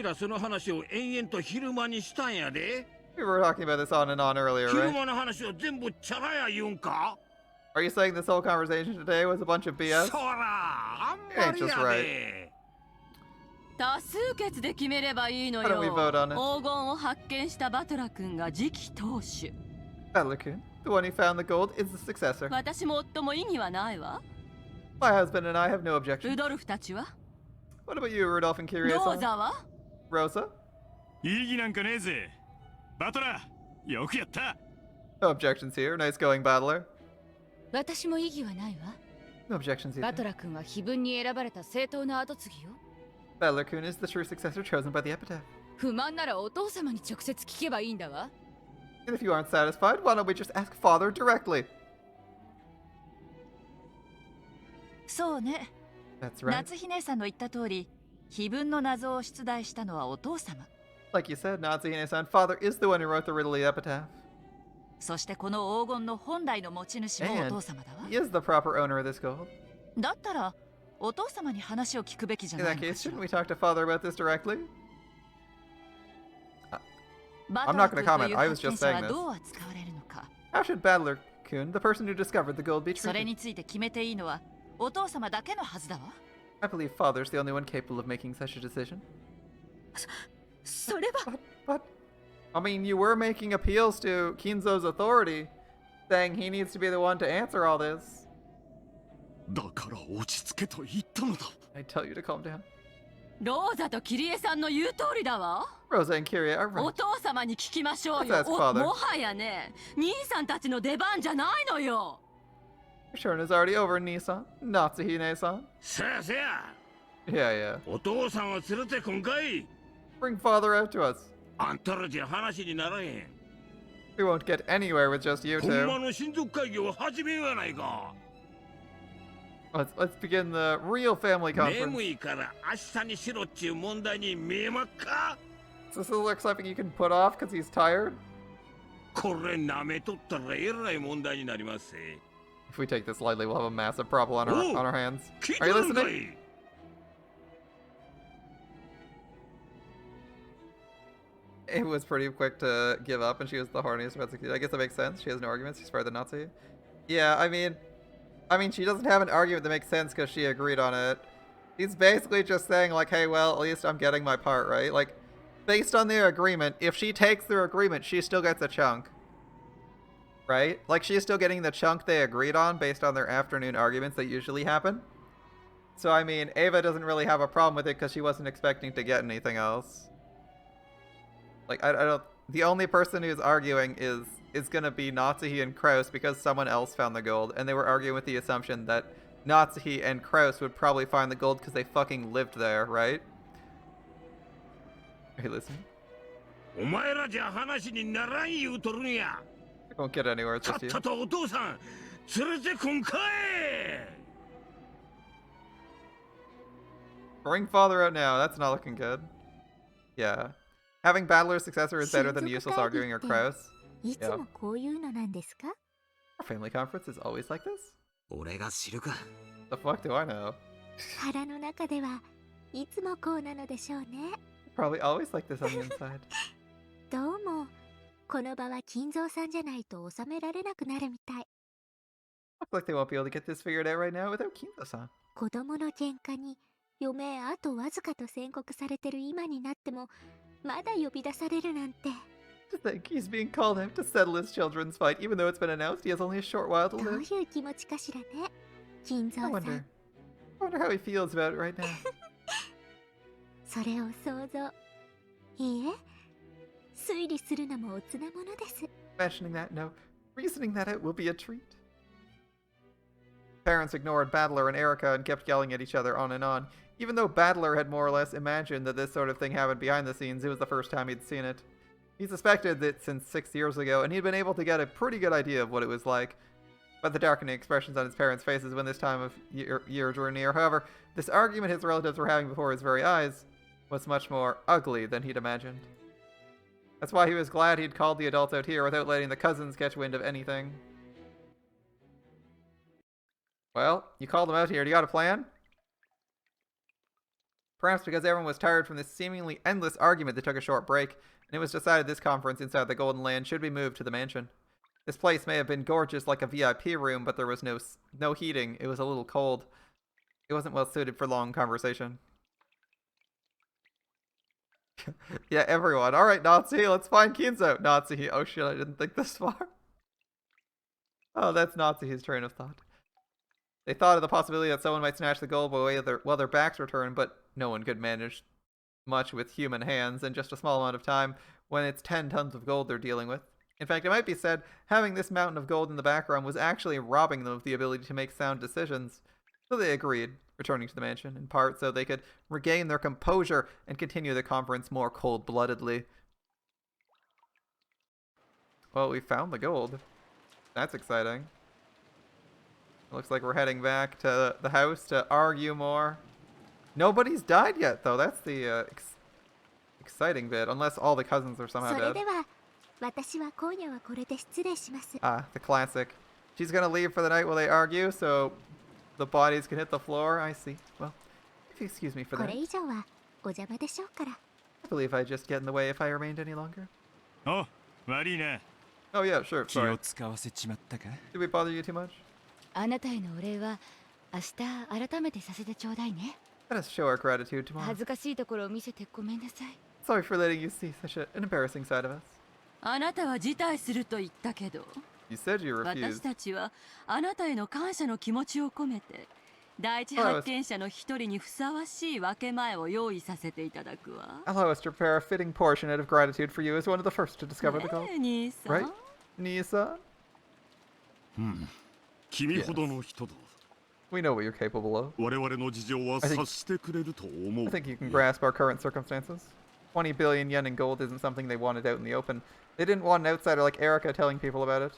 We were talking about this on and on earlier, right? Are you saying this whole conversation today was a bunch of BS? It ain't just right. 多数決で決めればいいのよ。黄金を発見したバトラ君が次期当主。Battler君, the one who found the gold, is the successor. 私も夫も異議はないわ。My husband and I have no objection. ルドルフたちは What about you, Rudolph and Kyrie-san? ローザは Rosa? 異議なんかねえぜ。バトラー、よくやった。No objections here. Nice going, Battler. 私も異議はないわ。No objections either. バトラ君は非分に選ばれた正当な跡継ぎよ。Battler Kun is the true successor chosen by the epitaph. 不満ならお父様に直接聞けばいいんだわ。And if you aren't satisfied, why don't we just ask father directly? そうね。That's right. 夏姫さんの言った通り、非分の謎を出題したのはお父様。Like you said, Natsuhine-san, father is the one who wrote the riddle of the epitaph. そしてこの黄金の本来の持ち主もお父様だわ。He is the proper owner of this gold. だったら、お父様に話を聞くべきじゃ In ない that のか case, しら。 shouldn't we talk to father about this directly? バ I'm トラ not 君 gonna と comment. いう I was 発 just 見者は saying どう this. 扱われるのか。 How should Battler-kun, the person who discovered the gold, be それ treated? について決めていいのはお父様だけのはずだわ。 I believe father's the only one capable of making such a decision. それは But, I mean, you were making appeals to Kinzo's authority, saying he needs to be the one to answer all this. だから落ち着けと言ったのだ。 I tell you to calm down. ローザとキリエさんの言う通りだわ。 Rosa and Kiria are お right. 父様に聞きましょうよ。 Let's ask father. もはやね、兄さんたちの出番じゃないのよ。 Your turn is already over, Nissan. Natsuhine-san. せやせや。 Yeah. お父さんを連れてこんかい。 Bring father out to us. あんたらじゃ話にならへん。 We won't get anywhere with just you ほんま two. の親族会議を始めようやないか。 Let's begin the real family 眠 conference. いから明日にしろっちゅう問題に見えまっか。 So this looks like something you can put off because he's tired? これ舐めとったらえらい問題になりますぜ。 If we take this lightly, we'll have a massive problem on Oh, our hands. 聞い Are て you るんか listening? い。 It was pretty quick to give up, and she was the horniest about succeed. I guess that makes sense. She has no arguments. She's part of the Nazi. Yeah, I mean, she doesn't have an argument that makes sense because she agreed on it. She's basically just saying, like, hey, well, at least I'm getting my part, right? Like, based on their agreement, if she takes their agreement, she still gets a chunk. Right? Like, she's still getting the chunk they agreed on based on their afternoon arguments that usually happen. So, I mean, Ava doesn't really have a problem with it because she wasn't expecting to get anything else. Like, I don't... The only person who's arguing is gonna be Natsuhi and Kraus because someone else found the gold, and they were arguing with the assumption that Natsuhi and Kraus would probably find the gold because they fucking lived there, right? Hey, listen. お前らじゃ話にならん言うとるんや。 I won't get anywhere, it's さっ just you. さとお父さん連れてこんかい。 Bring father out now, that's not looking good. Yeah. Having Battler's successor is better than useless arguing or Kraus. いつもこういうのなんですか？ Our family conference is always like this? 俺が知るか。 The fuck do I know? 腹の中ではいつもこうなのでしょうね。 Probably always like this on the inside. どうも、この場は金蔵さんじゃないと収められなくなるみたい。 Looks like they won't be able to get this figured out right now without Kinzo-san. 子供の喧嘩に余命あとわずかと宣告されてる今になってもまだ呼び出されるなんて。 To think he's being called out to settle his children's fight, even though it's been announced he has only a short while to どう live. いう気持ちかしらね、金蔵 I さ wonder. ん。 I wonder how he feels about it right now. それを想像。いいえ、推理するのもおつなものです。 Mentioning that, no. Reasoning that it will be a treat. Parents ignored Battler and Erica and kept yelling at each other on and on. Even though Battler had more or less imagined that this sort of thing happened behind the scenes, it was the first time he'd seen it. He suspected it since 6 years ago, and he'd been able to get a pretty good idea of what it was like. But the darkening expressions on his parents' faces when this time of year drew near. However, this argument his relatives were having before his very eyes was much more ugly than he'd imagined. That's why he was glad he'd called the adults out here without letting the cousins catch wind of anything. Well, you called them out here. Do you got a plan? Perhaps because everyone was tired from this seemingly endless argument that took a short break, and it was decided this conference inside the Golden Land should be moved to the mansion. This place may have been gorgeous like a VIP room, but there was no heating. It was a little cold. It wasn't well suited for long conversation. Yeah, everyone. Alright, Nazi, let's find Kinzo. Nazi, oh shit, I didn't think this far. Oh, that's Nazi's train of thought. They thought of the possibility that someone might snatch the gold while their backs were turned, but no one could manage much with human hands in just a small amount of time when it's 10 tons of gold they're dealing with. In fact, it might be said, having this mountain of gold in the background was actually robbing them of the ability to make sound decisions. So they agreed, returning to the mansion, in part so they could regain their composure and continue the conference more cold-bloodedly. Well, we found the gold. That's exciting. It looks like we're heading back to the house to argue more. Nobody's died yet, though. That's the exciting bit, unless all the cousins are somehow dead. 私は今夜はこれで失礼します。 Ah, the classic. She's gonna leave for the night while they argue, so The bodies can hit the floor. I see. Well, if you excuse me for こ that. れ以上はお邪魔でしょうから。 I believe I'd just get in the way if I remained any longer. お、悪いな。 Oh yeah, sure. 気を Sorry. 使わせちまったか。 Did we bother you too much? あなたへのお礼は明日改めてさせてちょうだいね。 Let us show our gratitude tomorrow. 恥ずかしいところを見せてごめんなさい。 Sorry for letting you see such an embarrassing side of us. あなたは辞退すると言ったけど、 You said you 私 refused. たちはあなたへの感謝の気持ちを込めて第一発見者の一人にふさわしい分け前を用意させていただくわ。 Allow us to prepare a fitting portion out of gratitude for you as one of the first to discover the gold. ねえ兄さん。 Right? Nisa? 君ほどの人だ。 We know what you're capable of. 我々の事情は I think- 察してくれると思う。 I think you can grasp our current circumstances. 20 billion yen in gold isn't something they wanted out in the open. They didn't want an outsider like Erica telling people about it.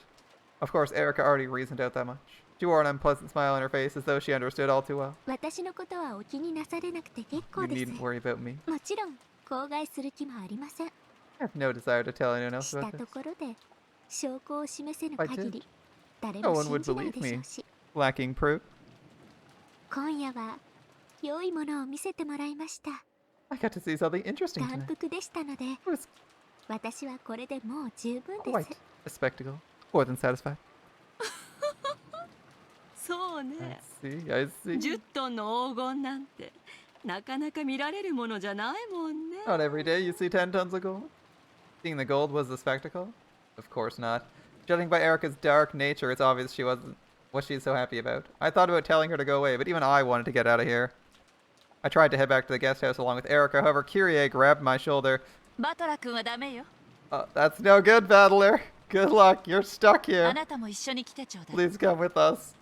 Of course, Erica already reasoned out that much. She wore an unpleasant smile on her face as though she understood all too well. 私のことはお気になされなくて結 You 構です。 needn't worry about me. もちろん口外する気もありません。 I have no desire to tell anyone else した about と this. ころで証拠を示せぬ I 限 did. り誰 No も one 信 would じない believe でしょ me. うし、 Lacking proof. 今夜は良いものを見せてもらいました。 I got to see something interesting 眼 tonight. 福でしたので、 It was 私はこれでもう十分で quite す。 a spectacle. More than satisfied. そう I ね。 see, I see. 10トンの黄金なんてなかなか見られるものじゃないもんね。 Not every day you see 10 tons of gold. Seeing the gold was a spectacle? Of course not. Judging by Erica's dark nature, it's obvious she wasn't what she's so happy about. I thought about telling her to go away, but even I wanted to get out of here. I tried to head back to the guest house along with Erica, however, Kyrie grabbed my shoulder. バトラ君はダメよ。 That's no good, Battler. Good luck, you're stuck あ here. なたも一緒に来てちょうだい。 Please come with us.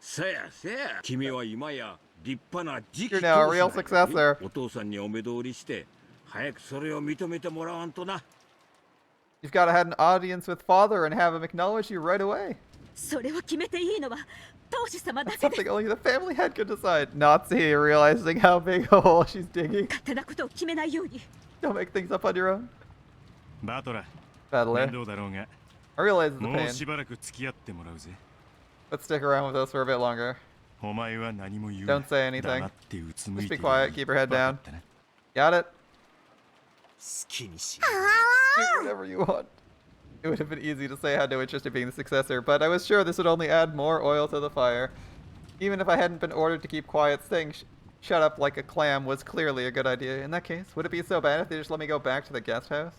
せやせや、君は今や立派な次期 You're now a 当 real 主だよ successor. お父さんにお目通りして早くそれを認めてもらわんとな。 You've got to have an audience with father and have him acknowledge you right away. それを決めていいのは当主様だ That's けで。 something only the family head could decide. Nazi, realizing how big a hole she's digging. 勝手なことを決めないように。 Don't make things up on your own. バトラ、 Battler. 面倒だろうが、 I realize the もう pain, しばらく付き合ってもらうぜ。 but stick around with us for a bit longer. お前は何も言うな。 Don't say anything. 黙ってうつむ Just いて be いろ quiet, keep your head バカ down. ったな。 Got it? 好きにし Do whatever you want. It would have been easy to say I had no interest in being the successor, but I was sure this would only add more oil to the fire. Even if I hadn't been ordered to keep quiet, saying shut up like a clam was clearly a good idea. In that case, would it be so bad if they just let me go back to the guest house?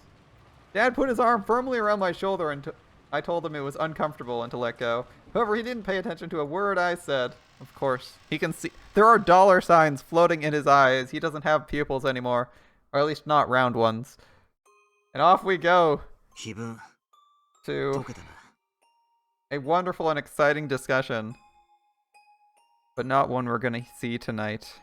Dad put his arm firmly around my shoulder and I told him it was uncomfortable and to let go. However, he didn't pay attention to a word I said. Of course, he can see. There are dollar signs floating in his eyes. He doesn't have pupils anymore, or at least not round ones. And off we go 気分 to 解けたな。 a wonderful and exciting discussion, but not one we're gonna see tonight.